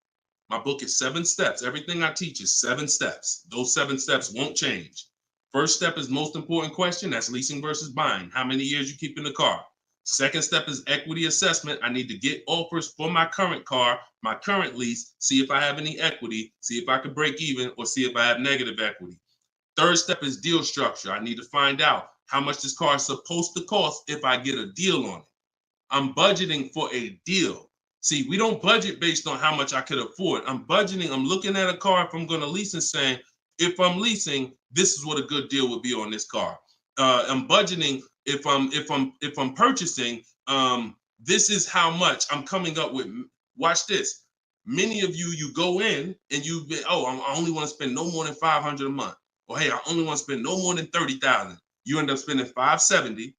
My book is 7 steps. Everything I teach is 7 steps. Those 7 steps won't change. First step is most important question. That's leasing versus buying. How many years you keep in the car? Second step is equity assessment. I need to get offers for my current car, my current lease, see if I have any equity, see if I can break even, or see if I have negative equity. Third step is deal structure. I need to find out how much this car is supposed to cost if I get a deal on it. I'm budgeting for a deal. See, we don't budget based on how much I could afford. I'm budgeting, I'm looking at a car if I'm going to lease and saying, if I'm leasing, this is what a good deal would be on this car. I'm budgeting if I'm purchasing, this is how much I'm coming up with. Watch this. Many of you go in and I only want to spend no more than $500 a month. Or hey, I only want to spend no more than $30,000. You end up spending $570,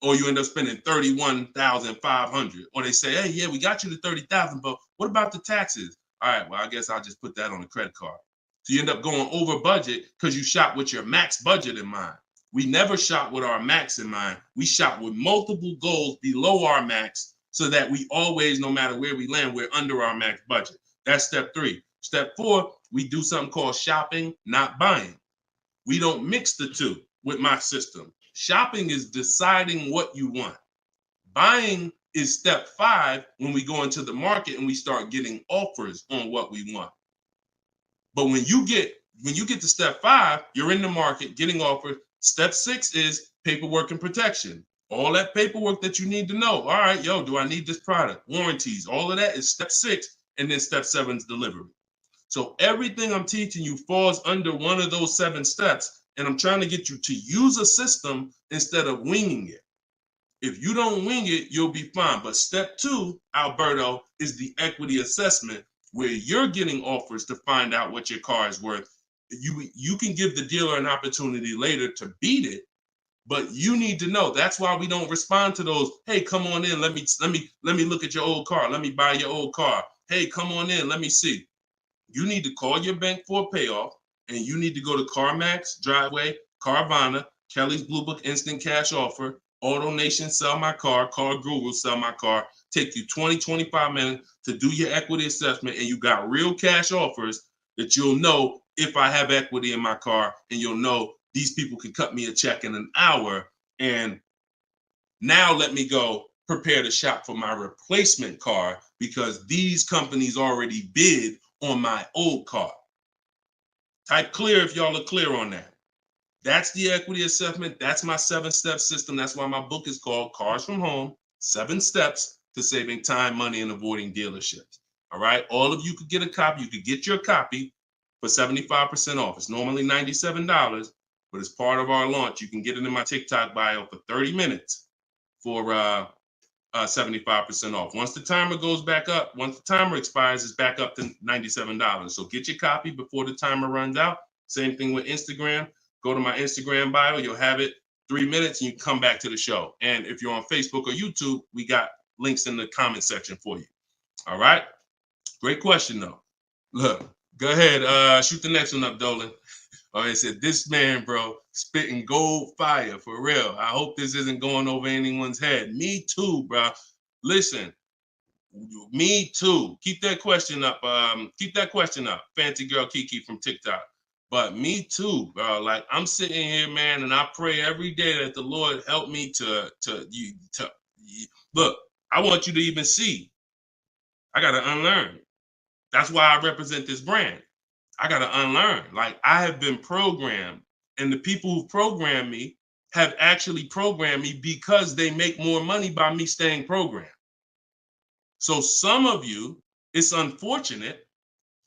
or you end up spending $31,500. Or they say, hey, yeah, we got you to $30,000, but what about the taxes? All right, well, I guess I'll just put that on a credit card. So you end up going over budget because you shop with your max budget in mind. We never shop with our max in mind. We shop with multiple goals below our max so that we always, no matter where we land, we're under our max budget. That's step 3. Step 4, we do something called shopping, not buying. We don't mix the two with my system. Shopping is deciding what you want. Buying is step 5 when we go into the market and we start getting offers on what we want. But when you get to step 5, you're in the market getting offers. Step 6 is paperwork and protection. All that paperwork that you need to know. All right, do I need this product? Warranties, all of that is step 6. And then step 7 is delivery. So everything I'm teaching you falls under one of those 7 steps. And I'm trying to get you to use a system instead of winging it. If you don't wing it, you'll be fine. But step 2, Alberto, is the equity assessment, where you're getting offers to find out what your car is worth. You can give the dealer an opportunity later to beat it, but you need to know. That's why we don't respond to those. Hey, come on in. Let me look at your old car. Let me buy your old car. Hey, come on in. Let me see. You need to call your bank for a payoff, and you need to go to CarMax, Driveway, Carvana, Kelly's Blue Book Instant Cash Offer, AutoNation, Sell My Car, Car Guru, Sell My Car. Take you 20, 25 minutes to do your equity assessment, and you got real cash offers that you'll know if I have equity in my car, and you'll know these people can cut me a check in an hour. And now let me go prepare to shop for my replacement car because these companies already bid on my old car. Type clear if y'all are clear on that. That's the equity assessment. That's my 7-step system. That's why my book is called Cars from Home, 7 Steps to Saving Time, Money, and Avoiding Dealerships. All right. All of you could get a copy. You could get your copy for 75% off. It's normally $97, but as part of our launch, you can get it in my TikTok bio for 30 minutes for 75% off. Once the timer goes back up, once the timer expires, it's back up to $97. So get your copy before the timer runs out. Same thing with Instagram. Go to my Instagram bio. You'll have it 3 minutes and you come back to the show. And if you're on Facebook or YouTube, we got links in the comment section for you. All right. Great question, though. Look, go ahead. Shoot the next one up, Dolan. It said, this man, bro, spitting gold fire for real. I hope this isn't going over anyone's head. Me too, bro. Listen, me too. Keep that question up. Fancy girl Kiki from TikTok. But me too, bro. Like, I'm sitting here, man, and I pray every day that the Lord help me to look. I want you to even see. I gotta unlearn. That's why I represent this brand. I got to unlearn. Like, I have been programmed, and the people who programmed me have actually programmed me because they make more money by me staying programmed. So some of you, it's unfortunate,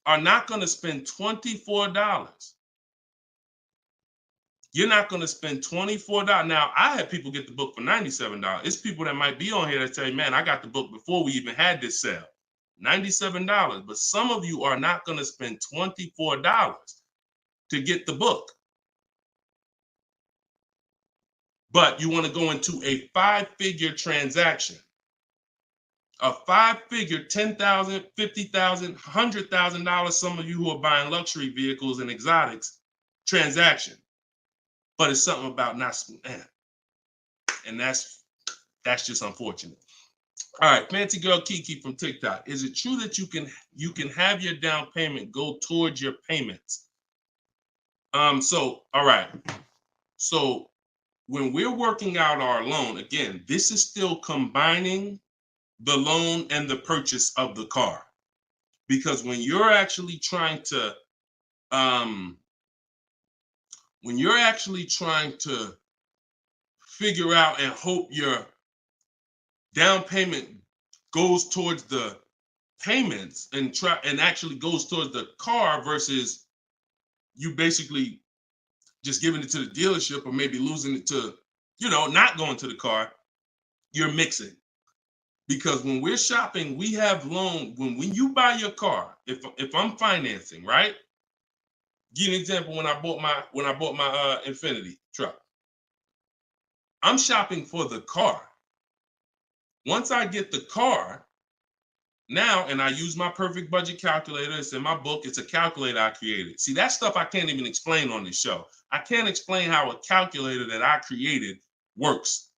are not going to spend $24. You're not going to spend $24. Now, I had people get the book for $97. It's people that might be on here that say, man, I got the book before we even had this sale. $97, but some of you are not going to spend $24 to get the book. But you want to go into a 5-figure transaction, a 5-figure, $10,000, $50,000, $100,000. Some of you who are buying luxury vehicles and exotics transaction, but it's something about not, and that's just unfortunate. All right, fancy girl Kiki from TikTok. Is it true that you can have your down payment go towards your payments? So all right. So when we're working out our loan, again, this is still combining the loan and the purchase of the car. Because when you're actually trying to figure out and hope your down payment goes towards the payments and actually goes towards the car versus you basically just giving it to the dealership or maybe losing it to, not going to the car, you're mixing. Because when we're shopping, we have loan. When you buy your car, if I'm financing, right? Give you an example. When I bought my Infiniti truck, I'm shopping for the car. Once I get the car, now, and I use my perfect budget calculator. It's in my book. It's a calculator I created. See, that stuff I can't even explain on this show. I can't explain how a calculator that I created works.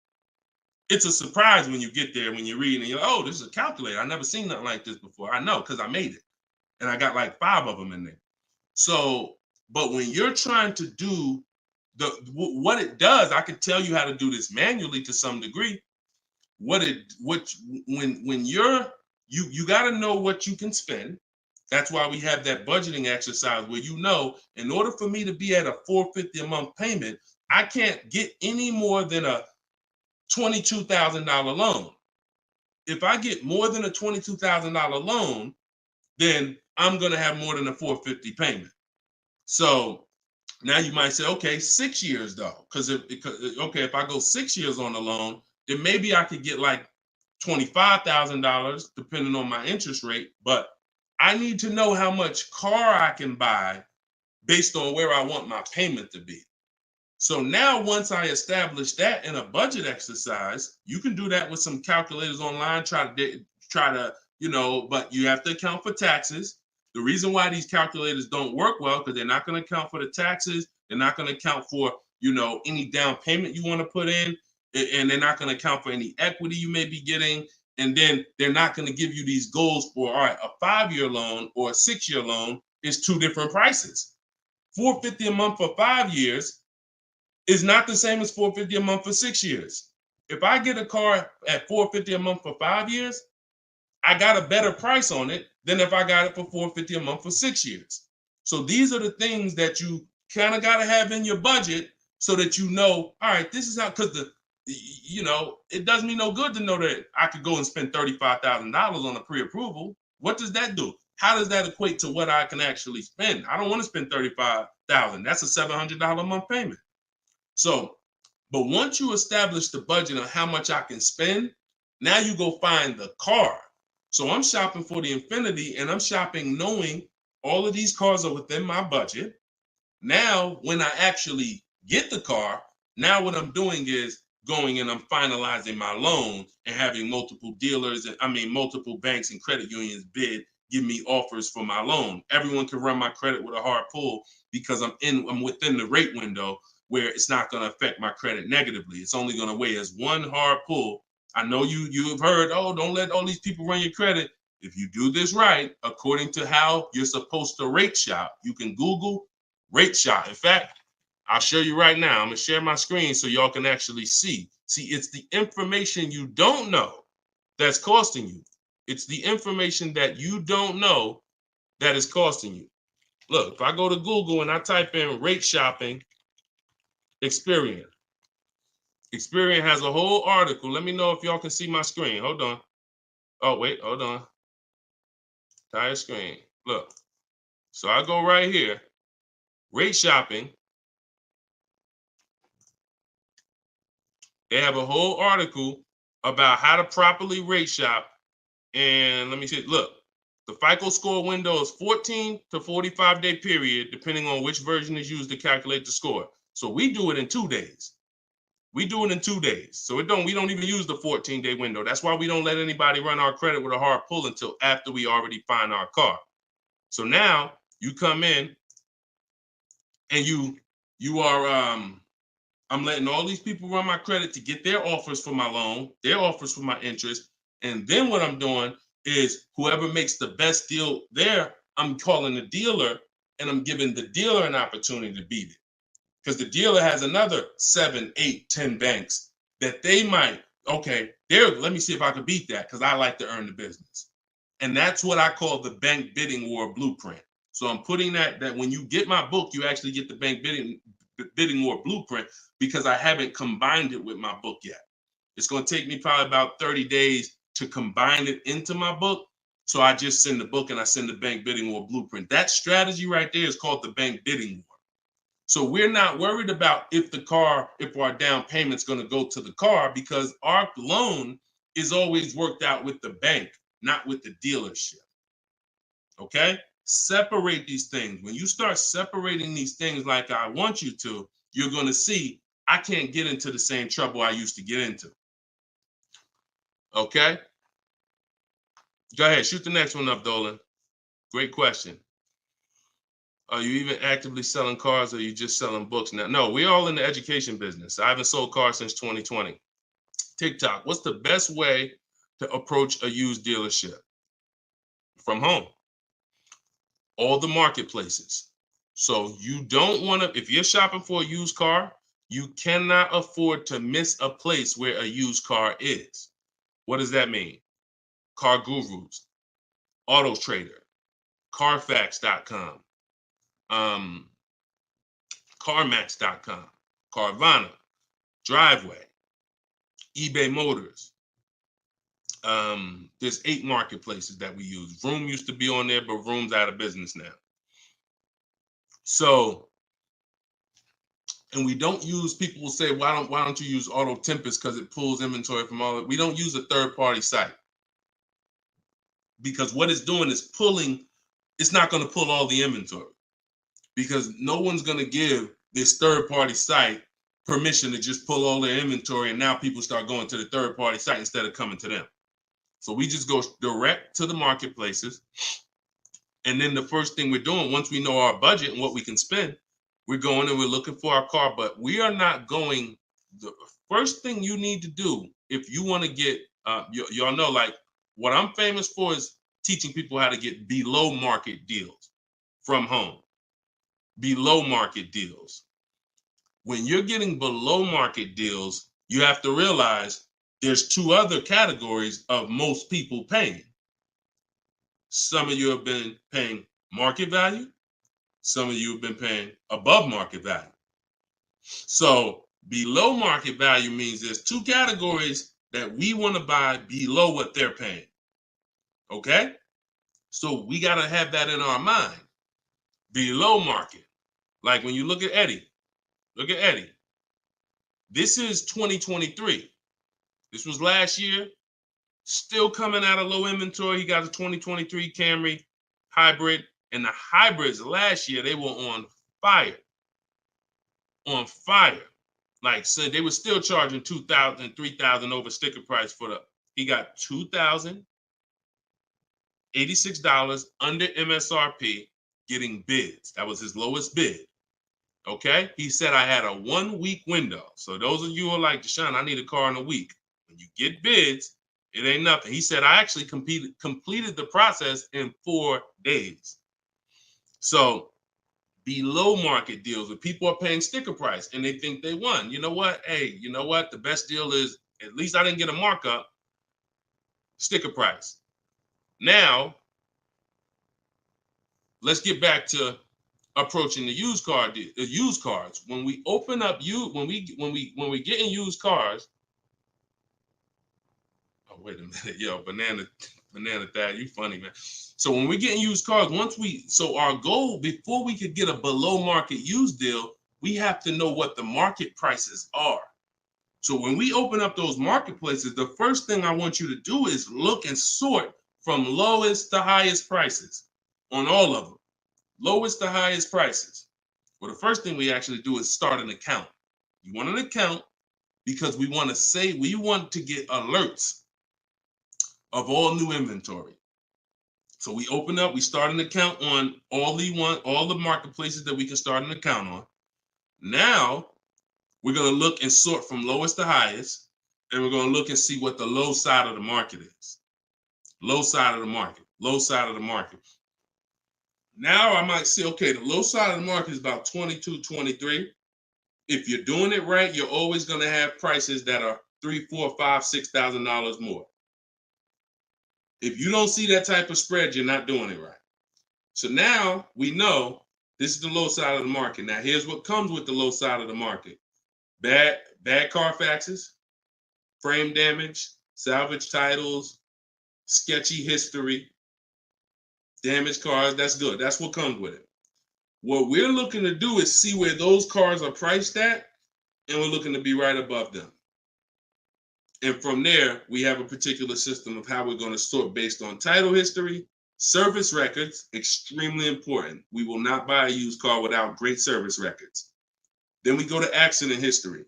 It's a surprise when you get there, when you're reading and you're like, oh, this is a calculator. I never seen nothing like this before. I know, because I made it. And I got like 5 of them in there. So, but when you're trying to do what it does, I can tell you how to do this manually to some degree. When you got to know what you can spend. That's why we have that budgeting exercise where in order for me to be at a $450 a month payment, I can't get any more than a $22,000 loan. If I get more than a $22,000 loan, then I'm going to have more than a $450 payment. So now you might say, okay, 6 years though, because if I go 6 years on the loan, then maybe I could get like $25,000 depending on my interest rate. But I need to know how much car I can buy based on where I want my payment to be. So now once I establish that in a budget exercise, you can do that with some calculators online, try to, but you have to account for taxes. The reason why these calculators don't work well, because they're not going to account for the taxes. They're not going to account for, any down payment you want to put in, and they're not going to account for any equity you may be getting. And then they're not going to give you these goals for, all right, a 5-year loan or a 6-year loan is 2 different prices. $450 a month for 5 years is not the same as $450 a month for 6 years. If I get a car at $450 a month for 5 years, I got a better price on it than if I got it for $450 a month for 6 years. So these are the things that you kind of got to have in your budget so that all right, this is how, because it does me no good to know that I could go and spend $35,000 on a pre-approval. What does that do? How does that equate to what I can actually spend? I don't want to spend $35,000. That's a $700 a month payment. So, but once you establish the budget on how much I can spend, now you go find the car. So I'm shopping for the Infiniti, and I'm shopping knowing all of these cars are within my budget. Now, when I actually get the car, now what I'm doing is going and I'm finalizing my loan and having multiple dealers, multiple banks and credit unions give me offers for my loan. Everyone can run my credit with a hard pull because I'm within the rate window where it's not going to affect my credit negatively. It's only going to weigh as one hard pull. I know you have heard, oh, don't let all these people run your credit. If you do this right, according to how you're supposed to rate shop, you can Google rate shop. In fact, I'll show you right now. I'm going to share my screen so y'all can actually see. See, it's the information you don't know that's costing you. It's the information that you don't know that is costing you. Look, if I go to Google and I type in rate shopping, Experian. Experian has a whole article. Let me know if y'all can see my screen. Hold on. Oh, wait, hold on. Entire screen. Look. So I go right here. Rate shopping. They have a whole article about how to properly rate shop. And let me see. Look, the FICO score window is 14 to 45-day period, depending on which version is used to calculate the score. So we do it in 2 days. We do it in 2 days. So we don't even use the 14-day window. That's why we don't let anybody run our credit with a hard pull until after we already find our car. So now you come in and you are I'm letting all these people run my credit to get their offers for my loan, their offers for my interest. And then what I'm doing is whoever makes the best deal there, I'm calling the dealer and I'm giving the dealer an opportunity to beat it. Because the dealer has another 7, 8, 10 banks that they might, let me see if I can beat that because I like to earn the business. And that's what I call the bank bidding war blueprint. So I'm putting that when you get my book, you actually get the bank bidding war blueprint because I haven't combined it with my book yet. It's going to take me probably about 30 days to combine it into my book. So I just send the book and I send the bank bidding war blueprint. That strategy right there is called the bank bidding war. So we're not worried about if our down payment's going to go to the car, because our loan is always worked out with the bank, not with the dealership. Okay? Separate these things. When you start separating these things like I want you to, you're going to see I can't get into the same trouble I used to get into. Okay? Go ahead. Shoot the next one up, Dolan. Great question. Are you even actively selling cars, or are you just selling books now? No, we're all in the education business. I haven't sold cars since 2020. TikTok, what's the best way to approach a used dealership? From home. All the marketplaces. So you don't want to, if you're shopping for a used car, you cannot afford to miss a place where a used car is. What does that mean? Car Gurus, Auto Trader, Carfax.com, CarMax.com, Carvana, Driveway, eBay Motors. There's 8 marketplaces that we use. Vroom used to be on there, but Vroom's out of business now. So, and we don't use, people will say, why don't you use Auto Tempest because it pulls inventory from all of it. We don't use a third-party site, because what it's doing is pulling, it's not going to pull all the inventory, because no one's going to give this third-party site permission to just pull all their inventory, and now people start going to the third-party site instead of coming to them. So we just go direct to the marketplaces. And then the first thing we're doing, once we know our budget and what we can spend, we're going and we're looking for our car. But we are not going, the first thing you need to do if you want to get, y'all know, like, what I'm famous for is teaching people how to get below market deals from home. Below market deals. When you're getting below market deals, you have to realize there's 2 other categories of most people paying. Some of you have been paying market value. Some of you have been paying above market value. So below market value means there's 2 categories that we want to buy below what they're paying. Okay? So we got to have that in our mind. Below market. Like when you look at Eddie. Look at Eddie. This is 2023. This was last year. Still coming out of low inventory. He got a 2023 Camry hybrid. And the hybrids last year, they were on fire. On fire. Like, so they were still charging $2,000, $3,000 over sticker price for the, he got $2,086 under MSRP getting bids. That was his lowest bid. Okay? He said, I had a 1-week window. So those of you who are like, Deshone, I need a car in a week. When you get bids, it ain't nothing. He said, I actually completed the process in 4 days. So below market deals where people are paying sticker price and they think they won. You know what? Hey, you know what? The best deal is, at least I didn't get a markup, sticker price. Now, let's get back to approaching the used cars. When we open up when we get in used cars. Oh, wait a minute, yo, banana dad, you funny, man. So when we get in used cars, so our goal before we could get a below market used deal, we have to know what the market prices are. So when we open up those marketplaces, the first thing I want you to do is look and sort from lowest to highest prices on all of them. Lowest to highest prices. Well, the first thing we actually do is start an account. You want an account because we want to get alerts of all new inventory. So we start an account on all the marketplaces that we can start an account on. Now we're going to look and sort from lowest to highest, and we're going to look and see what the low side of the market is. Low side of the market, low side of the market. Now I might say, okay, the low side of the market is about 22, 23. If you're doing it right, you're always going to have prices that are $3,000, $4,000, $5,000, $6,000 more. If you don't see that type of spread, you're not doing it right. So now we know this is the low side of the market. Now here's what comes with the low side of the market. Bad Carfaxes, frame damage, salvage titles, sketchy history, Damaged cars, that's good. That's what comes with it. What we're looking to do is see where those cars are priced at, and we're looking to be right above them. And from there, we have a particular system of how we're going to sort based on title history, service records, extremely important. We will not buy a used car without great service records. Then we go to accident history.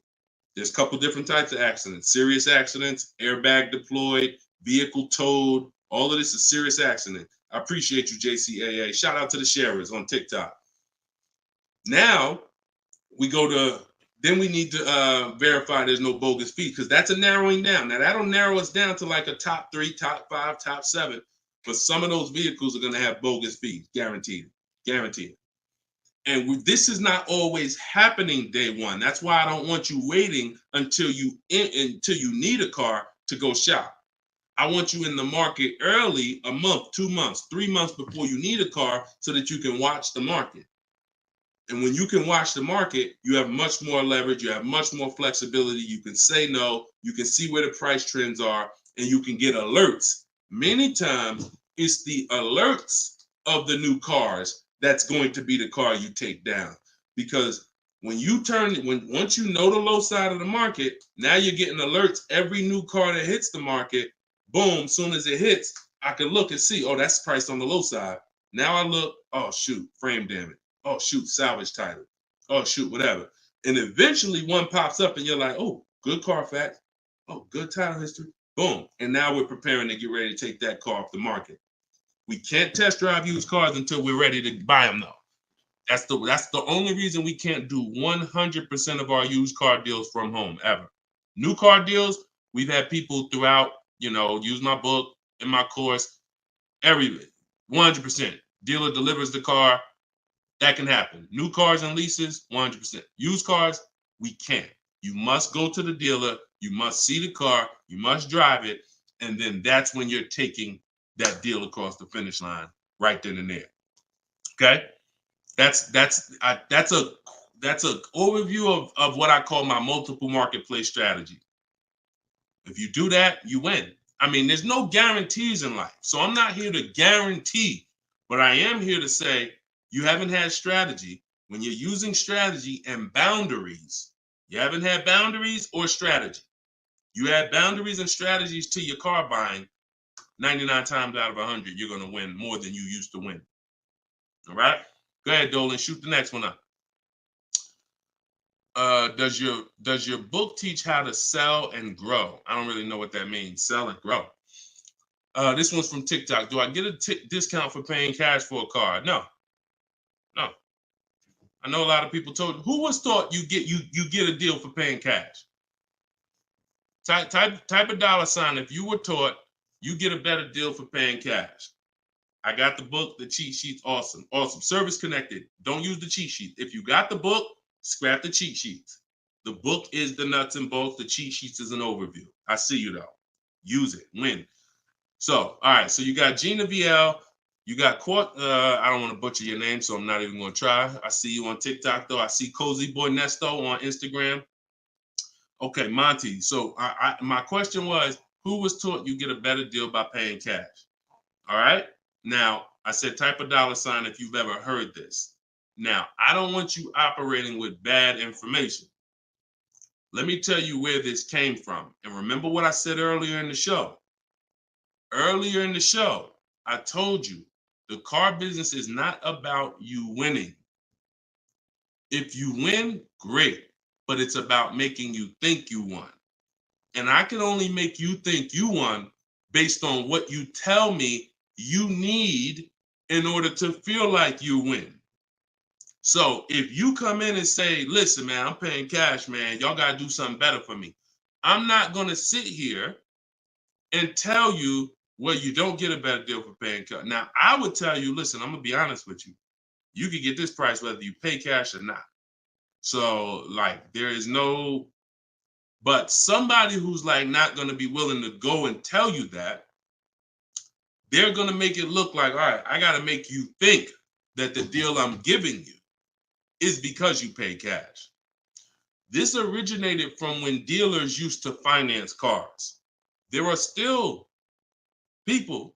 There's a couple different types of accidents: serious accidents, airbag deployed, vehicle towed. All of this is serious accident. I appreciate you, JCAA. Shout out to the sharers on TikTok. Now we go to, then we need to verify there's no bogus fees, because that's a narrowing down. Now that'll narrow us down to like a top 3, top 5, top 7. But some of those vehicles are going to have bogus fees, guaranteed, guaranteed. And this is not always happening day one. That's why I don't want you waiting until you need a car to go shop. I want you in the market early, a month, 2 months, 3 months before you need a car, so that you can watch the market. And when you can watch the market, you have much more leverage. You have much more flexibility. You can say no. You can see where the price trends are, and you can get alerts. Many times, it's the alerts of the new cars that's going to be the car you take down. Because when you once you know the low side of the market, now you're getting alerts. Every new car that hits the market, boom, soon as it hits, I can look and see, oh, that's priced on the low side. Now I look, oh, shoot, frame damage. Oh, shoot, salvage title. Oh, shoot, whatever. And eventually one pops up and you're like, oh, good Carfax. Oh, good title history. Boom. And now we're preparing to get ready to take that car off the market. We can't test drive used cars until we're ready to buy them, though. That's the only reason we can't do 100% of our used car deals from home, ever. New car deals, we've had people throughout, use my book, in my course, 100%. Dealer delivers the car. That can happen. New cars and leases, 100%. Used cars, we can't. You must go to the dealer. You must see the car. You must drive it. And then that's when you're taking that deal across the finish line right then and there. Okay? That's a overview of what I call my multiple marketplace strategy. If you do that, you win. I mean, there's no guarantees in life. So I'm not here to guarantee, but I am here to say, you haven't had strategy. When you're using strategy and boundaries, you haven't had boundaries or strategy. You add boundaries and strategies to your car buying, 99 times out of 100, you're going to win more than you used to win. All right? Go ahead, Dolan. Shoot the next one up. Does your book teach how to sell and grow? I don't really know what that means. Sell and grow. This one's from TikTok. Do I get a discount for paying cash for a car? No. I know a lot of people told. Who was taught you get a deal for paying cash? Type a $sign if you were taught you get a better deal for paying cash. I got the book, the cheat sheets, awesome. Service connected. Don't use the cheat sheet. If you got the book, scrap the cheat sheets. The book is the nuts and bolts. The cheat sheets is an overview. I see you though. Use it. Win. So, all right. So you got Gina VL. You got I don't want to butcher your name, so I'm not even going to try. I see you on TikTok, though. I see Cozy Boy Nesto on Instagram. Okay, Monty. So my question was, who was taught you get a better deal by paying cash? All right. Now, I said type a $sign if you've ever heard this. Now, I don't want you operating with bad information. Let me tell you where this came from. And remember what I said earlier in the show. Earlier in the show, I told you, the car business is not about you winning. If you win, great, but it's about making you think you won. And I can only make you think you won based on what you tell me you need in order to feel like you win. So if you come in and say, listen, man, I'm paying cash, man, y'all got to do something better for me. I'm not going to sit here and tell you, well, you don't get a better deal for paying cash. Now, I would tell you, listen, I'm going to be honest with you. You can get this price whether you pay cash or not. So, like, there is no, but somebody who's like not going to be willing to go and tell you that, they're going to make it look like, all right, I got to make you think that the deal I'm giving you is because you pay cash. This originated from when dealers used to finance cars. There are still people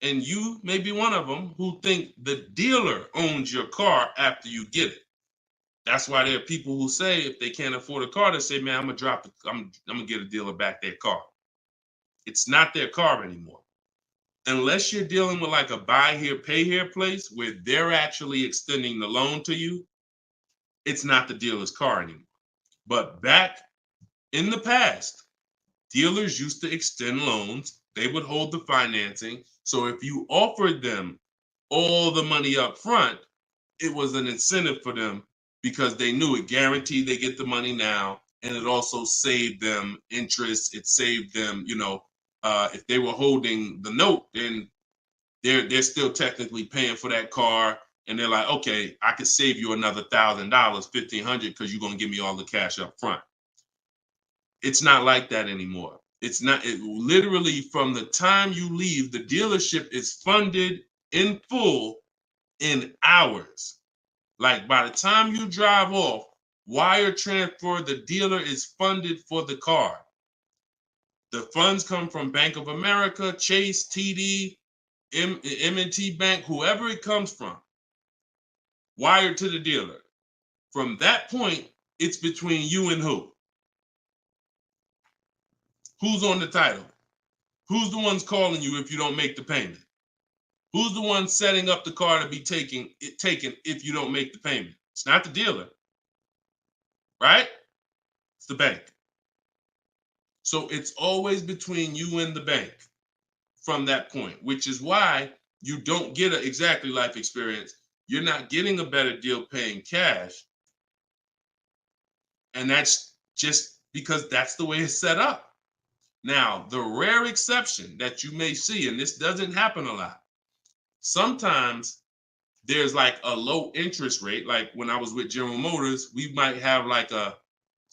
And you may be one of them who think the dealer owns your car after you get it. That's why there are people who say if they can't afford a car, they say, man, I'm gonna get a dealer back their car. It's not their car anymore. Unless you're dealing with like a buy here, pay here place where they're actually extending the loan to you, it's not the dealer's car anymore. But back in the past, dealers used to extend loans. They would hold the financing. So if you offered them all the money up front, it was an incentive for them because they knew it guaranteed they get the money now. And it also saved them interest. It saved them, if they were holding the note, then they're still technically paying for that car. And they're like, okay, I could save you another $1,000, $1,500 because you're going to give me all the cash up front. It's not like that anymore. It's not. It literally from the time you leave, the dealership is funded in full in hours. Like by the time you drive off, wire transfer, the dealer is funded for the car. The funds come from Bank of America, Chase, TD, M&T Bank, whoever it comes from, wired to the dealer. From that point, it's between you and who? Who's on the title? Who's the ones calling you if you don't make the payment? Who's the one setting up the car to be taken if you don't make the payment? It's not the dealer, right? It's the bank. So it's always between you and the bank from that point, which is why you don't get an exactly life experience. You're not getting a better deal paying cash. And that's just because that's the way it's set up. Now, the rare exception that you may see, and this doesn't happen a lot, sometimes there's like a low interest rate. Like when I was with General Motors, we might have like all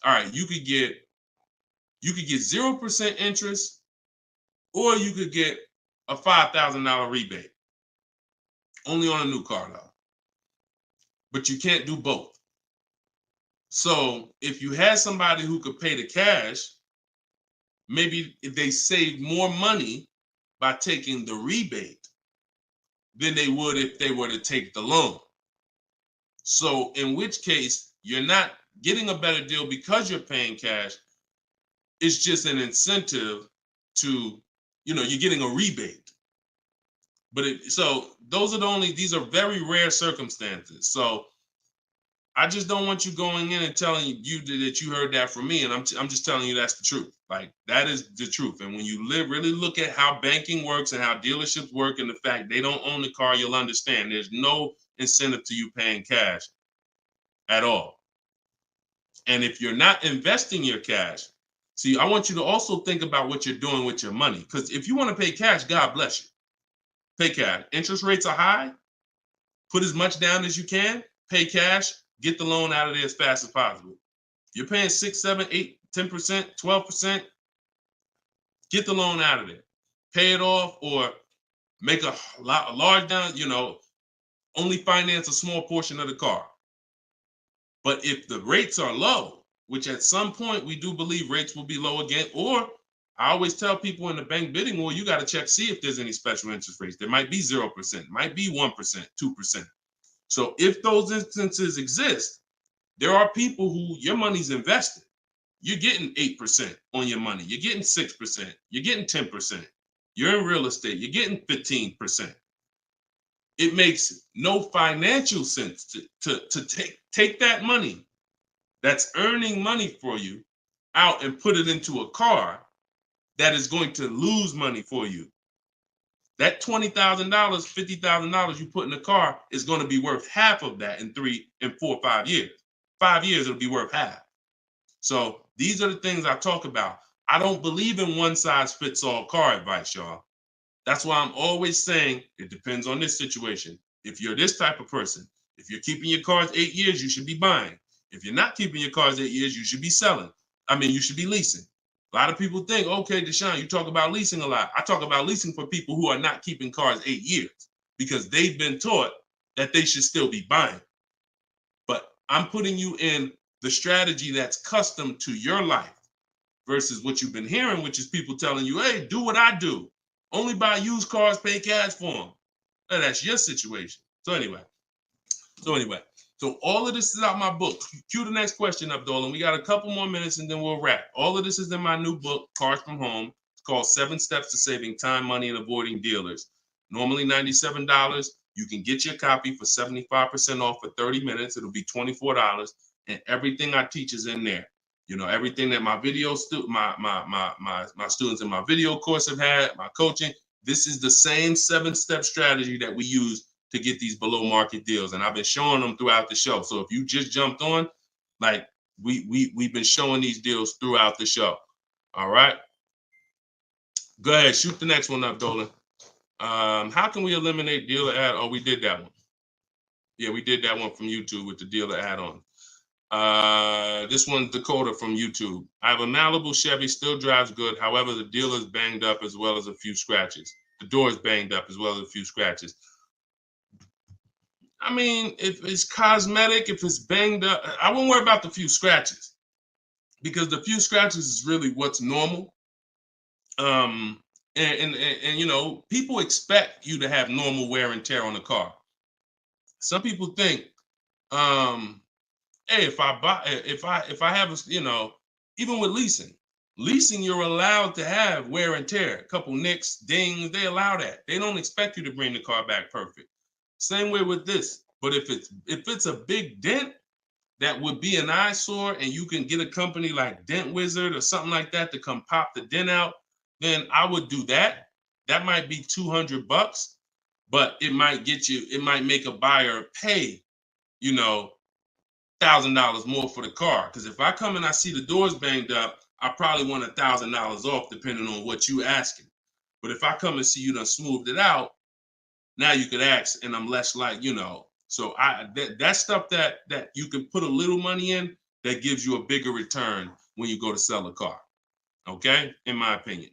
right, you could get 0% interest, or you could get a $5,000 rebate. Only on a new car though. But you can't do both. So if you had somebody who could pay the cash, maybe if they save more money by taking the rebate than they would if they were to take the loan. So in which case, you're not getting a better deal because you're paying cash. It's just an incentive to, you're getting a rebate. But so those are these are very rare circumstances. So I just don't want you going in and telling you that you heard that from me. And I'm just telling you that's the truth. Like that is the truth. And when you really look at how banking works and how dealerships work and the fact they don't own the car, you'll understand there's no incentive to you paying cash at all. And if you're not investing your cash, see, I want you to also think about what you're doing with your money. Because if you want to pay cash, God bless you. Pay cash. Interest rates are high. Put as much down as you can. Pay cash. Get the loan out of there as fast as possible. You're paying 6, 7, 8, 10%, 12%. Get the loan out of there. Pay it off or make a large down, only finance a small portion of the car. But if the rates are low, which at some point we do believe rates will be low again, or I always tell people in the bank bidding war, you got to check, see if there's any special interest rates. There might be 0%, might be 1%, 2%. So if those instances exist, there are people who your money's invested. You're getting 8% on your money. You're getting 6%. You're getting 10%. You're in real estate. You're getting 15%. It makes no financial sense to take that money that's earning money for you out and put it into a car that is going to lose money for you. That $20,000, $50,000 you put in the car is going to be worth half of that in 3 and 4, 5 years. 5 years, it'll be worth half. So these are the things I talk about. I don't believe in one size fits all car advice, y'all. That's why I'm always saying it depends on this situation. If you're this type of person, if you're keeping your cars 8 years, you should be buying. If you're not keeping your cars 8 years, you should be selling. You should be leasing. A lot of people think, okay, Deshone, you talk about leasing a lot. I talk about leasing for people who are not keeping cars 8 years because they've been taught that they should still be buying. But I'm putting you in the strategy that's custom to your life versus what you've been hearing, which is people telling you, hey, do what I do. Only buy used cars, pay cash for them. Now, that's your situation. So anyway, so all of this is out my book. Cue the next question up, Dolan. We got a couple more minutes and then we'll wrap. All of this is in my new book, Cars from Home. It's called 7 Steps to Saving Time, Money, and Avoiding Dealers. Normally $97. You can get your copy for 75% off for 30 minutes. It'll be $24. And everything I teach is in there. You know, everything that my video my students in my video course have had, my coaching. This is the same 7-step strategy that we use to get these below market deals. And I've been showing them throughout the show. So if you just jumped on, like we've been showing these deals throughout the show. All right. Go ahead, shoot the next one up, Dolan. How can we eliminate dealer ad? Oh, we did that one. Yeah, we did that one from YouTube with the dealer add-on. This one's Dakota from YouTube. I have a Malibu Chevy, still drives good. However, the dealer is banged up as well as a few scratches. The door is banged up as well as a few scratches. I mean, if it's cosmetic, if it's banged up, I won't worry about the few scratches because the few scratches is really what's normal. And you know, people expect you to have normal wear and tear on the car. Some people think, hey, if I have a, you know, even with leasing, you're allowed to have wear and tear, a couple nicks, dings, they allow that. They don't expect you to bring the car back perfect. Same way with this. But if it's a big dent that would be an eyesore and you can get a company like Dent Wizard or something like that to come pop the dent out, then I would do that. That might be $200, but it might make a buyer pay, you know, $1,000 more for the car. Because if I come and I see the doors banged up, I probably want $1,000 off depending on what you asking. But if I come and see you done smoothed it out, now you could ask, and I'm less like, you know. So that stuff that you can put a little money in that gives you a bigger return when you go to sell a car. Okay, in my opinion.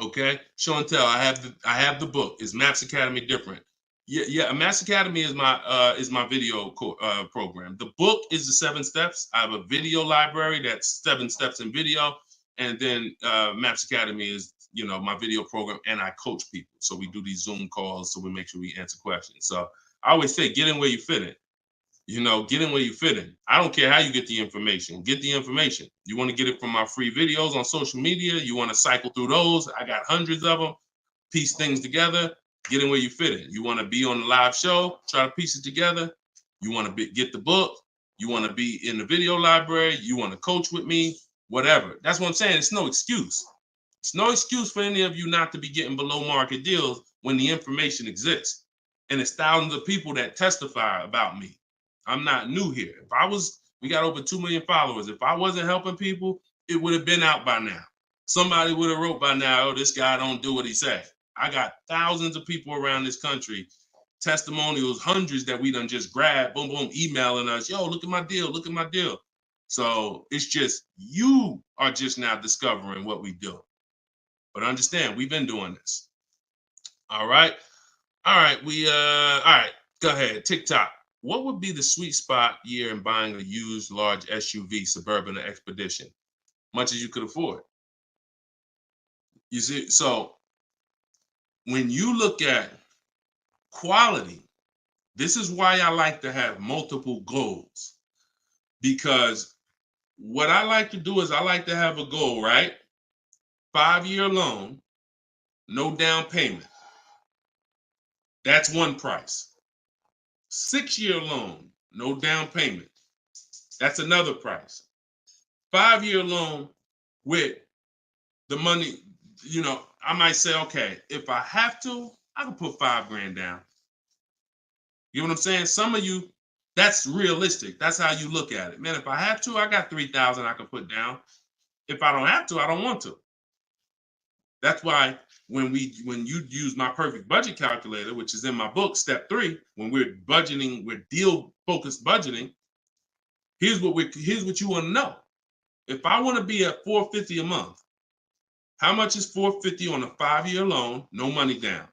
Okay, show and tell. I have the book. Is Maps Academy different? Yeah. Maps Academy is my video program. The book is the 7 steps. I have a video library that's 7 steps in video, and then Maps Academy is, you know, my video program, and I coach people. So we do these Zoom calls, so we make sure we answer questions. So I always say, get in where you fit in. You know, get in where you fit in. I don't care how you get the information. Get the information. You want to get it from my free videos on social media. You want to cycle through those. I got hundreds of them. Piece things together. Get in where you fit in. You want to be on the live show. Try to piece it together. You want to get the book. You want to be in the video library. You want to coach with me. Whatever. That's what I'm saying. It's no excuse. It's no excuse for any of you not to be getting below market deals when the information exists. And it's thousands of people that testify about me. I'm not new here. We got over 2 million followers. If I wasn't helping people, it would have been out by now. Somebody would have wrote by now, oh, this guy don't do what he said. I got thousands of people around this country, testimonials, hundreds that we done just grabbed, boom, boom, emailing us, yo, look at my deal, look at my deal. So it's just, you are just now discovering what we do. But understand, we've been doing this. All right. All right. All right. Go ahead. TikTok. What would be the sweet spot year in buying a used large SUV, Suburban or Expedition? Much as you could afford. You see, so when you look at quality, this is why I like to have multiple goals. Because what I like to do is I like to have a goal, right? 5-year loan, no down payment. That's one price. 6-year loan, no down payment. That's another price. 5-year loan with the money, you know, I might say, okay, if I have to, I can put $5,000 down. You know what I'm saying? Some of you, that's realistic. That's how you look at it. Man, if I have to, I got $3,000 I can put down. If I don't have to, I don't want to. That's why when you use my perfect budget calculator, which is in my book, step 3, when we're budgeting, we're deal focused budgeting. Here's what you want to know. If I want to be at $450 a month, how much is $450 on a 5-year loan, no money down?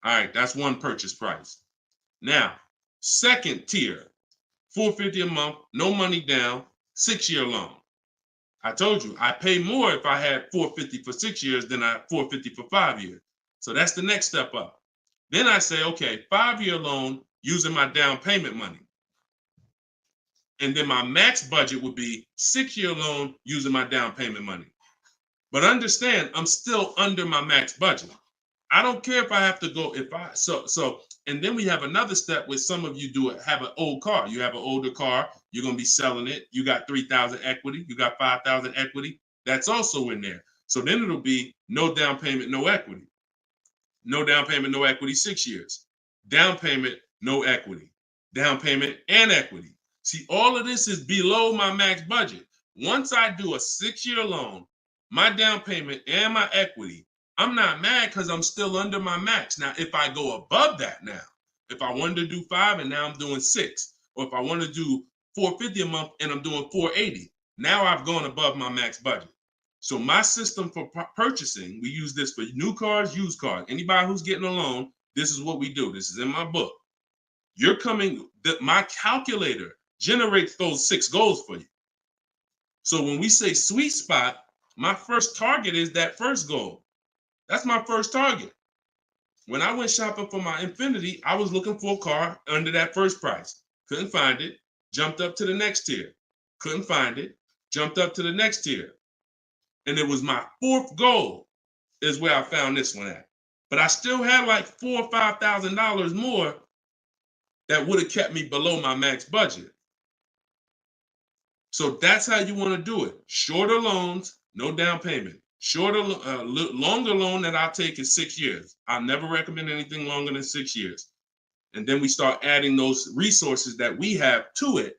All right, that's one purchase price. Now, second tier, $450 a month, no money down, 6-year loan. I told you, I pay more if I had $450 for 6 years than I $450 for 5 years. So that's the next step up. Then I say, okay, 5-year loan using my down payment money. And then my max budget would be 6-year loan using my down payment money. But understand, I'm still under my max budget. I don't care if I have to go, and then we have another step where some of you have an old car. You have an older car, you're going to be selling it. You got 3,000 equity, you got 5,000 equity. That's also in there. So then it'll be no down payment, no equity. No down payment, no equity, 6 years. Down payment, no equity. Down payment and equity. See, all of this is below my max budget. Once I do a 6-year loan, my down payment and my equity, I'm not mad because I'm still under my max. Now, if I go above that now, if I wanted to do 5 and now I'm doing 6, or if I want to do $450 a month and I'm doing $480, now I've gone above my max budget. So my system for purchasing, we use this for new cars, used cars. Anybody who's getting a loan, this is what we do. This is in my book. My calculator generates those 6 goals for you. So when we say sweet spot, my first target is that first goal. That's my first target. When I went shopping for my Infiniti, I was looking for a car under that first price. Couldn't find it. Jumped up to the next tier. Couldn't find it. Jumped up to the next tier. And it was my 4th goal is where I found this one at. But I still had like $4,000 or $5,000 more that would have kept me below my max budget. So that's how you want to do it. Shorter loans, no down payment. Longer loan that I'll take is 6 years. I never recommend anything longer than 6 years. And then we start adding those resources that we have to it.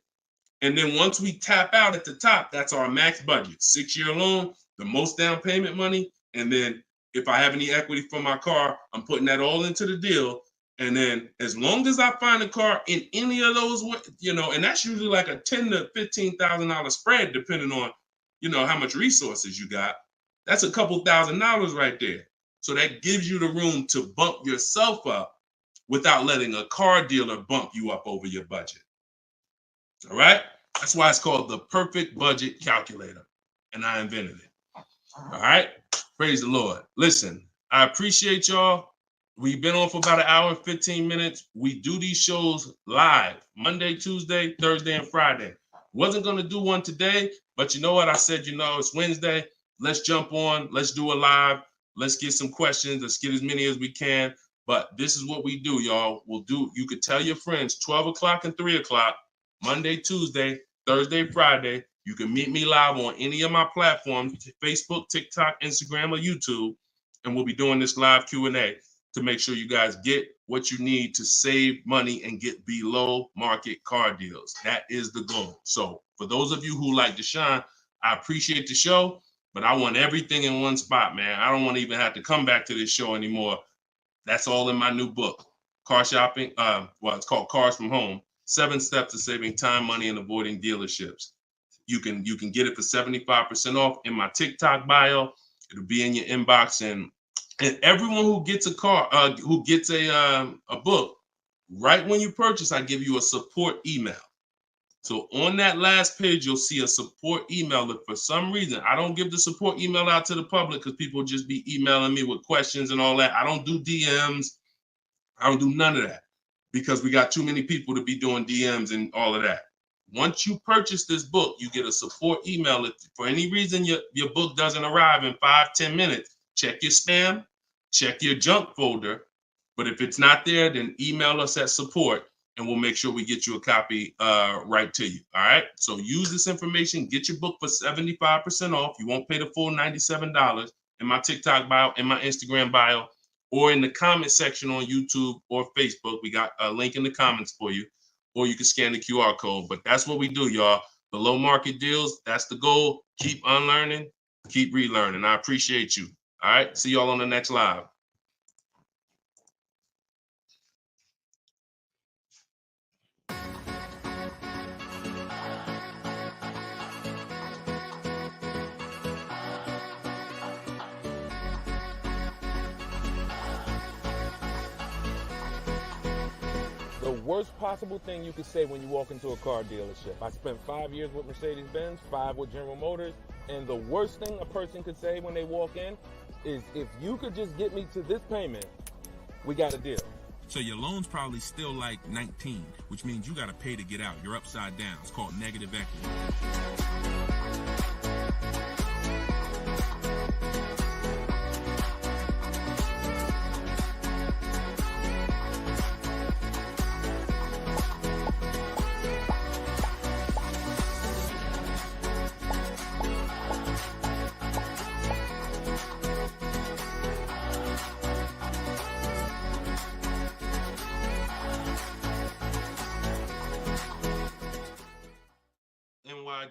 And then once we tap out at the top, that's our max budget. 6-year loan, the most down payment money. And then if I have any equity for my car, I'm putting that all into the deal. And then as long as I find a car in any of those, and that's usually like a $10,000 to $15,000 spread, depending on, how much resources you got. That's a couple $1,000s right there. So that gives you the room to bump yourself up without letting a car dealer bump you up over your budget. All right? That's why it's called the perfect budget calculator. And I invented it. All right? Praise the Lord. Listen, I appreciate y'all. We've been on for about 1 hour and 15 minutes. We do these shows live Monday, Tuesday, Thursday, and Friday. Wasn't going to do one today, but you know what? I said, it's Wednesday. Let's jump on. Let's do a live. Let's get some questions. Let's get as many as we can. But this is what we do, y'all. You could tell your friends 12 o'clock and 3 o'clock, Monday, Tuesday, Thursday, Friday. You can meet me live on any of my platforms, Facebook, TikTok, Instagram, or YouTube. And we'll be doing this live Q&A to make sure you guys get what you need to save money and get below market car deals. That is the goal. So for those of you who like Deshone, I appreciate the show, but I want everything in one spot, man. I don't want to even have to come back to this show anymore. That's all in my new book, Car Shopping. It's called Cars from Home, 7 Steps to Saving Time, Money, and Avoiding Dealerships. You can get it for 75% off in my TikTok bio. It'll be in your inbox, and everyone who gets a car, who gets a book, right when you purchase, I give you a support email. So on that last page, you'll see a support email. If for some reason I don't give the support email out to the public because people just be emailing me with questions and all that, I don't do DMs. I don't do none of that because we got too many people to be doing DMs and all of that. Once you purchase this book, you get a support email. If for any reason your book doesn't arrive in 5-10 minutes, check your spam, check your junk folder. But if it's not there, then email us at support and we'll make sure we get you a copy right to you. All right. So use this information, get your book for 75% off. You won't pay the full $97 in my TikTok bio, in my Instagram bio, or in the comment section on YouTube or Facebook. We got a link in the comments for you, or you can scan the QR code. But that's what we do, y'all. Below market deals. That's the goal. Keep unlearning, keep relearning. I appreciate you. All right. See y'all on the next live. The worst possible thing you could say when you walk into a car dealership. I spent 5 years with Mercedes-Benz, 5 with General Motors, and the worst thing a person could say when they walk in is if you could just get me to this payment, we got a deal. So your loan's probably still like 19, which means you got to pay to get out. You're upside down. It's called negative equity.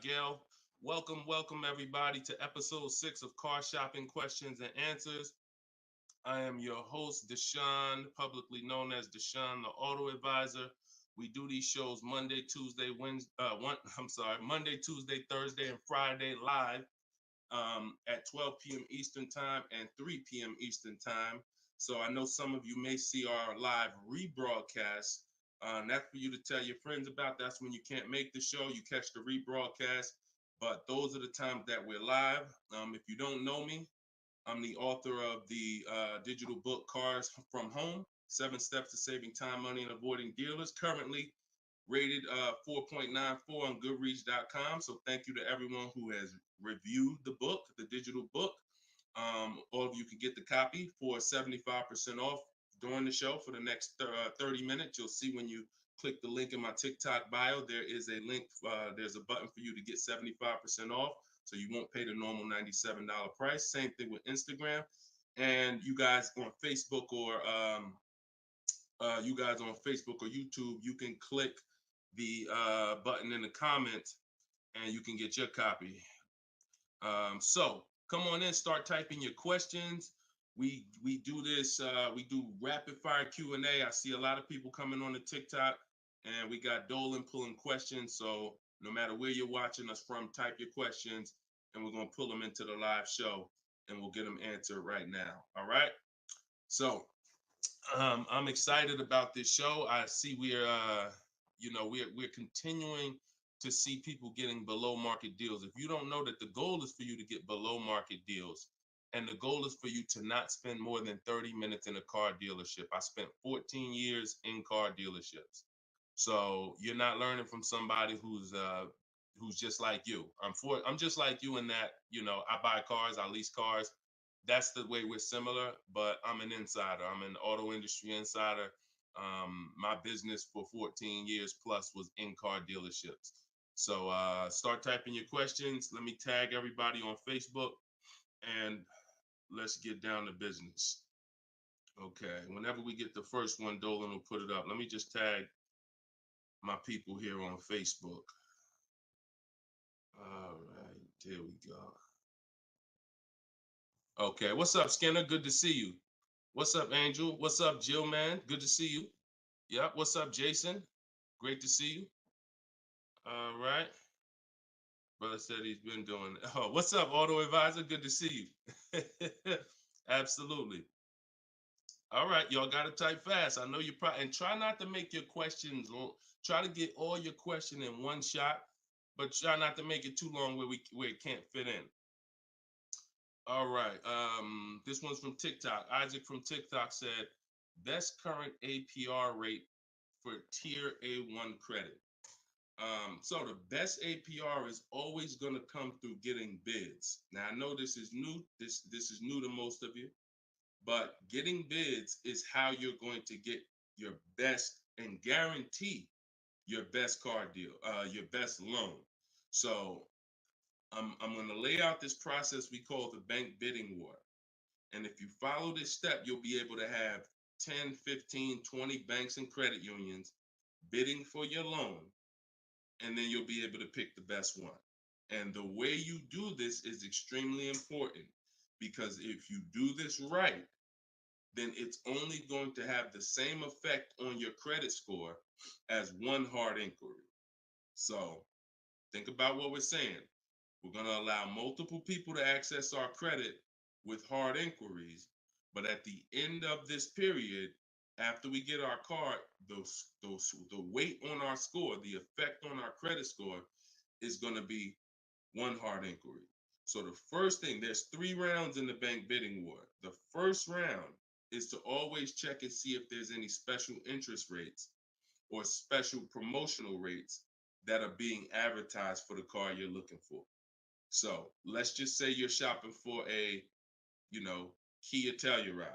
Gail, welcome everybody to episode 6 of Car Shopping Questions and Answers. I am your host, Deshone, publicly known as Deshone the Auto Advisor. We do these shows Monday, Tuesday, Thursday, and Friday live at 12 p.m. Eastern Time and 3 p.m. Eastern Time. So I know some of you may see our live rebroadcast. That's for you to tell your friends about. That's when you can't make the show, you catch the rebroadcast. But those are the times that we're live. If you don't know me, I'm the author of the digital book Cars from Home, 7 Steps to Saving Time, Money, and Avoiding Dealers, currently rated 4.94 on Goodreads.com. So thank you to everyone who has reviewed the book, the digital book. All of you can get the copy for 75% off during the show for the next 30 minutes. You'll see when you click the link in my TikTok bio, there is a link, there's a button for you to get 75% off. So you won't pay the normal $97 price. Same thing with Instagram. And you guys on Facebook or YouTube, you can click the button in the comments and you can get your copy. So come on in, start typing your questions. We do this, we do rapid fire Q&A. I see a lot of people coming on the TikTok, and we got Dolan pulling questions. So no matter where you're watching us from, type your questions and we're going to pull them into the live show and we'll get them answered right now. All right. So I'm excited about this show. I see we're continuing to see people getting below market deals. If you don't know that the goal is for you to get below market deals, and the goal is for you to not spend more than 30 minutes in a car dealership. I spent 14 years in car dealerships. So you're not learning from somebody who's just like you. I'm just like you in that, I buy cars, I lease cars. That's the way we're similar, but I'm an insider. I'm an auto industry insider. My business for 14 years plus was in car dealerships. So start typing your questions. Let me tag everybody on Facebook and let's get down to business. Okay, whenever we get the first one, Dolan will put it up. Let me just tag my people here on Facebook. All right, there we go. Okay, what's up, Skinner? Good to see you. What's up, Angel? What's up, Jill, man? Good to see you. Yep, what's up, Jason? Great to see you. All right. Brother said he's been doing. Oh, what's up, Auto Advisor? Good to see you. Absolutely. All right, y'all got to type fast. I know you probably, and try not to make your questions long. Try to get all your question in one shot, but try not to make it too long where it can't fit in. All right. This one's from TikTok. Isaac from TikTok said, best current APR rate for tier A1 credit. So the best APR is always going to come through getting bids. Now I know this is new. This is new to most of you, but getting bids is how you're going to get your best and guarantee your best car deal, your best loan. So I'm going to lay out this process we call the bank bidding war. And if you follow this step, you'll be able to have 10, 15, 20 banks and credit unions bidding for your loan. And then you'll be able to pick the best one. And the way you do this is extremely important, because if you do this right, then it's only going to have the same effect on your credit score as one hard inquiry. So think about what we're saying. We're going to allow multiple people to access our credit with hard inquiries, but at the end of this period, after we get our car, the weight on our score, the effect on our credit score is going to be one hard inquiry. So the first thing, there's 3 rounds in the bank bidding war. The first round is to always check and see if there's any special interest rates or special promotional rates that are being advertised for the car you're looking for. So let's just say you're shopping for a, Kia Telluride.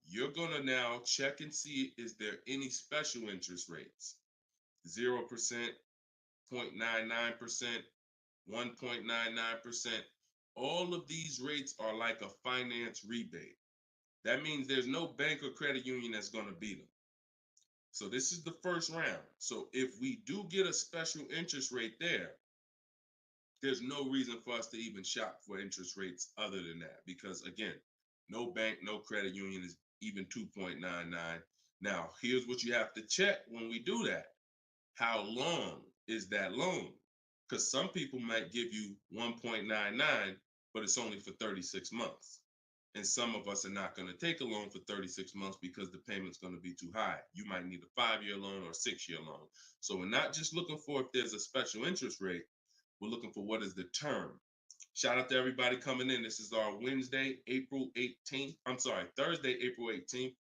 You're gonna now check and see, is there any special interest rates? 0%, 0.99%, 1.99%. All of these rates are like a finance rebate. That means there's no bank or credit union that's gonna beat them. So this is the first round. So if we do get a special interest rate there, there's no reason for us to even shop for interest rates other than that, because again, no bank, no credit union is even 2.99. Now, here's what you have to check when we do that. How long is that loan? Because some people might give you 1.99, but it's only for 36 months. And some of us are not going to take a loan for 36 months because the payment's going to be too high. You might need a 5-year loan or a 6-year loan. So we're not just looking for if there's a special interest rate, we're looking for what is the term. Shout out to everybody coming in. This is our Thursday, April 18th,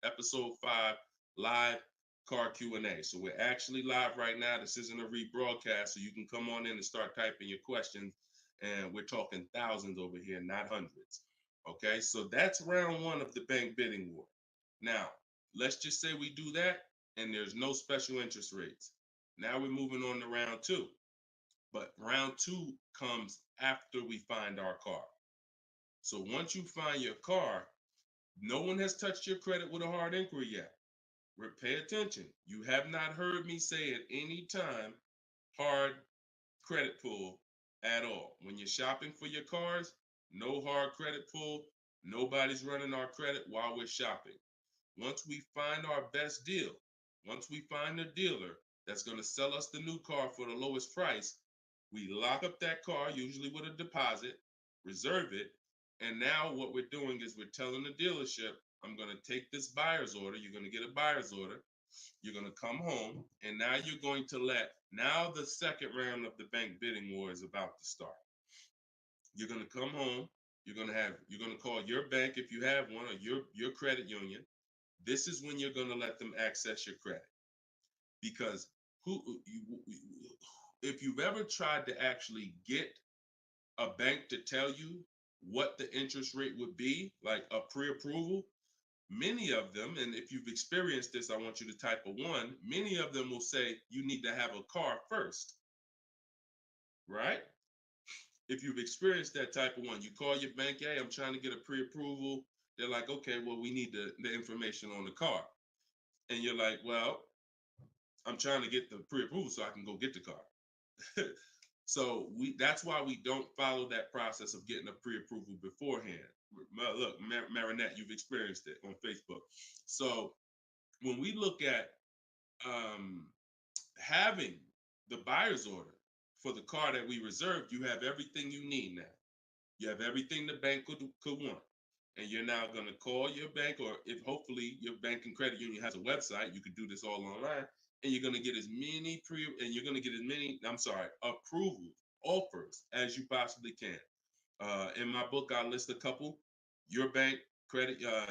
episode 5, live car Q&A. So we're actually live right now. This isn't a rebroadcast, so you can come on in and start typing your questions. And we're talking thousands over here, not hundreds. Okay, so that's round 1 of the bank bidding war. Now, let's just say we do that and there's no special interest rates. Now we're moving on to round 2. But round 2 comes after we find our car. So once you find your car, no one has touched your credit with a hard inquiry yet. Pay attention. You have not heard me say at any time hard credit pull at all. When you're shopping for your cars, no hard credit pull. Nobody's running our credit while we're shopping. Once we find our best deal, once we find a dealer that's going to sell us the new car for the lowest price, we lock up that car, usually with a deposit, reserve it. And now what we're doing is we're telling the dealership, I'm going to take this buyer's order. You're going to get a buyer's order. You're going to come home. And now you're going to now the second round of the bank bidding war is about to start. You're going to come home. You're going to call your bank if you have one, or your credit union. This is when you're going to let them access your credit. Because if you've ever tried to actually get a bank to tell you what the interest rate would be, like a pre-approval, many of them, and if you've experienced this, I want you to type a 1, many of them will say you need to have a car first, right? If you've experienced that type of 1, you call your bank, hey, I'm trying to get a pre-approval. They're like, okay, well, we need the information on the car. And you're like, well, I'm trying to get the pre-approval so I can go get the car. So that's why we don't follow that process of getting a pre-approval beforehand. Look, Marinette, you've experienced it on Facebook. So when we look at having the buyer's order for the car that we reserved, you have everything you need now. You have everything the bank could want. And you're now going to call your bank, or if hopefully your bank and credit union has a website, you could do this all online. And you're going to get as many approvals, offers as you possibly can. In my book, I list a couple: your bank,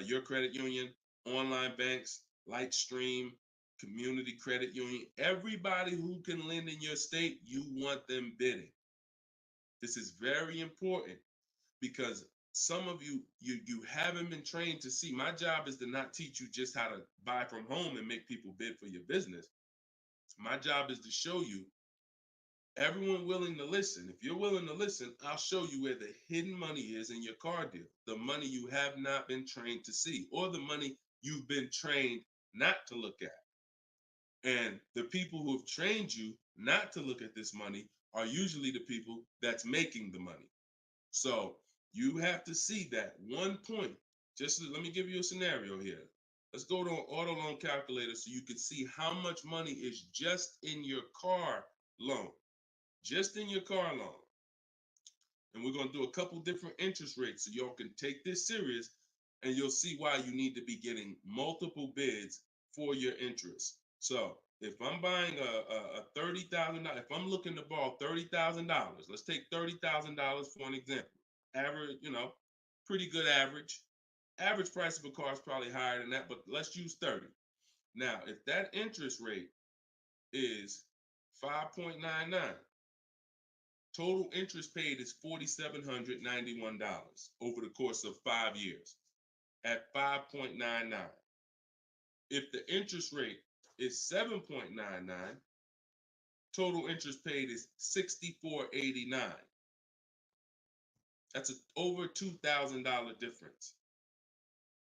your credit union, online banks, Lightstream, community credit union, everybody who can lend in your state, you want them bidding. This is very important because some of you haven't been trained to see. My job is to not teach you just how to buy from home and make people bid for your business. My job is to show you everyone willing to listen. If you're willing to listen, I'll show you where the hidden money is in your car deal, the money you have not been trained to see, or the money you've been trained not to look at. And the people who have trained you not to look at this money are usually the people that's making the money. So you have to see that one point. Let me give you a scenario here. Let's go to an auto loan calculator so you can see how much money is just in your car loan. Just in your car loan. And we're going to do a couple different interest rates so y'all can take this serious, and you'll see why you need to be getting multiple bids for your interest. So If I'm buying a $30,000, if I'm looking to borrow $30,000, let's take $30,000 for an example. Average, pretty good average. Average price of a car is probably higher than that, but let's use 30. Now, if that interest rate is 5.99, total interest paid is $4,791 over the course of 5 years at 5.99. If the interest rate is 7.99, total interest paid is $64.89. That's over $2,000 difference.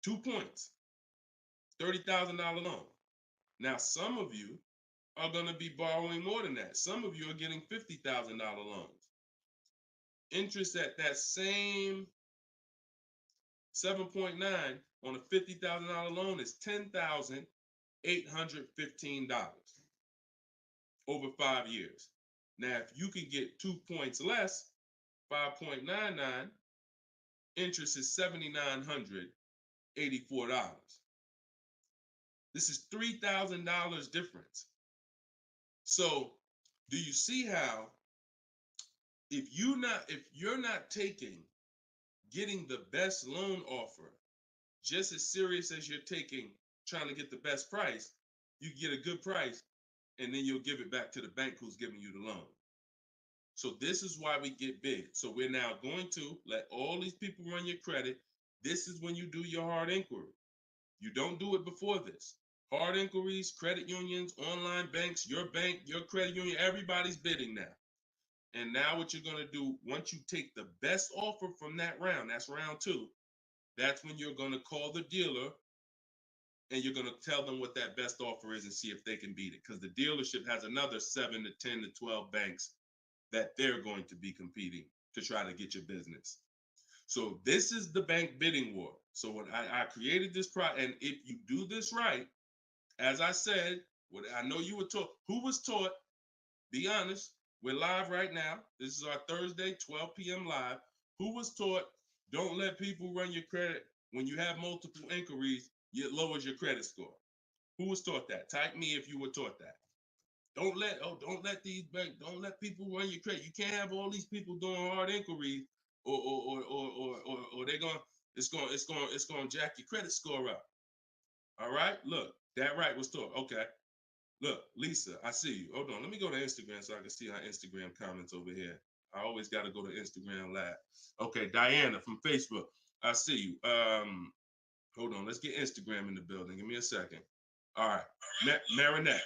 2 points, $30,000 loan. Now, some of you are going to be borrowing more than that. Some of you are getting $50,000 loans. Interest at that same 7.9 on a $50,000 loan is $10,815 over 5 years. Now, if you can get 2 points less, 5.99, interest is $7,984. This is $3,000 difference. So, do you see how if you're not taking getting the best loan offer just as serious as you're taking trying to get the best price, you get a good price and then you'll give it back to the bank who's giving you the loan. So this is why we get bid. So we're now going to let all these people run your credit. This is when you do your hard inquiry. You don't do it before this. Hard inquiries, credit unions, online banks, your bank, your credit union, everybody's bidding now. And now what you're going to do, once you take the best offer from that round, that's round 2, that's when you're going to call the dealer and you're going to tell them what that best offer is and see if they can beat it. Because the dealership has another 7 to 10 to 12 banks that they're going to be competing to try to get your business. So this is the bank bidding war. So when I created this product, and if you do this right, as I said, what I know you were taught, who was taught, be honest, we're live right now. This is our Thursday, 12 p.m. live. Who was taught, don't let people run your credit. When you have multiple inquiries, it lowers your credit score. Who was taught that? Type me if you were taught that. Don't let people run your credit. You can't have all these people doing hard inquiries, or it's gonna jack your credit score up. All right, look, that right was taught. Okay, look, Lisa, I see you. Hold on, let me go to Instagram so I can see our Instagram comments over here. I always got to go to Instagram Live. Okay, Diana from Facebook, I see you. Hold on, let's get Instagram in the building. Give me a second. All right, Marinette.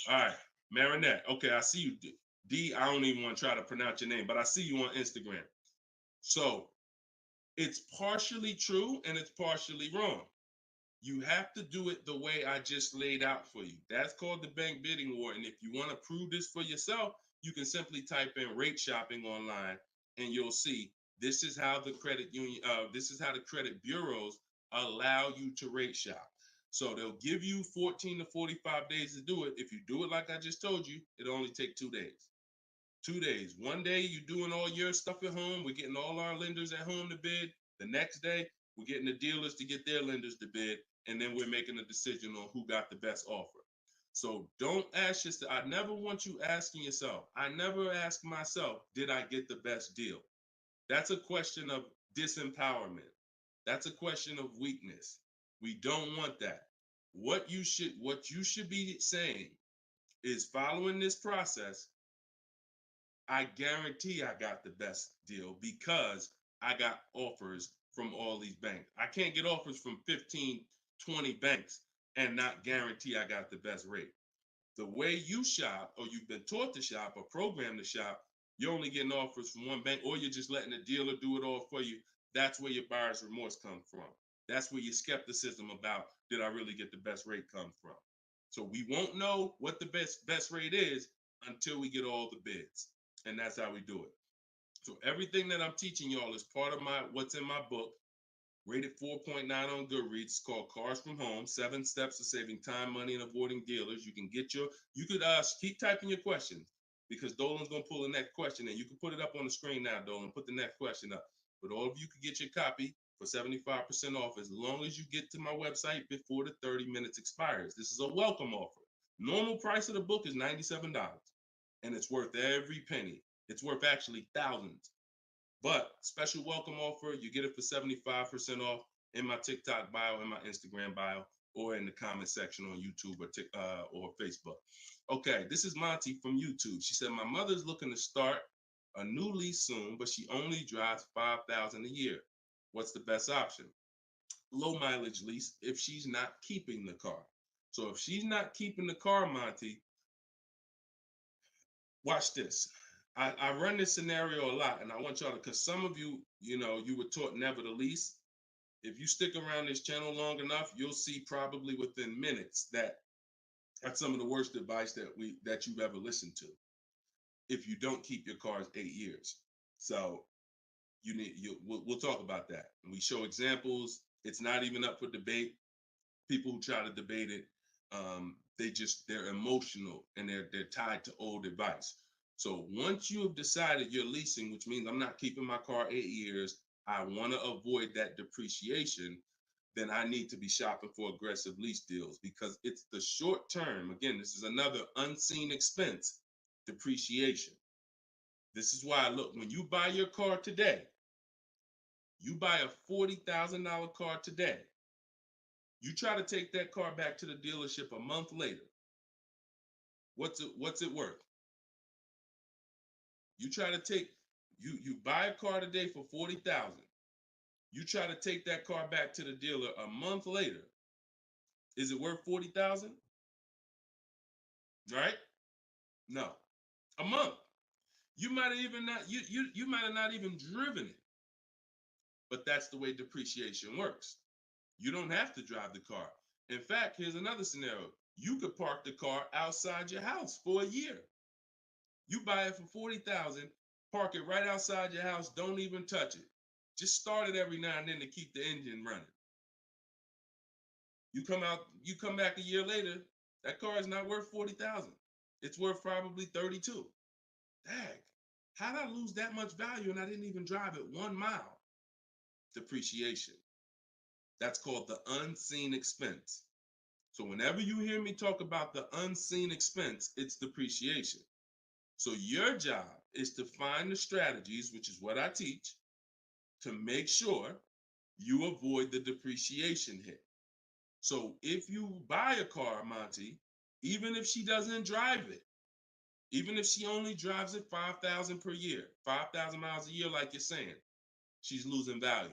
All right, Marinette. Okay, I see you. D, I don't even want to try to pronounce your name, but I see you on Instagram. So it's partially true and it's partially wrong. You have to do it the way I just laid out for you. That's called the bank bidding war. And if you want to prove this for yourself, you can simply type in rate shopping online and you'll see this is how the credit union, this is how the credit bureaus allow you to rate shop. So they'll give you 14 to 45 days to do it. If you do it like I just told you, it'll only take 2 days. 2 days. One day you're doing all your stuff at home. We're getting all our lenders at home to bid. The next day, we're getting the dealers to get their lenders to bid. And then we're making a decision on who got the best offer. So don't ask yourself. I never want you asking yourself. I never ask myself, did I get the best deal? That's a question of disempowerment. That's a question of weakness. We don't want that. What you should be saying is, following this process, I guarantee I got the best deal because I got offers from all these banks. I can't get offers from 15, 20 banks and not guarantee I got the best rate. The way you shop, or you've been taught to shop or programmed to shop, you're only getting offers from one bank, or you're just letting the dealer do it all for you. That's where your buyer's remorse comes from. That's where your skepticism about, did I really get the best rate, come from. So we won't know what the best rate is until we get all the bids. And that's how we do it. So everything that I'm teaching y'all is part of what's in my book, rated 4.9 on Goodreads. It's called Cars from Home, 7 Steps to Saving Time, Money, and Avoiding Dealers. You could keep typing your questions, because Dolan's gonna pull the next question, and you can put it up on the screen now, Dolan. Put the next question up. But all of you could get your copy for 75% off as long as you get to my website before the 30 minutes expires. This is a welcome offer. Normal price of the book is $97, and it's worth every penny. It's worth actually thousands. But special welcome offer, you get it for 75% off in my TikTok bio, in my Instagram bio, or in the comment section on YouTube or Facebook. Okay, this is Monty from YouTube. She said, my mother's looking to start a new lease soon, but she only drives 5,000 a year. What's the best option? Low mileage lease if she's not keeping the car. So if she's not keeping the car, Monty, watch this. I run this scenario a lot, and I want y'all to, because some of you, you were taught never to lease. If you stick around this channel long enough, you'll see probably within minutes that that's some of the worst advice that you've ever listened to. If you don't keep your cars 8 years, so we'll talk about that, and we show examples. It's not even up for debate. People who try to debate it, they're emotional and they're tied to old advice. So once you have decided you're leasing, which means I'm not keeping my car 8 years, I want to avoid that depreciation, then I need to be shopping for aggressive lease deals, because it's the short term. Again, this is another unseen expense, depreciation. This is why, look, when you buy your car today, you buy a $40,000 car today. You try to take that car back to the dealership a month later. What's it worth? You try to take you buy a car today for 40,000. You try to take that car back to the dealer a month later. Is it worth 40,000? Right? No. A month. You might have even not you might have not even driven it. But that's the way depreciation works. You don't have to drive the car. In fact, here's another scenario. You could park the car outside your house for a year. You buy it for 40,000, park it right outside your house, don't even touch it. Just start it every now and then to keep the engine running. You come back a year later, that car is not worth 40,000. It's worth probably 32. Dang, how did I lose that much value and I didn't even drive it 1 mile? Depreciation. That's called the unseen expense. So whenever you hear me talk about the unseen expense, it's depreciation. So your job is to find the strategies, which is what I teach, to make sure you avoid the depreciation hit. So if you buy a car, Monty, even if she doesn't drive it, even if she only drives it 5,000 per year, 5,000 miles a year, like you're saying, she's losing value.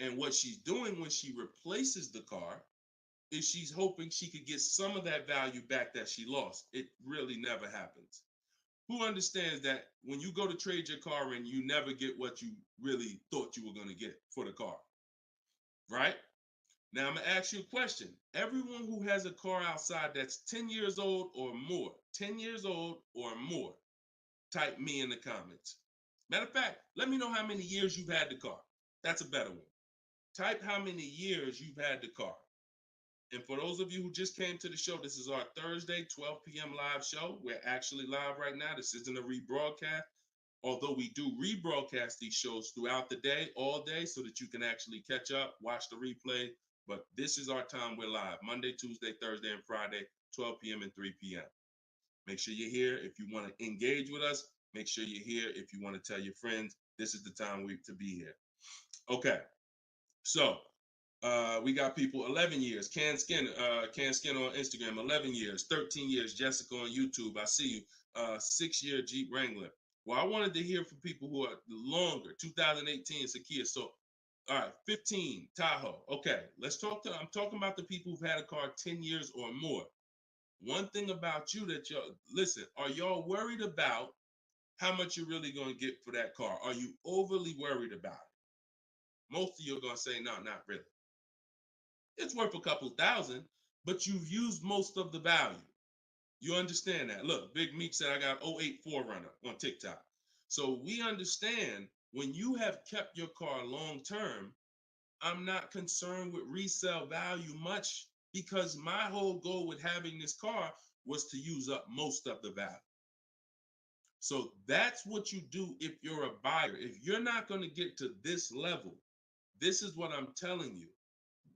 And what she's doing when she replaces the car is she's hoping she could get some of that value back that she lost. It really never happens. Who understands that when you go to trade your car in, you never get what you really thought you were going to get for the car, right? Now, I'm going to ask you a question. Everyone who has a car outside that's 10 years old or more, 10 years old or more, type me in the comments. Matter of fact, let me know how many years you've had the car. That's a better one. Type how many years you've had the car. And for those of you who just came to the show, this is our Thursday, 12 p.m. live show. We're actually live right now. This isn't a rebroadcast, although we do rebroadcast these shows throughout the day, all day, so that you can actually catch up, watch the replay. But this is our time. We're live Monday, Tuesday, Thursday, and Friday, 12 p.m. and 3 p.m. Make sure you're here. If you want to engage with us, make sure you're here. If you want to tell your friends, this is the time to be here. Okay, so we got people 11 years. Can Skin on Instagram, 11 years, 13 years. Jessica on YouTube, I see you. 6-year Jeep Wrangler. Well, I wanted to hear from people who are longer. 2018 Sakia. So, all right, 15 Tahoe. Okay, I'm talking about the people who've had a car 10 years or more. One thing about you that listen, are y'all worried about how much you're really going to get for that car? Are you overly worried about it? Most of you are going to say, no, not really. It's worth a couple thousand, but you've used most of the value. You understand that? Look, Big Meek said I got 08 4Runner on TikTok. So we understand when you have kept your car long term, I'm not concerned with resale value much, because my whole goal with having this car was to use up most of the value. So that's what you do if you're a buyer. If you're not going to get to this level, this is what I'm telling you.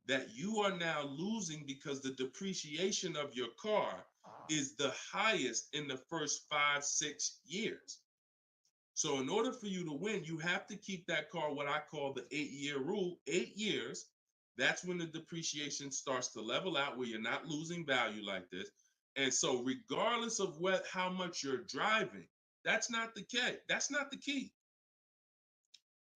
that you are now losing because the depreciation of your car is the highest in the first 5-6 years. So in order for you to win, you have to keep that car, what I call the 8-year rule, 8 years. That's when the depreciation starts to level out, where you're not losing value like this. And so regardless of how much you're driving, that's not the key. That's not the key.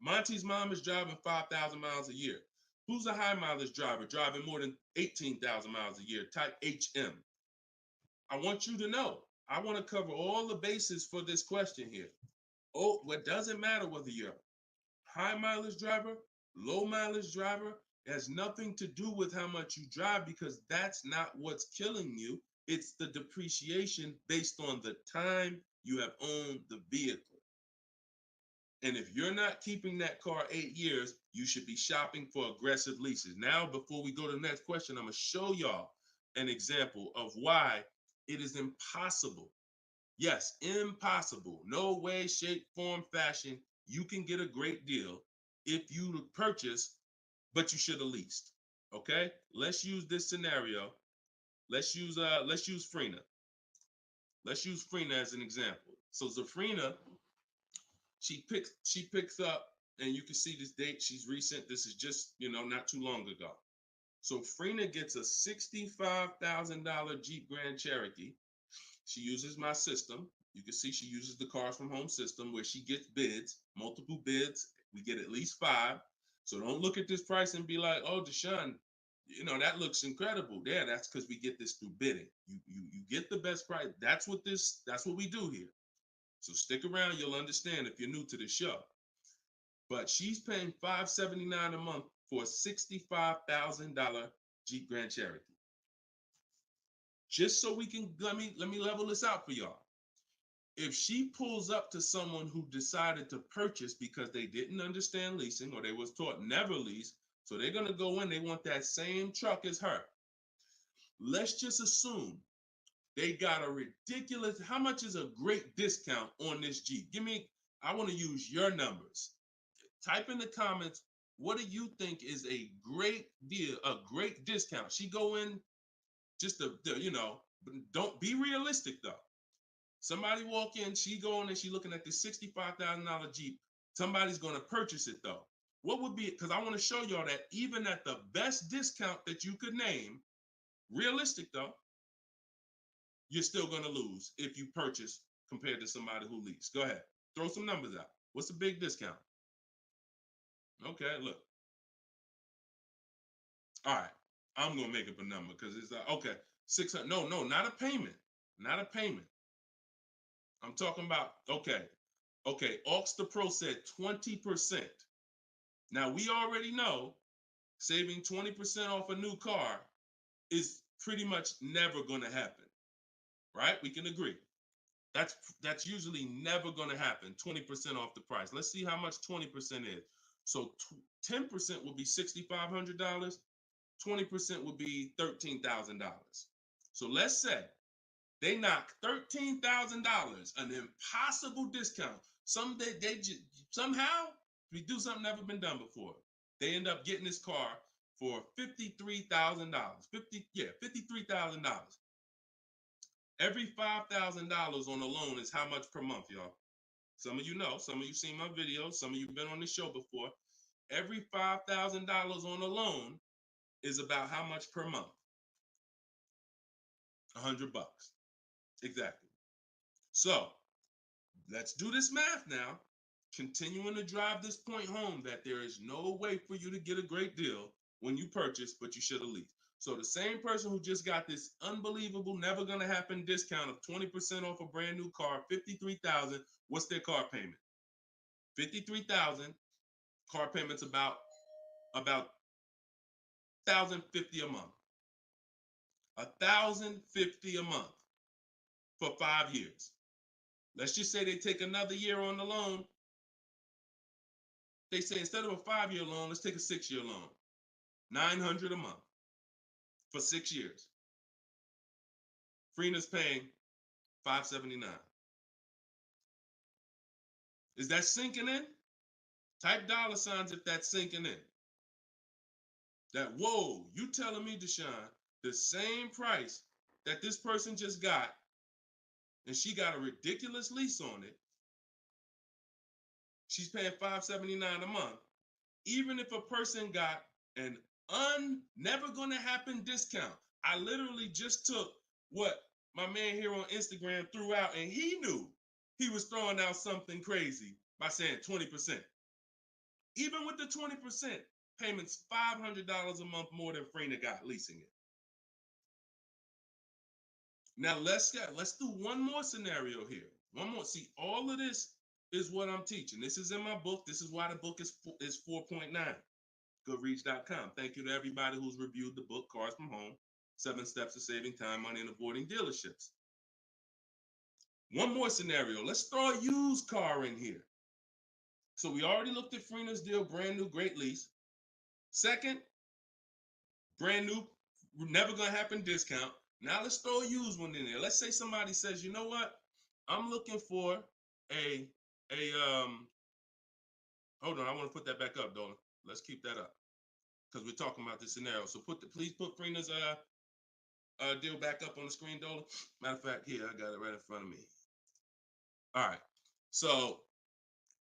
Monty's mom is driving 5,000 miles a year. Who's a high mileage driver driving more than 18,000 miles a year? Type HM. I want you to know, I want to cover all the bases for this question here. Oh, what doesn't matter whether you're a high mileage driver, low mileage driver, it has nothing to do with how much you drive, because that's not what's killing you. It's the depreciation based on the time you have owned the vehicle. And if you're not keeping that car 8 years, you should be shopping for aggressive leases. Now, before we go to the next question, I'm going to show y'all an example of why it is impossible. Yes, impossible. No way, shape, form, fashion. You can get a great deal if you purchase, but you should have leased. Okay? Let's use this scenario. Let's use Frina. Let's use Frina as an example. So Zafrina, she picks up, and you can see this date. She's recent. This is just, not too long ago. So Frina gets a $65,000 Jeep Grand Cherokee. She uses my system. You can see she uses the Cars from Home system, where she gets bids, multiple bids. We get at least 5. So don't look at this price and be like, oh, Deshone, that looks incredible. Yeah, that's because we get this through bidding. You get the best price. That's what we do here. So stick around, you'll understand if you're new to the show. But she's paying $579 a month for a $65,000 Jeep Grand Cherokee. Just so we can, let me level this out for y'all. If she pulls up to someone who decided to purchase because they didn't understand leasing, or they was taught never lease, so they're going to go in, they want that same truck as her. Let's just assume they got a ridiculous, how much is a great discount on this Jeep? I want to use your numbers. Type in the comments, what do you think is a great deal, a great discount? She go in just don't be realistic though. Somebody walk in, she going and she looking at this $65,000 Jeep. Somebody's going to purchase it though. What would be, because I want to show y'all that even at the best discount that you could name, realistic though, you're still going to lose if you purchase compared to somebody who leased. Go ahead, throw some numbers out. What's a big discount? Okay, look. All right, I'm going to make up a number because it's okay, 600. No, not a payment. Not a payment. I'm talking about, okay, Aux the Pro said 20%. Now, we already know saving 20% off a new car is pretty much never going to happen, right? We can agree. That's usually never going to happen, 20% off the price. Let's see how much 20% is. So 10% would be $6,500. 20% would be $13,000. So let's say they knock $13,000, an impossible discount. Someday somehow we do something never been done before. They end up getting this car for $53,000. $53,000. Every $5,000 on a loan is how much per month, y'all? Some of you know, some of you seen my videos, some of you been on the show before. Every $5,000 on a loan is about how much per month? $100. Exactly. So let's do this math now. Continuing to drive this point home that there is no way for you to get a great deal when you purchase, but you should have leased. So the same person who just got this unbelievable, never gonna happen discount of 20% off a brand new car, $53,000, what's their car payment? $53,000, car payment's about $1,050 a month. $1,050 a month for 5 years. Let's just say they take another year on the loan. They say instead of a 5-year loan, let's take a 6-year loan. $900 a month for 6 years. Freena's paying $579. Is that sinking in? Type $ if that's sinking in. that, whoa, you telling me, Deshone, the same price that this person just got, and she got a ridiculous lease on it, she's paying $579 a month, even if a person got an never gonna happen discount. I literally just took what my man here on Instagram threw out, and he knew he was throwing out something crazy by saying 20%. Even with the 20%, payments $500 a month more than Frena got leasing it. Now let's do one more scenario here. One more. See, all of this is what I'm teaching. This is in my book. This is why the book is 4.9. Goodreads.com. Thank you to everybody who's reviewed the book, Cars from Home, 7 Steps to Saving Time, Money, and Avoiding Dealerships. One more scenario. Let's throw a used car in here. So we already looked at Frena's deal, brand new, great lease. Second, brand new, never gonna happen discount. Now let's throw a used one in there. Let's say somebody says, you know what? I'm looking for hold on, I want to put that back up, Dolan. Let's keep that up because we're talking about this scenario. So please put Frena's deal back up on the screen, Dolan. Matter of fact, here, I got it right in front of me. All right. So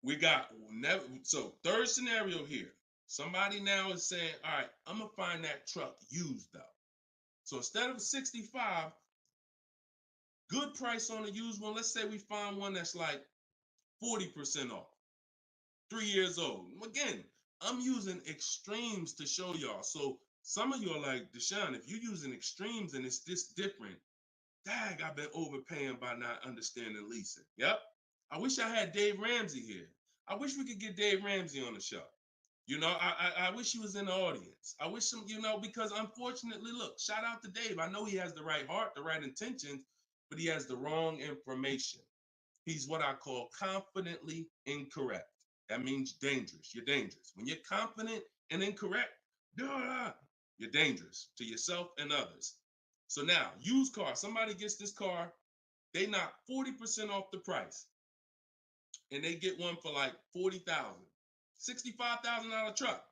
we got third scenario here. Somebody now is saying, all right, I'm gonna find that truck used though. So instead of 65, good price on a used one. Let's say we find one that's like 40% off, 3 years old. Again, I'm using extremes to show y'all. So some of you are like, Deshone, if you're using extremes and it's this different, dang, I've been overpaying by not understanding leasing. Yep. I wish I had Dave Ramsey here. I wish we could get Dave Ramsey on the show. You know, I wish he was in the audience. I wish him, you know, because unfortunately, look, shout out to Dave. I know he has the right heart, the right intentions, but he has the wrong information. He's what I call confidently incorrect. That means dangerous. You're dangerous. When you're confident and incorrect, you're dangerous to yourself and others. So now, used car, somebody gets this car, they knock 40% off the price, and they get one for like $40,000. $65,000 truck.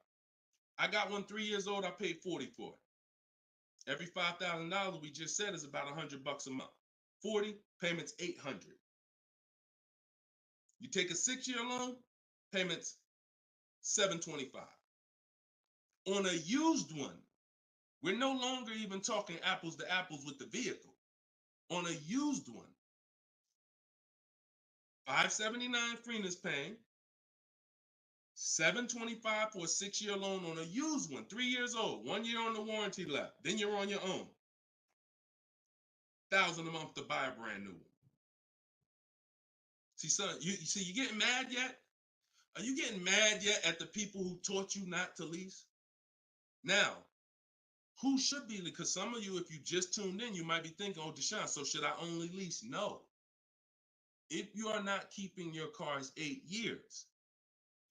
I got one 3 years old. I paid 40 for it. Every $5,000 we just said is about $100 a month. 40 payments, $800. You take a 6-year loan, payments $725. On a used one, we're no longer even talking apples to apples with the vehicle. On a used one, $579 Frena's paying, $725 for a 6-year loan on a used one, 3 years old, 1 year on the warranty left. Then you're on your own. $1,000 a month to buy a brand new one. See, son, you getting mad yet? Are you getting mad yet at the people who taught you not to lease? Now, who should be? Because some of you, if you just tuned in, you might be thinking, oh, Deshone, so should I only lease? No. If you are not keeping your cars 8 years,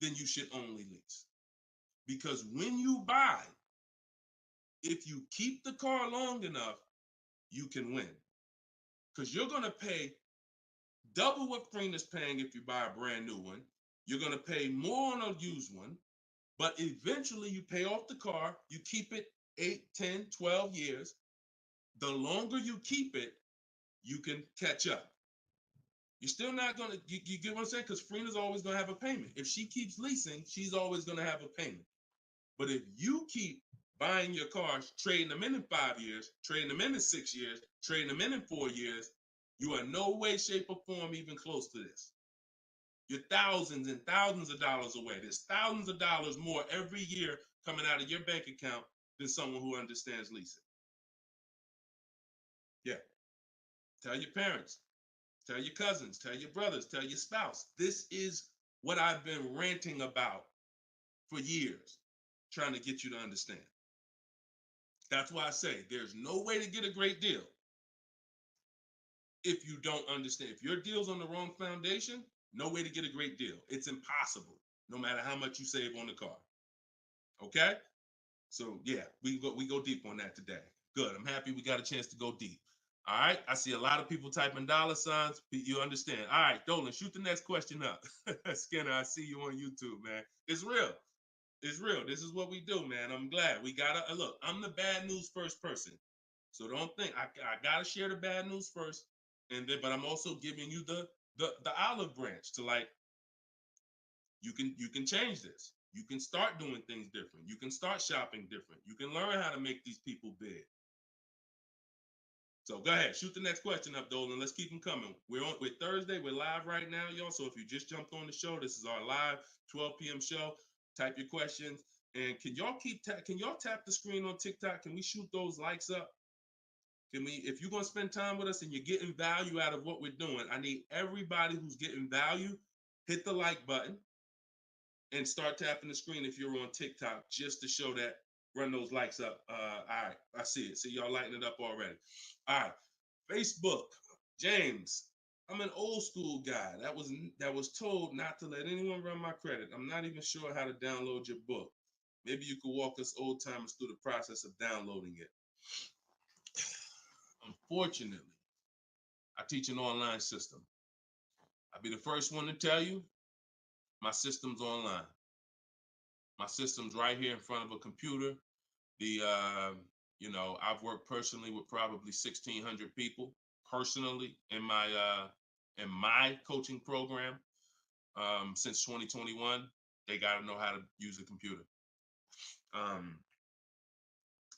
then you should only lease. Because when you buy, if you keep the car long enough, you can win. Because you're going to pay double what Frena's paying if you buy a brand new one. You're going to pay more on a used one, but eventually you pay off the car, you keep it 8, 10, 12 years. The longer you keep it, you can catch up. You're still not going to, you get what I'm saying? Because Frena's always going to have a payment. If she keeps leasing, she's always going to have a payment. But if you keep buying your cars, trading them in 5 years, trading them in 6 years, trading them in 4 years, you are no way, shape, or form even close to this. You're thousands and thousands of dollars away. There's thousands of dollars more every year coming out of your bank account than someone who understands leasing. Yeah. Tell your parents, tell your cousins, tell your brothers, tell your spouse. This is what I've been ranting about for years, trying to get you to understand. That's why I say there's no way to get a great deal if you don't understand. If your deal's on the wrong foundation, no way to get a great deal. It's impossible, no matter how much you save on the car. Okay? So yeah, we go deep on that today. Good. I'm happy we got a chance to go deep. All right. I see a lot of people typing $signs. You understand. All right, Dolan, shoot the next question up. Skinner, I see you on YouTube, man. It's real. It's real. This is what we do, man. I'm glad we gotta look. I'm the bad news first person, so don't think I gotta share the bad news first, and then but I'm also giving you the olive branch to like you can change this. You can start doing things different. You can start shopping different. You can learn how to make these people bid. So go ahead, shoot the next question up, Dolan. Let's keep them coming. We're Thursday. We're live right now, y'all. So if you just jumped on the show, this is our live 12 p.m. show. Type your questions, and can y'all tap the screen on TikTok? Can we shoot those likes up? Can we? If you're gonna spend time with us and you're getting value out of what we're doing, I need everybody who's getting value hit the like button and start tapping the screen if you're on TikTok just to show that. Run those likes up. All right, I see it. See y'all lighting it up already. All right, Facebook, James. I'm an old school guy that was told not to let anyone run my credit. I'm not even sure how to download your book. Maybe you could walk us old timers through the process of downloading it. Unfortunately, I teach an online system. I'll be the first one to tell you my system's online. My system's right here in front of a computer. I've worked personally with probably 1,600 people personally in my coaching program since 2021. They got to know how to use a computer.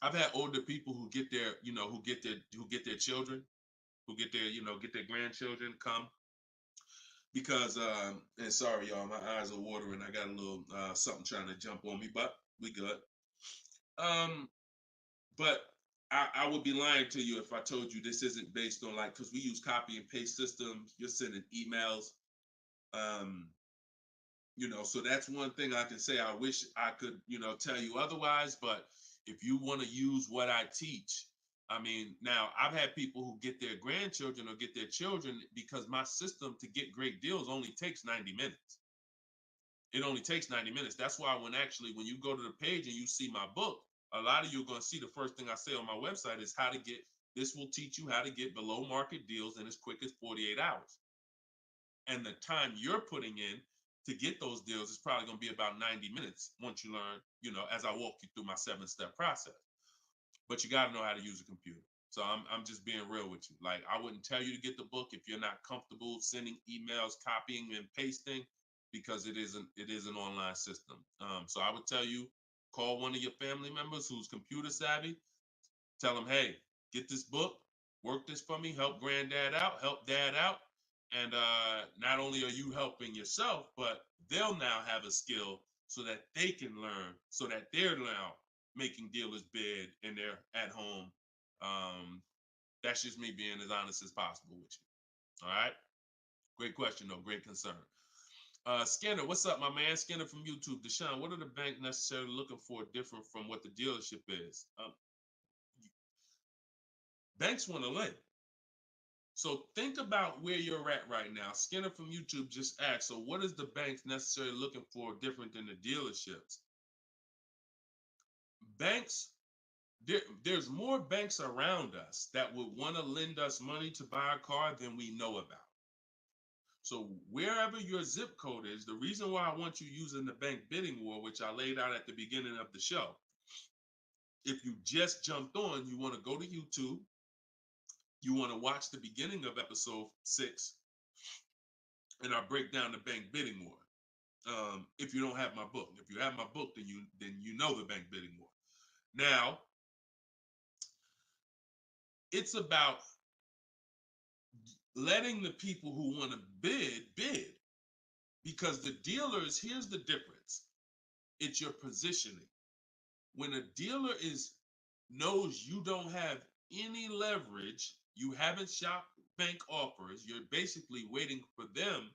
I've had older people who get their children, get their grandchildren come because and sorry y'all, my eyes are watering. I got a little something trying to jump on me, but we good. But I would be lying to you if I told you this isn't based on because we use copy and paste systems. You're sending emails. So that's one thing I can say. I wish I could, tell you otherwise, but if you want to use what I teach, now I've had people who get their grandchildren or get their children because my system to get great deals only takes 90 minutes. It only takes 90 minutes. That's why when you go to the page and you see my book, a lot of you are going to see the first thing I say on my website is this will teach you how to get below market deals in as quick as 48 hours. And the time you're putting in to get those deals is probably going to be about 90 minutes once you learn, as I walk you through my 7-step process. But you got to know how to use a computer. So I'm just being real with you. Like, I wouldn't tell you to get the book if you're not comfortable sending emails, copying and pasting, because it is an online system. So I would tell you, call one of your family members who's computer savvy. Tell them, hey, get this book, work this for me, help granddad out, help dad out. And not only are you helping yourself, but they'll now have a skill so that they can learn, so that they're now making dealers bid and they're at home. That's just me being as honest as possible with you. All right. Great question, though. Great concern. Skinner, what's up, my man? Skinner from YouTube. Deshone, what are the banks necessarily looking for different from what the dealership is? Banks want to lend. So think about where you're at right now. Skinner from YouTube just asked, so what is the banks necessarily looking for different than the dealerships? Banks, there's more banks around us that would want to lend us money to buy a car than we know about. So wherever your zip code is, the reason why I want you using the bank bidding war, which I laid out at the beginning of the show, if you just jumped on, you want to go to YouTube, you want to watch the beginning of episode 6, and I break down the bank bidding war. If you don't have my book, if you have my book, then you know the bank bidding war. Now, it's about letting the people who want to bid, because the dealers, here's the difference. It's your positioning. When a dealer knows you don't have any leverage, you haven't shopped bank offers, you're basically waiting for them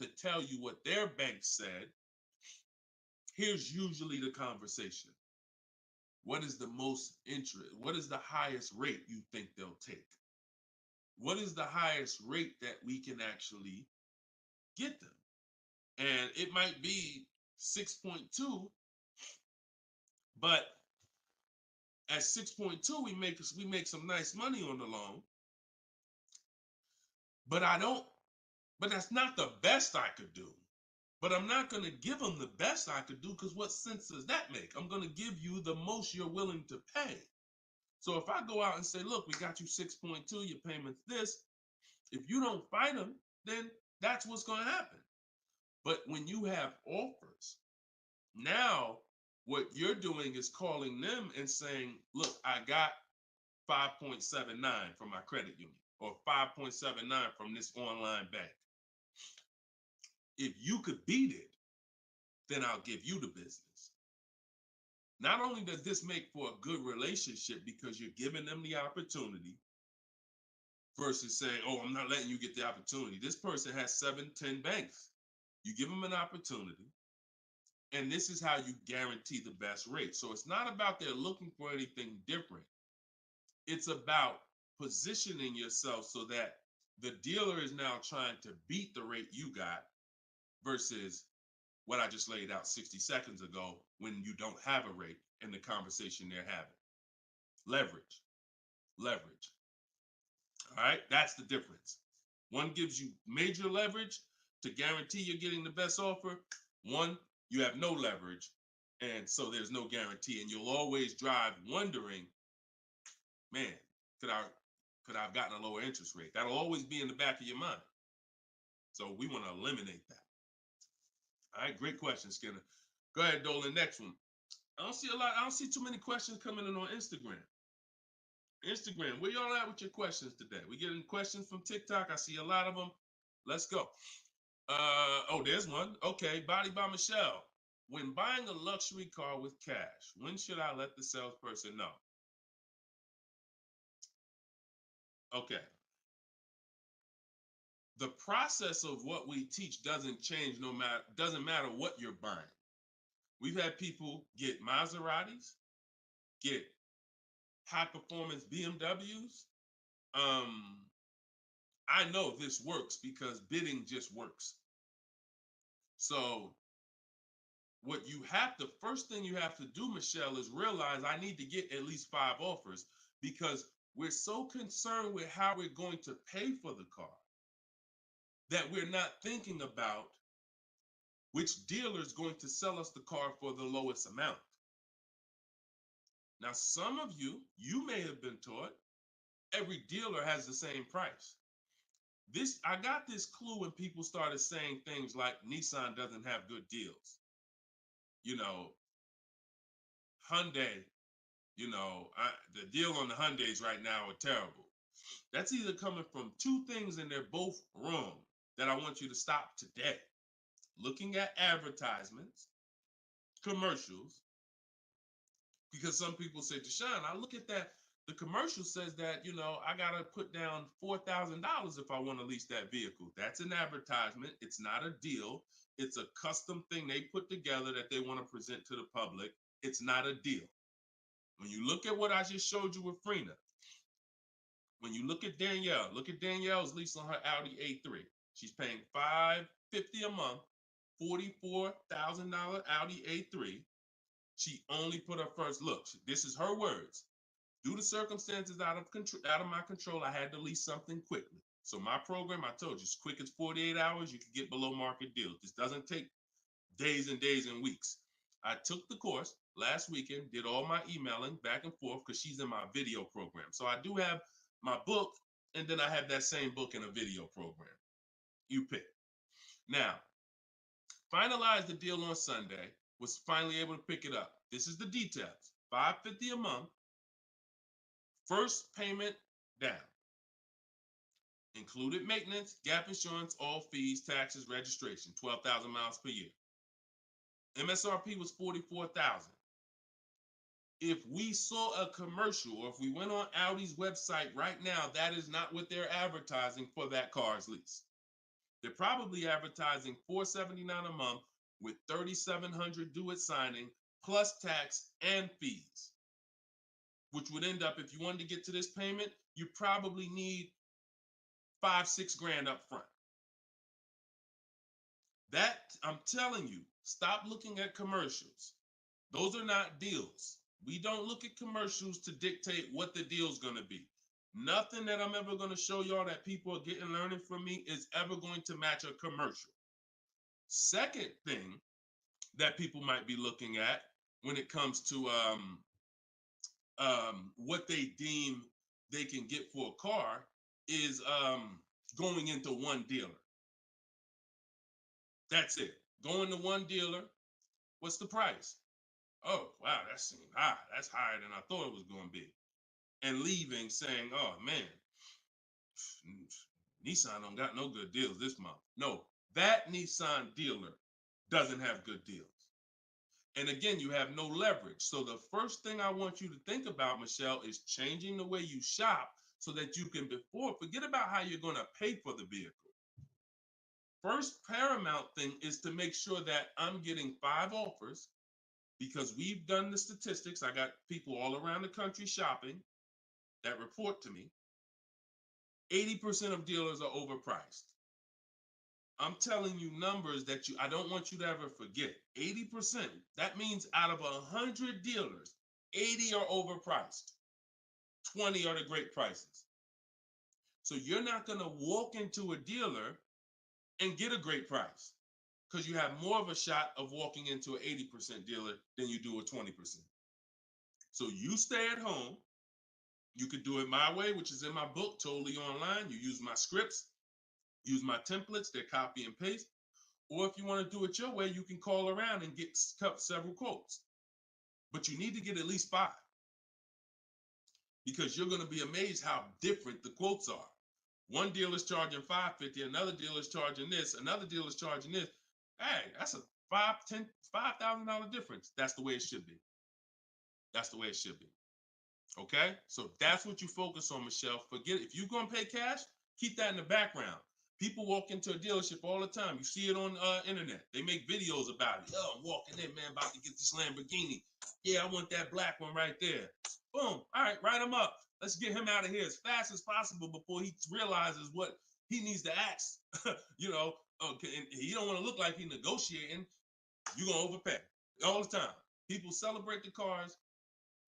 to tell you what their bank said. Here's usually the conversation. What is the most interest? What is the highest rate you think they'll take? What is the highest rate that we can actually get them? And it might be 6.2, but at 6.2, we make some nice money on the loan. But that's not the best I could do. But I'm not going to give them the best I could do, because what sense does that make? I'm going to give you the most you're willing to pay. So if I go out and say, look, we got you 6.2, your payment's this. If you don't fight them, then that's what's going to happen. But when you have offers, now what you're doing is calling them and saying, look, I got 5.79 from my credit union, or 5.79 from this online bank. If you could beat it, then I'll give you the business. Not only does this make for a good relationship because you're giving them the opportunity versus saying, oh, I'm not letting you get the opportunity. This person has 7, 10 banks. You give them an opportunity, and this is how you guarantee the best rate. So it's not about they're looking for anything different. It's about positioning yourself so that the dealer is now trying to beat the rate you got versus what I just laid out 60 seconds ago when you don't have a rate in the conversation they're having. Leverage. Leverage. All right, that's the difference. One gives you major leverage to guarantee you're getting the best offer. One, you have no leverage, and so there's no guarantee, and you'll always drive wondering, man, could I have gotten a lower interest rate? That'll always be in the back of your mind. So we want to eliminate that. All right, great question, Skinner. Go ahead, Dolan. Next one. I don't see too many questions coming in on Instagram. Instagram, where y'all at with your questions today? We getting questions from TikTok. I see a lot of them. Let's go. Oh, there's one. Okay, Body by Michelle. When buying a luxury car with cash, when should I let the salesperson know? Okay. The process of what we teach doesn't change doesn't matter what you're buying. We've had people get Maseratis, get high performance BMWs. I know this works because bidding just works. So first thing you have to do, Michelle, is realize I need to get at least 5 offers, because we're so concerned with how we're going to pay for the car that we're not thinking about which dealer is going to sell us the car for the lowest amount. Now, some of you may have been taught every dealer has the same price. I got this clue when people started saying things like Nissan doesn't have good deals. Hyundai, the deal on the Hyundais right now are terrible. That's either coming from 2 things and they're both wrong that I want you to stop today. Looking at advertisements, commercials, because some people say, Deshone, I look at that. The commercial says that, I got to put down $4,000 if I want to lease that vehicle. That's an advertisement. It's not a deal. It's a custom thing they put together that they want to present to the public. It's not a deal. When you look at what I just showed you with Frina, when you look at Danielle's lease on her Audi A3. She's paying $550 a month, $44,000 Audi A3. She only put her first look. This is her words. Due to circumstances out of my control, I had to lease something quickly. So my program, I told you, as quick as 48 hours, you can get below market deals. This doesn't take days and days and weeks. I took the course last weekend, did all my emailing back and forth because she's in my video program. So I do have my book, and then I have that same book in a video program. You pick. Now, finalized the deal on Sunday, was finally able to pick it up. This is the details. $550 a month. First payment down. Included maintenance, gap insurance, all fees, taxes, registration, 12,000 miles per year. MSRP was $44,000. If we saw a commercial, or if we went on Audi's website right now, that is not what they're advertising for that car's lease. They're probably advertising $479 a month with $3,700 due at signing, plus tax and fees, which would end up, if you wanted to get to this payment, you probably need $5-6 grand up front. That, I'm telling you, stop looking at commercials. Those are not deals. We don't look at commercials to dictate what the deal's going to be. Nothing that I'm ever going to show y'all that people are learning from me is ever going to match a commercial. Second thing that people might be looking at when it comes to what they deem they can get for a car is going into one dealer. That's it. Going to one dealer. What's the price? Oh, wow, that seems high. That's higher than I thought it was going to be. And leaving saying, oh, man, Nissan don't got no good deals this month. No, that Nissan dealer doesn't have good deals. And again, you have no leverage. So the first thing I want you to think about, Michelle, is changing the way you shop so that you can forget about how you're going to pay for the vehicle. First paramount thing is to make sure that I'm getting 5 offers, because we've done the statistics. I got people all around the country shopping that report to me. 80% of dealers are overpriced. I'm telling you numbers that I don't want you to ever forget. 80%. That means out of 100 dealers, 80 are overpriced. 20 are the great prices. So you're not going to walk into a dealer and get a great price, because you have more of a shot of walking into an 80% dealer than you do a 20%. So you stay at home. You could do it my way, which is in my book, totally online. You use my scripts, use my templates, they're copy and paste. Or if you want to do it your way, you can call around and get several quotes. But you need to get at least 5, because you're going to be amazed how different the quotes are. One dealer's charging $550, another dealer's charging this, another dealer's charging this. Hey, that's a $5,000 difference. That's the way it should be. That's the way it should be. Okay? So that's what you focus on, Michelle. Forget it. If you're going to pay cash, keep that in the background. People walk into a dealership all the time. You see it on internet. They make videos about it. Oh, I'm walking in, man, about to get this Lamborghini. Yeah, I want that black one right there. Boom. All right, write him up. Let's get him out of here as fast as possible before he realizes what he needs to ask. Okay, and he don't want to look like he's negotiating. You're going to overpay all the time. People celebrate the cars,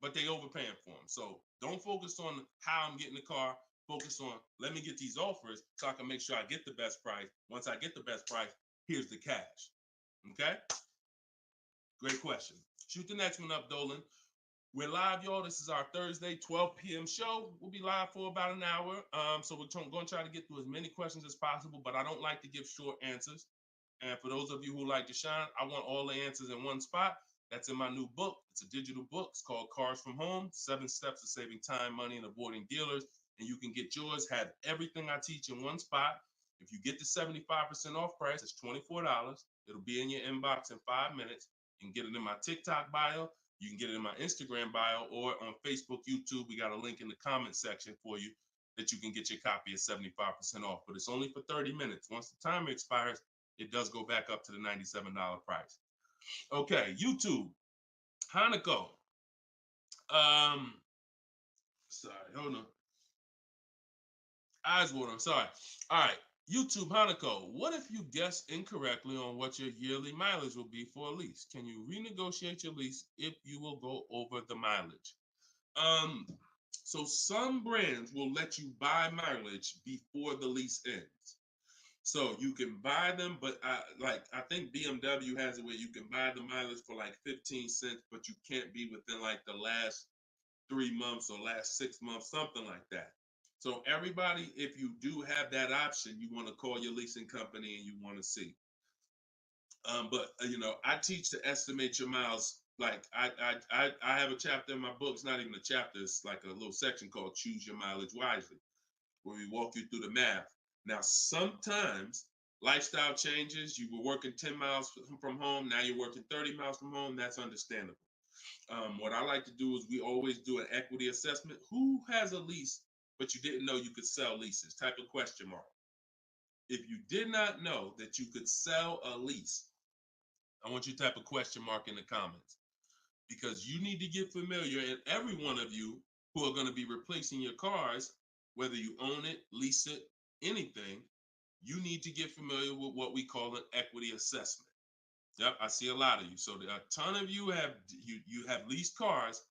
but they overpaying for them. So don't focus on how I'm getting the car. Focus on, let me get these offers so I can make sure I get the best price. Once I get the best price, here's the cash. Okay? Great question. Shoot the next one up, Dolan. We're live, y'all. This is our Thursday, 12 p.m. show. We'll be live for about an hour. So we're going to try to get through as many questions as possible, but I don't like to give short answers. And for those of you who like to shine, I want all the answers in one spot. That's in my new book. It's a digital book. It's called Cars from Home, 7 Steps to Saving Time, Money, and Avoiding Dealers. And you can get yours, have everything I teach in one spot. If you get the 75% off price, it's $24. It'll be in your inbox in 5 minutes. You can get it in my TikTok bio. You can get it in my Instagram bio, or on Facebook, YouTube. We got a link in the comment section for you that you can get your copy at 75% off. But it's only for 30 minutes. Once the timer expires, it does go back up to the $97 price. Okay, YouTube, Hanako. Sorry, hold on. Eyes water, I'm sorry. All right, YouTube, Hanako. What if you guess incorrectly on what your yearly mileage will be for a lease? Can you renegotiate your lease if you will go over the mileage? So some brands will let you buy mileage before the lease ends. So you can buy them, but I think BMW has it where you can buy the mileage for like 15 cents, but you can't be within like the last 3 months or last 6 months, something like that. So everybody, if you do have that option, you want to call your leasing company and you want to see. But I teach to estimate your miles. Like I have a chapter in my book. It's not even a chapter. It's like a little section called Choose Your Mileage Wisely, where we walk you through the math. Now, sometimes lifestyle changes. You were working 10 miles from home. Now you're working 30 miles from home. That's understandable. What I like to do is we always do an equity assessment. Who has a lease, but you didn't know you could sell leases? Type of question mark. If you did not know that you could sell a lease, I want you to type a question mark in the comments, because you need to get familiar, and every one of you who are going to be replacing your cars, whether you own it, lease it, anything, you need to get familiar with what we call an equity assessment. Yep, I see a lot of you. So a ton of you have leased cars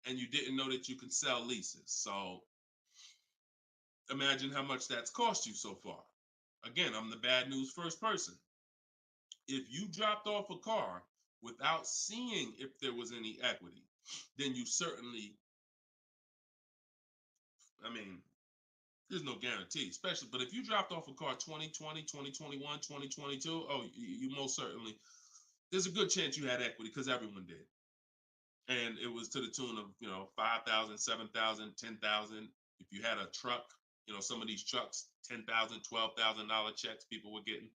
and you didn't know that you can sell leases. So imagine how much that's cost you so far. Again, I'm the bad news first person. If you dropped off a car without seeing if there was any equity, then you certainly, I mean, there's no guarantee, especially, but if you dropped off a car 2020, 2021, 2022, oh, you most certainly, there's a good chance you had equity because everyone did. And it was to the tune of, 5,000, 7,000, 10,000. If you had a truck, some of these trucks, $10,000, $12,000 checks people were getting.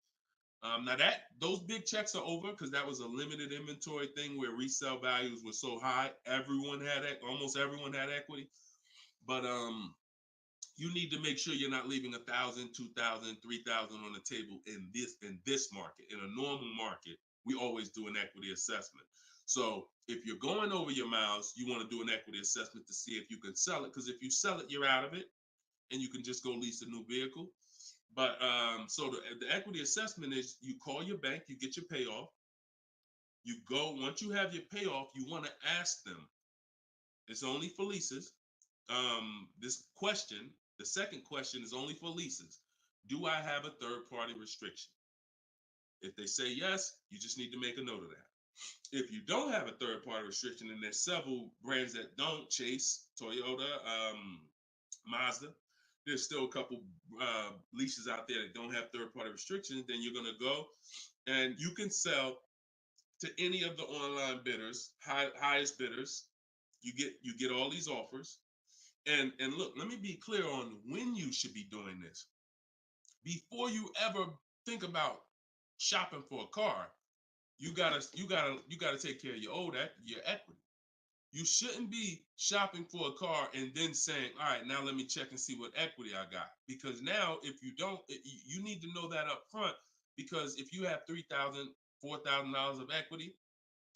Now those big checks are over because that was a limited inventory thing where resale values were so high. Almost everyone had equity. But you need to make sure you're not leaving 1,000, 2,000, 3,000 on the table in this market. In a normal market, we always do an equity assessment. So if you're going over your miles, you want to do an equity assessment to see if you can sell it. Because if you sell it, you're out of it, and you can just go lease a new vehicle. But so the equity assessment is you call your bank, you get your payoff. You go, once you have your payoff, you want to ask them. It's only for leases. This question, the second question is only for leases. Do I have a third-party restriction? If they say yes, you just need to make a note of that. If you don't have a third-party restriction, and there's several brands that don't, Chase, Toyota, Mazda, there's still a couple leases out there that don't have third-party restrictions, then you're going to go and you can sell to any of the online bidders, highest bidders. You get all these offers. And look, let me be clear on when you should be doing this. Before you ever think about shopping for a car, you gotta take care of your equity. You shouldn't be shopping for a car and then saying, all right, now let me check and see what equity I got. Because now if you don't, you need to know that up front, because if you have $3,000, $4,000 of equity,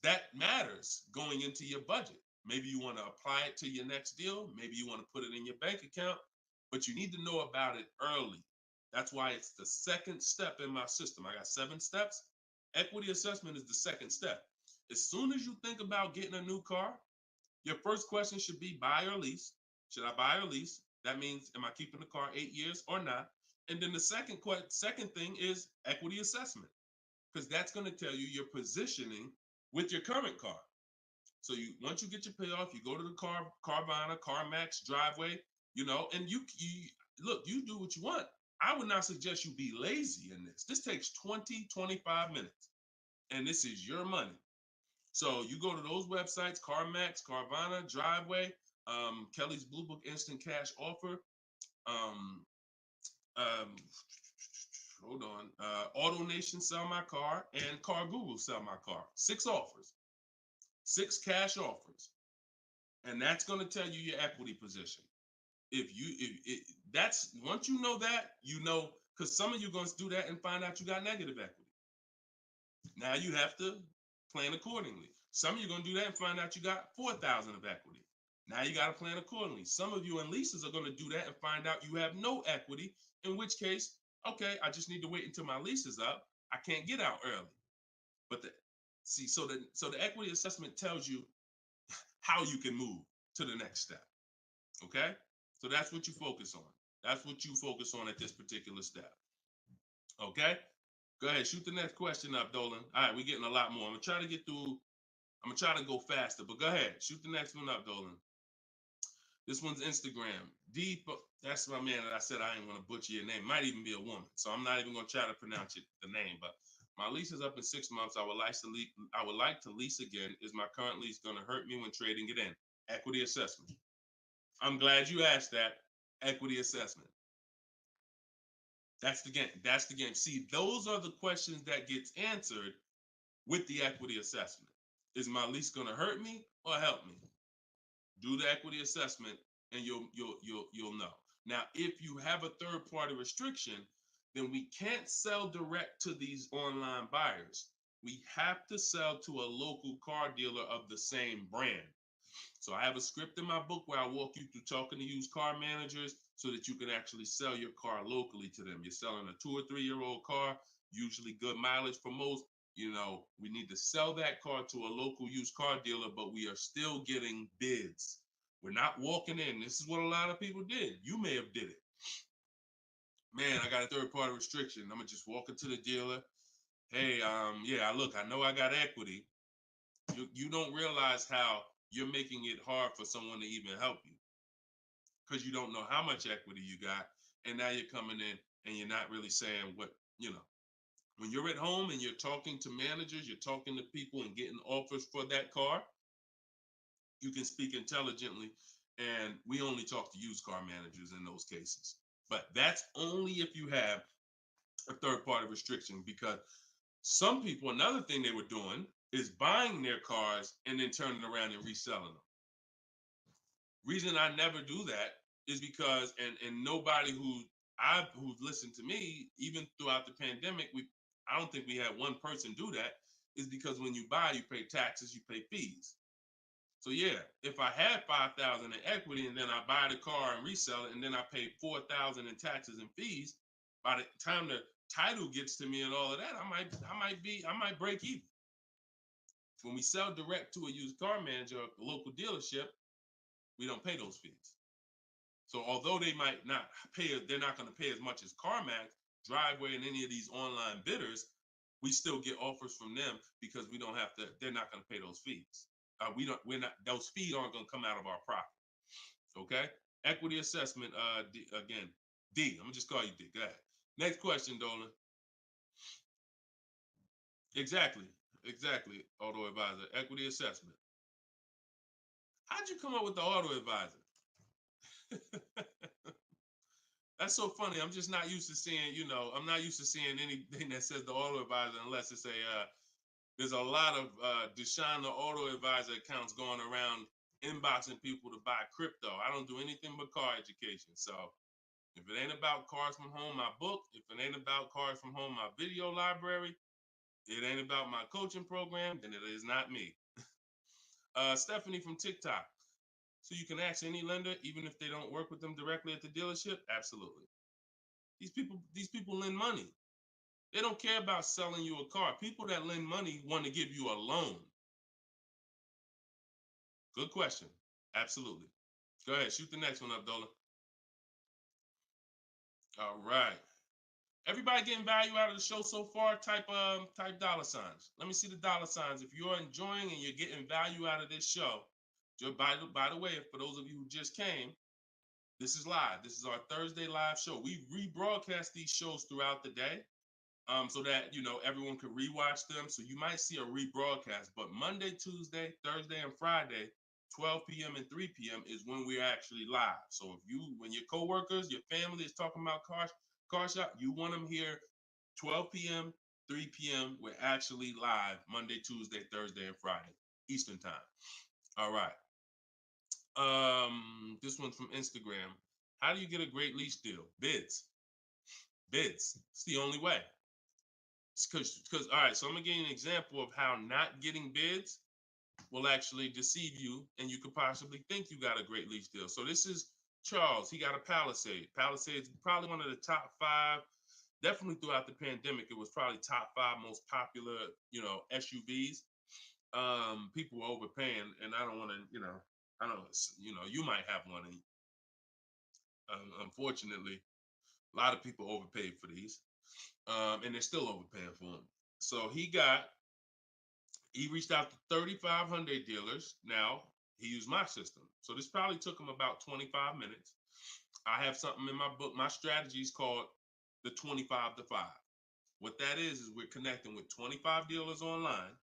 that matters going into your budget. Maybe you want to apply it to your next deal. Maybe you want to put it in your bank account, but you need to know about it early. That's why it's the second step in my system. I got 7 steps. Equity assessment is the second step. As soon as you think about getting a new car, your first question should be buy or lease. Should I buy or lease? That means, am I keeping the car 8 years or not? And then the second thing is equity assessment, because that's going to tell you your positioning with your current car. So once you get your payoff, you go to the Carvana, CarMax, Driveway, and you look, you do what you want. I would not suggest you be lazy in this. This takes 20, 25 minutes, and this is your money. So you go to those websites, CarMax, Carvana, Driveway, Kelly's Blue Book Instant Cash Offer, hold on, Auto Nation Sell My Car, and Car Google Sell My Car. 6 offers, 6 cash offers, and that's going to tell you your equity position. That's once you know that, because some of you are going to do that and find out you got negative equity. Now you have to plan accordingly. Some of you are going to do that and find out you got 4,000 of equity. Now you got to plan accordingly. Some of you in leases are going to do that and find out you have no equity, in which case, okay, I just need to wait until my lease is up. I can't get out early. But so the equity assessment tells you how you can move to the next step. Okay? So that's what you focus on. That's what you focus on at this particular step. Okay? Go ahead, shoot the next question up, Dolan. All right, we're getting a lot more. I'm gonna try to go faster, but go ahead, shoot the next one up, Dolan. This one's Instagram. That's my man that I said I ain't want to butcher your name. Might even be a woman, so I'm not even gonna try to pronounce the name. But my lease is up in 6 months. I would like to lease again. Is my current lease gonna hurt me when trading it in? Equity assessment. I'm glad you asked that. Equity assessment. That's the game. That's the game. See, those are the questions that gets answered with the equity assessment. Is my lease going to hurt me or help me? Do the equity assessment, and you'll know. Now, if you have a third-party restriction, then we can't sell direct to these online buyers. We have to sell to a local car dealer of the same brand. So I have a script in my book where I walk you through talking to used car managers so that you can actually sell your car locally to them. You're selling a 2 or 3 year old car, usually good mileage for most. We need to sell that car to a local used car dealer, but we are still getting bids. We're not walking in. This is what a lot of people did. You may have did it. Man, I got a third-party restriction. I'm going to just walk into the dealer. hey, yeah, look, I know I got equity. You don't realize how you're making it hard for someone to even help you because you don't know how much equity you got, and now you're coming in and you're not really saying what you know. When you're at home and you're talking to managers, you're talking to people and getting offers for that car, you can speak intelligently. And we only talk to used car managers in those cases. But that's only if you have a third party restriction, because some people, another thing they were doing is buying their cars and then turning around and reselling them. Reason I never do that is because, and nobody who's listened to me, even throughout the pandemic, I don't think we had one person do that, is because when you buy, you pay taxes, you pay fees. So yeah, if I had 5,000 in equity and then I buy the car and resell it, and then I pay 4,000 in taxes and fees, by the time the title gets to me and all of that, I might break even. When we sell direct to a used car manager or a local dealership, we don't pay those fees. So although they might not pay, they're not going to pay as much as CarMax, Driveway, and any of these online bidders, we still get offers from them because we don't have to. They're not going to pay those fees. We're not. Those fees aren't going to come out of our profit. Okay. Equity assessment. Again, D. I'm gonna just call you D. Go ahead. Next question, Dolan. Exactly. Exactly. Auto advisor. Equity assessment. How'd you come up with the auto advisor? That's so funny. I'm just not used to seeing, I'm not used to seeing anything that says the auto advisor unless it's there's a lot of Deshone the Auto Advisor accounts going around inboxing people to buy crypto. I don't do anything but car education. So if it ain't about Cars from Home, my book, if it ain't about Cars from Home, my video library, it ain't about my coaching program, then it is not me. Stephanie from TikTok. So you can ask any lender, even if they don't work with them directly at the dealership? Absolutely. These people lend money. They don't care about selling you a car. People that lend money want to give you a loan. Good question. Absolutely. Go ahead. Shoot the next one up, Dola. All right. Everybody getting value out of the show so far? Type dollar signs. Let me see the dollar signs. If you're enjoying and you're getting value out of this show, by the way, for those of you who just came, this is live. This is our Thursday live show. We rebroadcast these shows throughout the day, so that everyone can rewatch them. So you might see a rebroadcast, but Monday, Tuesday, Thursday, and Friday, 12 p.m. and 3 p.m. is when we're actually live. So when your coworkers, your family is talking about car shop, you want them here 12 p.m., 3 p.m. We're actually live Monday, Tuesday, Thursday, and Friday, Eastern time. All right. This one's from Instagram. How do you get a great lease deal? Bids. It's the only way. Because all right, so I'm gonna give you an example of how not getting bids will actually deceive you, and you could possibly think you got a great lease deal. So this is Charles. He got a Palisade. Palisade's probably one of the top 5. Definitely throughout the pandemic, it was probably top 5 most popular, SUVs. People were overpaying, and I don't want to, I don't, you might have one. And unfortunately, a lot of people overpaid for these, and they're still overpaying for them. So he reached out to 3,500 dealers. Now he used my system. So this probably took him about 25 minutes. I have something in my book. My strategy is called the 25 to 5. What that is we're connecting with 25 dealers online.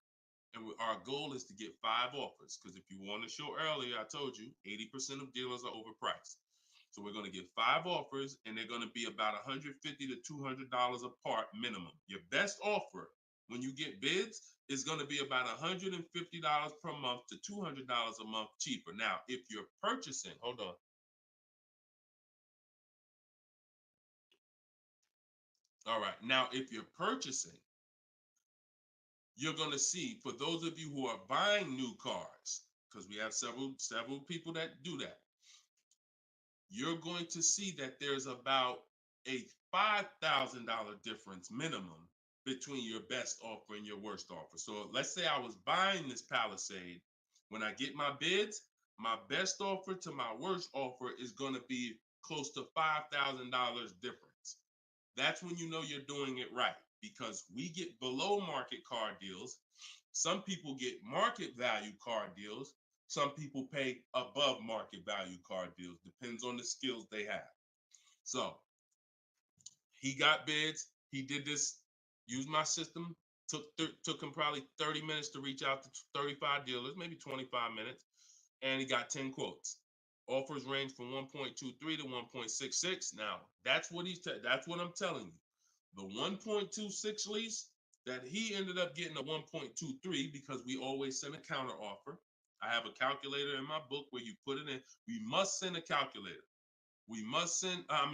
And our goal is to get 5 offers. Because if you want to show earlier, I told you 80% of dealers are overpriced. So we're going to get 5 offers, and they're going to be about $150 to $200 a part minimum. Your best offer when you get bids is going to be about $150 per month to $200 a month cheaper. Now, if you're purchasing, hold on. All right. Now, if you're purchasing, you're going to see, for those of you who are buying new cars, because we have several people that do that, you're going to see that there's about a $5,000 difference minimum between your best offer and your worst offer. So let's say I was buying this Palisade. When I get my bids, my best offer to my worst offer is going to be close to $5,000 difference. That's when you know you're doing it right. because we get below market car deals. Some people get market value car deals. Some people pay above market value car deals. Depends on the skills they have. So he got bids. He did this, used my system. Took him probably 30 minutes to reach out to 35 dealers, maybe 25 minutes. And he got 10 quotes. Offers range from 1.23 to 1.66. Now, that's what that's what I'm telling you. The 1.26 lease that he ended up getting a 1.23 because we always send a counter offer. I have a calculator in my book where you put it in. We must send a calculator. We must send a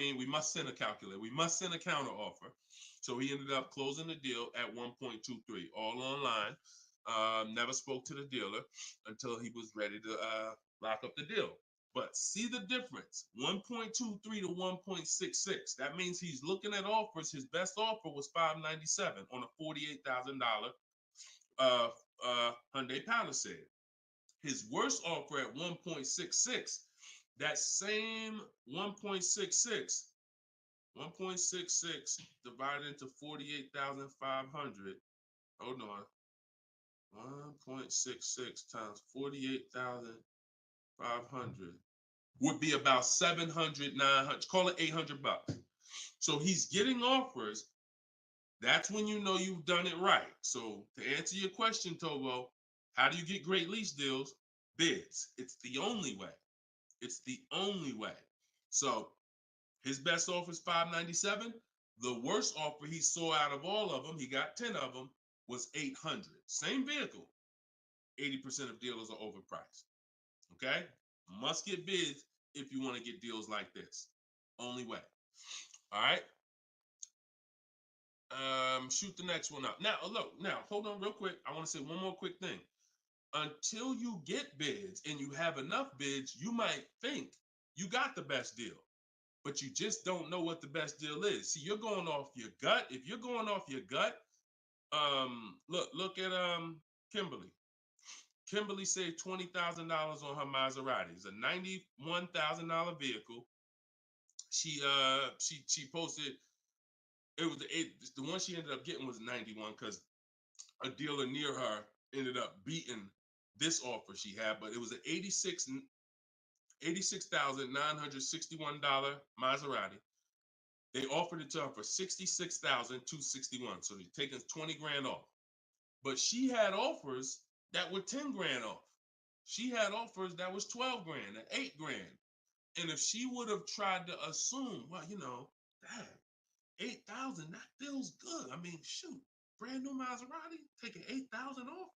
calculator. We must send a counter offer. So he ended up closing the deal at 1.23, all online. Never spoke to the dealer until he was ready to lock up the deal. But see the difference, 1.23 to 1.66. That means he's looking at offers. His best offer was $597 on a $48,000 Hyundai Palisade. His worst offer at 1.66, that same 1.66 divided into 48,500. Hold on. 1.66 times 48,500 would be about 700, 900, call it $800. So he's getting offers. That's when you know you've done it right. So to answer your question, Tobo, how do you get great lease deals? Bids. It's the only way. It's the only way. So his best offer is $597. The worst offer he saw out of all of them, he got 10 of them, was $800. Same vehicle. 80% of dealers are overpriced. Okay? Must get bids if you want to get deals like this. Only way. All right? Shoot the next one up. Now, look, hold on real quick. I want to say one more quick thing. Until you get bids and you have enough bids, you might think you got the best deal, but you just don't know what the best deal is. See, you're going off your gut. If you're going off your gut, look at Kimberly. Kimberly saved $20,000 on her Maserati. It's a $91,000 vehicle. She posted, the one she ended up getting was 91 because a dealer near her ended up beating this offer she had, but it was an $86,961 Maserati. They offered it to her for $66,261. So they're taking 20 grand off. But she had offers that were 10 grand off. She had offers that was 12 grand and 8 grand. And if she would have tried to assume, well, damn, 8,000, that feels good. I mean, shoot, brand new Maserati, taking 8,000 off.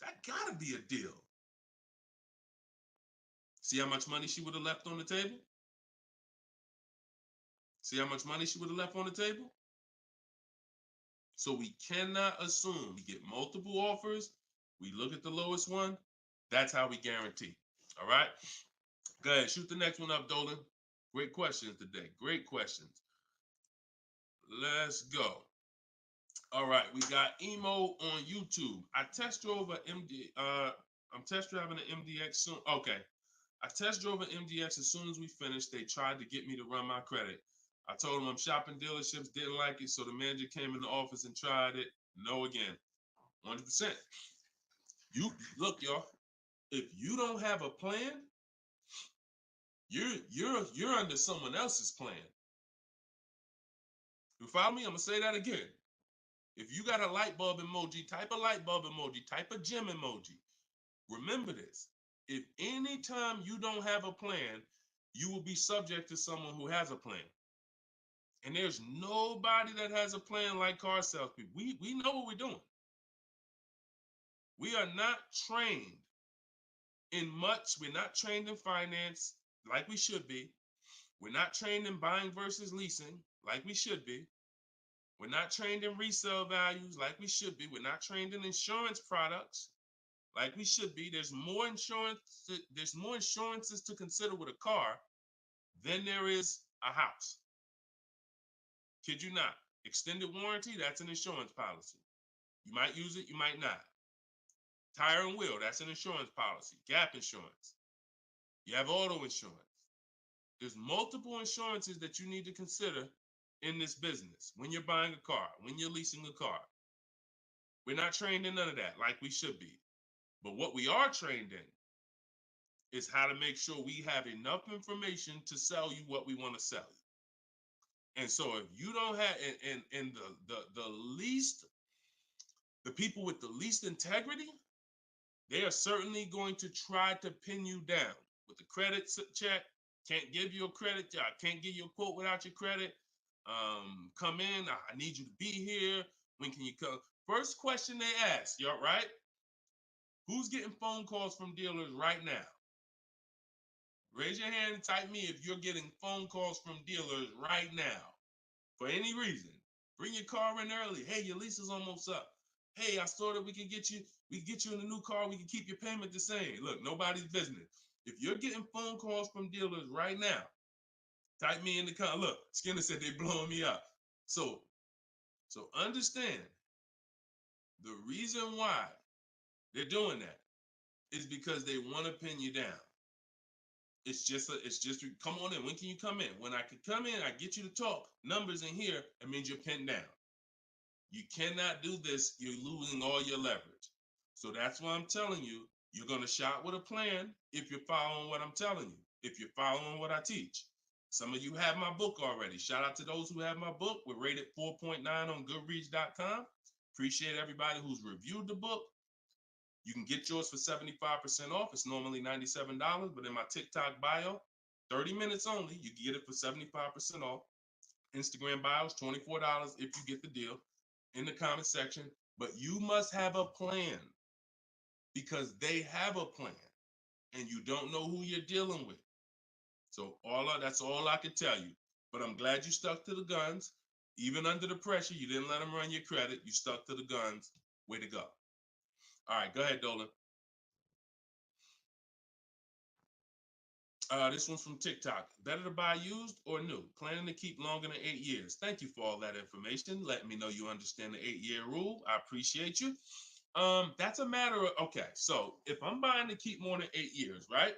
That gotta be a deal. See how much money she would have left on the table? See how much money she would have left on the table? So we cannot assume. We get multiple offers. We look at the lowest one. That's how we guarantee. All right? Go ahead. Shoot the next one up, Dolan. Great questions today. Great questions. Let's go. All right. We got Emo on YouTube. I test drove I'm test driving an MDX soon. Okay. I test drove an MDX as soon as we finished. They tried to get me to run my credit. I told them I'm shopping dealerships, didn't like it, so the manager came in the office and tried it. No again. 100%. You look, y'all. If you don't have a plan, you're under someone else's plan. You follow me? I'm gonna say that again. If you got a light bulb emoji, type a light bulb emoji, type a gym emoji. Remember this. If anytime you don't have a plan, you will be subject to someone who has a plan. And there's nobody that has a plan like car salespeople. We know what we're doing. We are not trained in much. We're not trained in finance like we should be. We're not trained in buying versus leasing like we should be. We're not trained in resale values like we should be. We're not trained in insurance products like we should be. There's more insurances to consider with a car than there is a house. Kid you not. Extended warranty, that's an insurance policy. You might use it, you might not. Tire and wheel, that's an insurance policy. Gap insurance. You have auto insurance. There's multiple insurances that you need to consider in this business, when you're buying a car, when you're leasing a car. We're not trained in none of that like we should be. But what we are trained in is how to make sure we have enough information to sell you what we want to sell you. And so if you don't have, and the least, the people with the least integrity, they are certainly going to try to pin you down with the credit check. Can't give you a credit. I can't give you a quote without your credit. Come in. I need you to be here. When can you come? First question they ask, you all right? Who's getting phone calls from dealers right now? Raise your hand and type me if you're getting phone calls from dealers right now for any reason. Bring your car in early. Hey, your lease is almost up. Hey, I saw that we can get you in a new car. We can keep your payment the same. Look, nobody's business. If you're getting phone calls from dealers right now, type me in the comment. Look, Skinner said they blowing me up. So understand the reason why they're doing that is because they want to pin you down. It's just come on in. When can you come in? When I can come in, I get you to talk. Numbers in here, it means you're pinned down. You cannot do this. You're losing all your leverage. So that's why I'm telling you, you're going to shop with a plan if you're following what I'm telling you, if you're following what I teach. Some of you have my book already. Shout out to those who have my book. We're rated 4.9 on Goodreads.com. Appreciate everybody who's reviewed the book. You can get yours for 75% off. It's normally $97, but in my TikTok bio, 30 minutes only, you can get it for 75% off. Instagram bio is $24 if you get the deal in the comment section. But you must have a plan because they have a plan and you don't know who you're dealing with. So that's all I can tell you. But I'm glad you stuck to the guns. Even under the pressure, you didn't let them run your credit. You stuck to the guns. Way to go. All right, go ahead, Dolan. This one's from TikTok. Better to buy used or new? Planning to keep longer than 8 years. Thank you for all that information. Letting me know you understand the 8-year rule. I appreciate you. That's a matter of, okay, so if I'm buying to keep more than 8 years, right?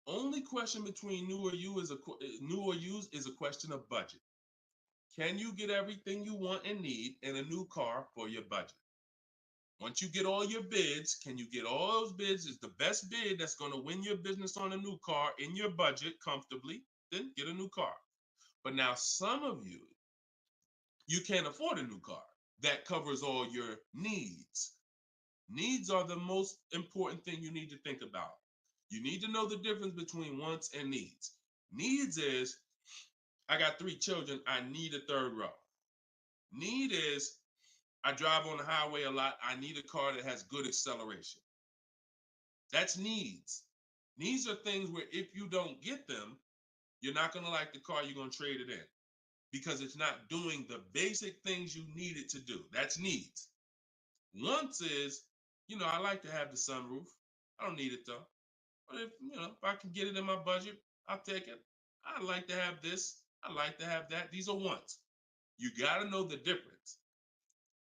Only question between new or used is a question of budget. Can you get everything you want and need in a new car for your budget? Once you get all your bids, can you get all those bids? Is the best bid that's going to win your business on a new car in your budget comfortably, then get a new car. But now some of you can't afford a new car that covers all your needs. Needs are the most important thing you need to think about. You need to know the difference between wants and needs. Needs is, I got 3 children, I need a third row. Need is, I drive on the highway a lot. I need a car that has good acceleration. That's needs. Needs are things where if you don't get them, you're not going to like the car, you're going to trade it in because it's not doing the basic things you need it to do. That's needs. Wants is, I like to have the sunroof. I don't need it though. But if I can get it in my budget, I'll take it. I like to have this. I like to have that. These are wants. You got to know the difference.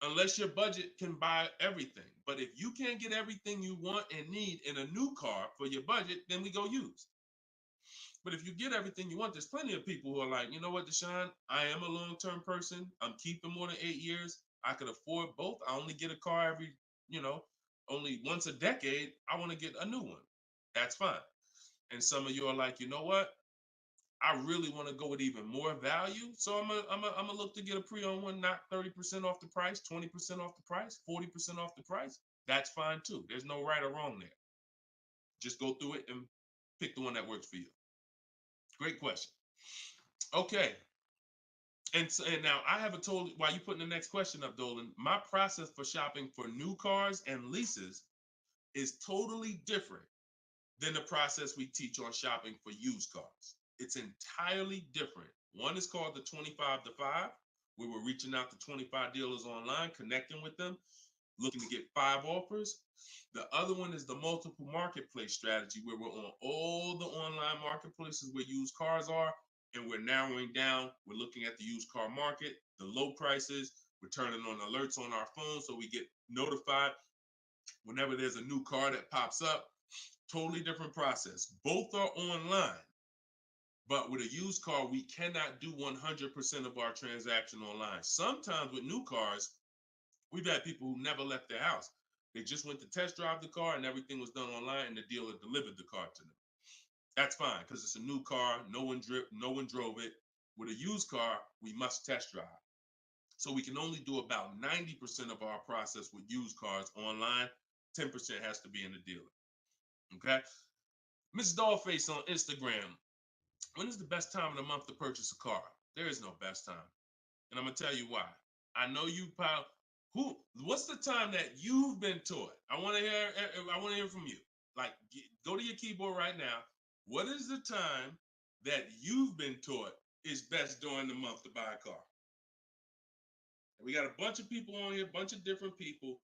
Unless your budget can buy everything. But if you can't get everything you want and need in a new car for your budget, then we go used. But if you get everything you want, there's plenty of people who are like, you know what, Deshone, I am a long-term person. I'm keeping more than 8 years. I could afford both. I only get a car every, only once a decade. I want to get a new one. That's fine. And some of you are like, you know what? I really want to go with even more value. So I'm gonna look to get a pre-owned one, not 30% off the price, 20% off the price, 40% off the price. That's fine too. There's no right or wrong there. Just go through it and pick the one that works for you. Great question. Okay. And now I haven't told you, while you putting the next question up, Dolan, my process for shopping for new cars and leases is totally different than the process we teach on shopping for used cars. It's entirely different. One is called the 25 to 5, where we're reaching out to 25 dealers online, connecting with them, looking to get 5 offers. The other one is the multiple marketplace strategy, where we're on all the online marketplaces where used cars are, and we're narrowing down. We're looking at the used car market, the low prices. We're turning on alerts on our phone so we get notified whenever there's a new car that pops up. Totally different process. Both are online. But with a used car, we cannot do 100% of our transaction online. Sometimes with new cars, we've had people who never left their house. They just went to test drive the car and everything was done online and the dealer delivered the car to them. That's fine because it's a new car. No one drove it. With a used car, we must test drive. So we can only do about 90% of our process with used cars online. 10% has to be in the dealer. Okay. Miss Dollface on Instagram. When is the best time of the month to purchase a car? There is no best time. And I'm going to tell you why. I know you probably, what's the time that you've been taught? I want to hear from you. Like, go to your keyboard right now. What is the time that you've been taught is best during the month to buy a car? And we got a bunch of people on here, a bunch of different people.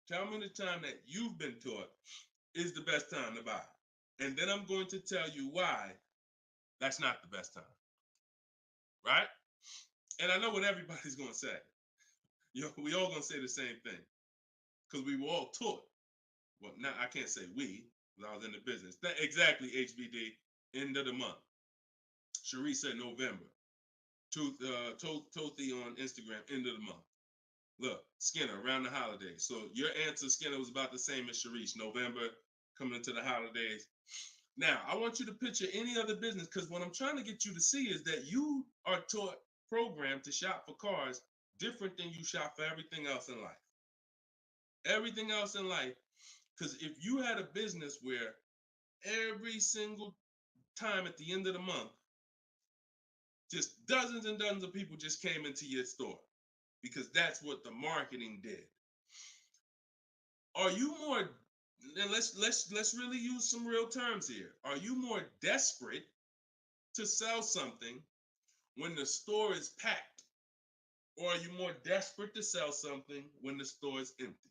Tell me the time that you've been taught is the best time to buy. And then I'm going to tell you why that's not the best time. Right? And I know what everybody's going to say. We all going to say the same thing because we were all taught. Well, now I can't say we, because I was in the business. Exactly, HBD, end of the month. Cherie said November. Tothi on Instagram, end of the month. Look, Skinner, around the holidays. So your answer, Skinner, was about the same as Sharice. November, coming into the holidays. Now, I want you to picture any other business because what I'm trying to get you to see is that you are taught, programmed to shop for cars different than you shop for everything else in life. Everything else in life. Because if you had a business where every single time at the end of the month, just dozens and dozens of people just came into your store because that's what the marketing did. Are you more, and let's really use some real terms here. Are you more desperate to sell something when the store is packed? Or are you more desperate to sell something when the store is empty?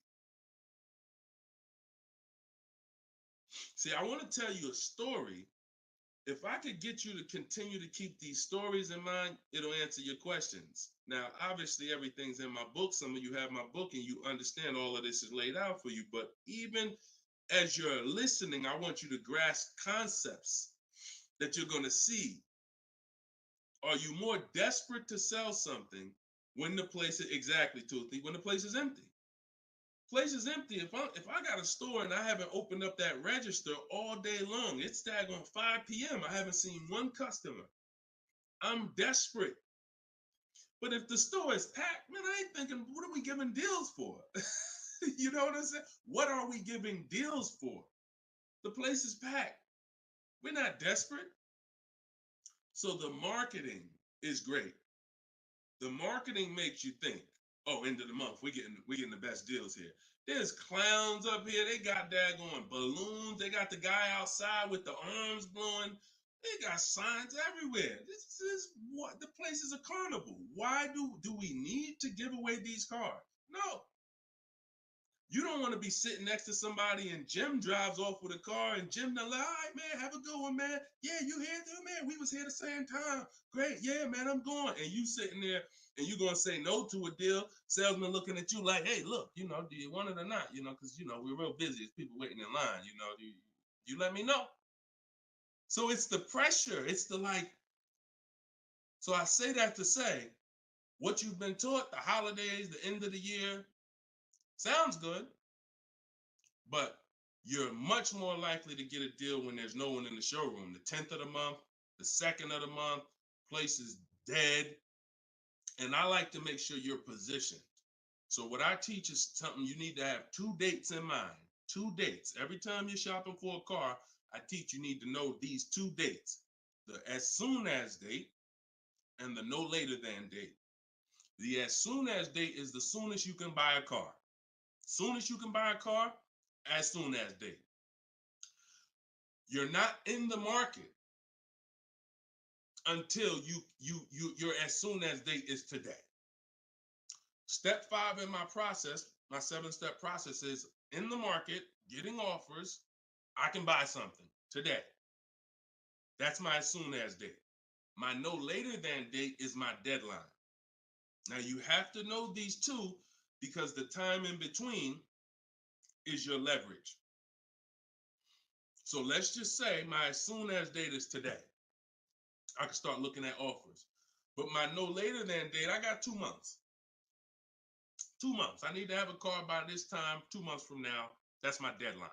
See, I want to tell you a story. If I could get you to continue to keep these stories in mind, it'll answer your questions. Now, obviously, everything's in my book. Some of you have my book and you understand all of this is laid out for you. But even as you're listening, I want you to grasp concepts that you're going to see. Are you more desperate to sell something when the place is, exactly, Toothy, when the place is empty? Place is empty. If I got a store and I haven't opened up that register all day long, it's daggone 5 p.m. I haven't seen one customer. I'm desperate. But if the store is packed, man, I ain't thinking, what are we giving deals for? You know what I'm saying? What are we giving deals for? The place is packed. We're not desperate. So the marketing is great. The marketing makes you think, oh, end of the month, we're getting the best deals here. There's clowns up here. They got daggone balloons. They got the guy outside with the arms blowing. They got signs everywhere. This is what the place is a carnival. Why do we need to give away these cars? No. You don't want to be sitting next to somebody and Jim drives off with a car and Jim, like, all right, man, have a good one, man. Yeah, you here too, man? We was here the same time. Great. Yeah, man, I'm going. And you sitting there and you going to say no to a deal. Salesman looking at you like, hey, look, do you want it or not? Because, we're real busy. It's people waiting in line. Do you let me know? So it's the pressure. It's the like. So I say that to say what you've been taught, the holidays, the end of the year, sounds good, but you're much more likely to get a deal when there's no one in the showroom. The 10th of the month, the 2nd of the month, place is dead. And I like to make sure you're positioned. So what I teach is something you need to have 2 dates in mind. 2 dates. Every time you're shopping for a car, I teach you need to know these 2 dates. The as soon as date and the no later than date. The as soon as date is the soonest you can buy a car. Soon as you can buy a car, as soon as date. You're not in the market until your as soon as date is today. Step 5 in my process, my 7-step process is in the market, getting offers. I can buy something today. That's my as soon as date. My no later than date is my deadline. Now you have to know these 2 because the time in between is your leverage. So let's just say my as soon as date is today. I can start looking at offers. But my no later than date, I got 2 months. 2 months. I need to have a car by this time, 2 months from now. That's my deadline.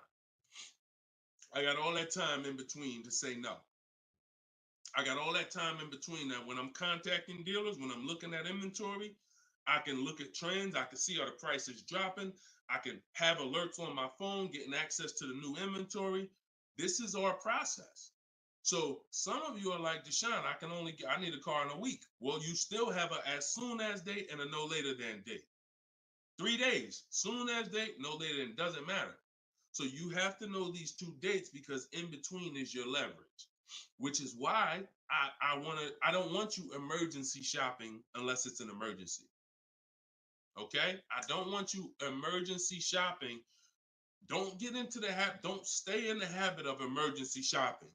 I got all that time in between to say no. I got all that time in between that when I'm contacting dealers, when I'm looking at inventory, I can look at trends. I can see are the prices dropping. I can have alerts on my phone, getting access to the new inventory. This is our process. So some of you are like, Deshone, I need a car in a week. Well, you still have a as soon as date and a no later than date. 3 days, soon as date, no later than, doesn't matter. So you have to know these 2 dates because in between is your leverage, which is why I don't want you emergency shopping unless it's an emergency. Okay? I don't want you emergency shopping. Don't get into the habit, don't stay in the habit of emergency shopping.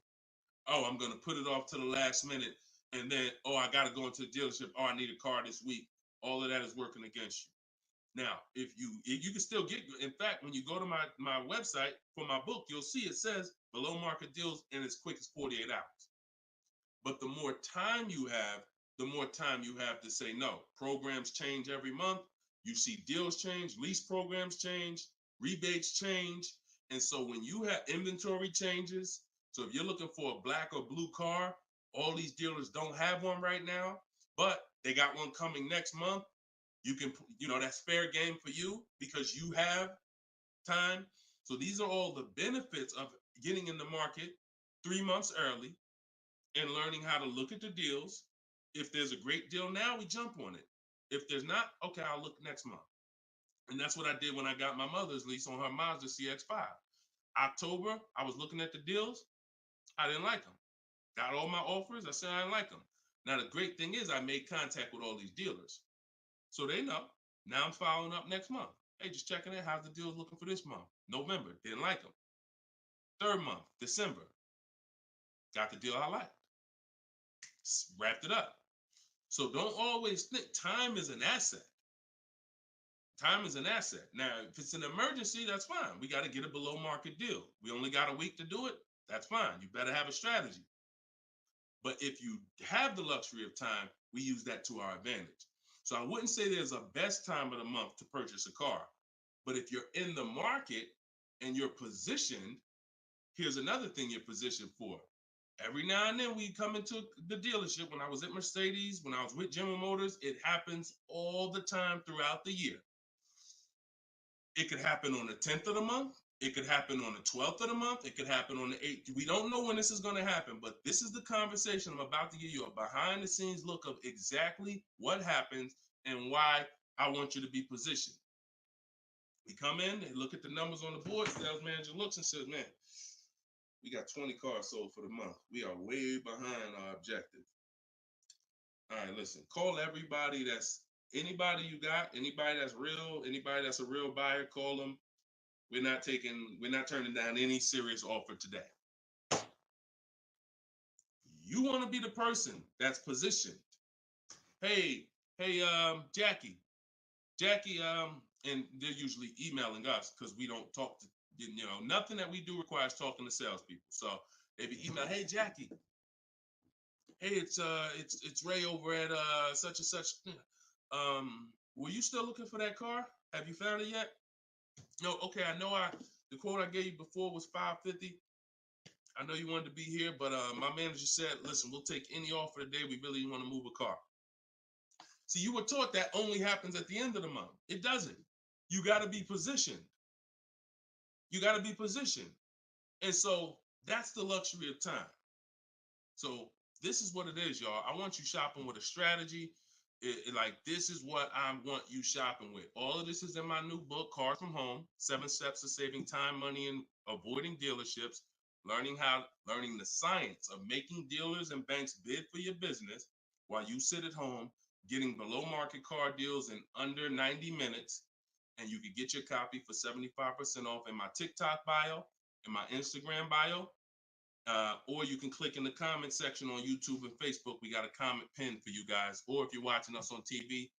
Oh, I'm gonna put it off to the last minute, and then, oh, I gotta go into the dealership. Oh, I need a car this week. All of that is working against you. Now, if you can still get, in fact, when you go to my website for my book, you'll see it says below market deals in as quick as 48 hours. But the more time you have, the more time you have to say no. Programs change every month. You see deals change, lease programs change, rebates change. And so when you have inventory changes, so if you're looking for a black or blue car, all these dealers don't have one right now, but they got one coming next month. You can, that's fair game for you because you have time. So these are all the benefits of getting in the market 3 months early and learning how to look at the deals. If there's a great deal now, we jump on it. If there's not, okay, I'll look next month. And that's what I did when I got my mother's lease on her Mazda CX-5. October, I was looking at the deals. I didn't like them. Got all my offers. I said I didn't like them. Now, the great thing is I made contact with all these dealers. So they know. Now I'm following up next month. Hey, just checking in. How's the deals looking for this month? November, didn't like them. 3rd month, December, got the deal I liked. Wrapped it up. So don't always think time is an asset. Time is an asset. Now, if it's an emergency, that's fine. We got to get a below market deal. We only got a week to do it. That's fine. You better have a strategy. But if you have the luxury of time, we use that to our advantage. So I wouldn't say there's a best time of the month to purchase a car. But if you're in the market and you're positioned, here's another thing you're positioned for. Every now and then we come into the dealership. When I was at Mercedes, when I was with General Motors, it happens all the time throughout the year. It could happen on the 10th of the month. It could happen on the 12th of the month. It could happen on the 8th. We don't know when this is going to happen, but this is the conversation I'm about to give you a behind the scenes look of exactly what happens and why I want you to be positioned. We come in and look at the numbers on the board. Sales manager looks and says, man, we got 20 cars sold for the month. We are way behind our objective. All right, listen, call everybody anybody you got, anybody that's real, anybody that's a real buyer, call them. We're not turning down any serious offer today. You want to be the person that's positioned. Hey, Jackie, and they're usually emailing us because we don't talk to, nothing that we do requires talking to salespeople. So they be email, hey Jackie, hey, it's Ray over at such and such. Were you still looking for that car? Have you found it yet? No, okay, I know the quote I gave you before was $550. I know you wanted to be here, but my manager said, listen, we'll take any offer today. We really want to move a car. See, you were taught that only happens at the end of the month. It doesn't. You got to be positioned. You got to be positioned. And so that's the luxury of time. So this is what it is, y'all. I want you shopping with a strategy. This is what I want you shopping with. All of this is in my new book, Cars from Home, 7 Steps to Saving Time, Money, and Avoiding Dealerships, learning the science of making dealers and banks bid for your business while you sit at home, getting below market car deals in under 90 minutes. And you can get your copy for 75% off in my TikTok bio, in my Instagram bio. Or you can click in the comment section on YouTube and Facebook. We got a comment pinned for you guys. Or if you're watching us on TV,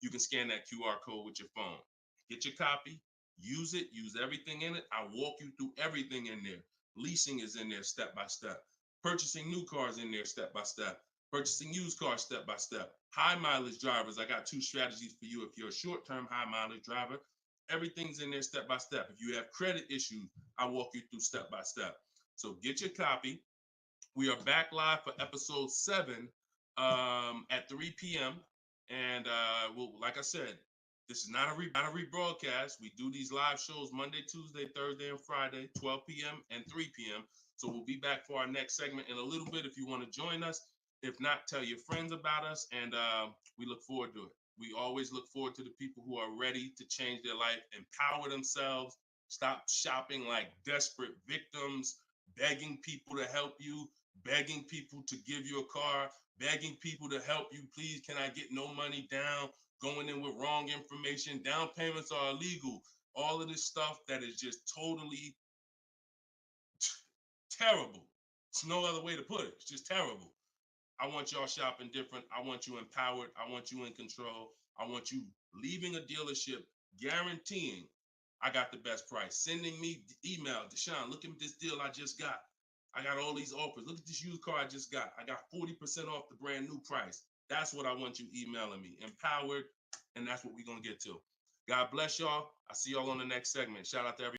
you can scan that QR code with your phone. Get your copy, use it, use everything in it. I walk you through everything in there. Leasing is in there step by step. Purchasing new cars in there step by step. Purchasing used cars step by step. High mileage drivers, I got 2 strategies for you. If you're a short-term high mileage driver, everything's in there step by step. If you have credit issues, I walk you through step by step. So get your copy. We are back live for episode 7 at 3 p.m. And we'll, like I said, this is not a rebroadcast. We do these live shows Monday, Tuesday, Thursday, and Friday, 12 p.m. and 3 p.m. So we'll be back for our next segment in a little bit if you want to join us. If not, tell your friends about us, and we look forward to it. We always look forward to the people who are ready to change their life, empower themselves, stop shopping like desperate victims, begging people to help you, begging people to give you a car, begging people to help you. Please, can I get no money down? Going in with wrong information. Down payments are illegal. All of this stuff that is just totally terrible. It's no other way to put it. It's just terrible. I want y'all shopping different. I want you empowered. I want you in control. I want you leaving a dealership guaranteeing I got the best price. Sending me email, Deshone, look at this deal I just got. I got all these offers. Look at this used car I just got. I got 40% off the brand new price. That's what I want you emailing me. Empowered, and that's what we're going to get to. God bless y'all. I'll see y'all on the next segment. Shout out to everybody.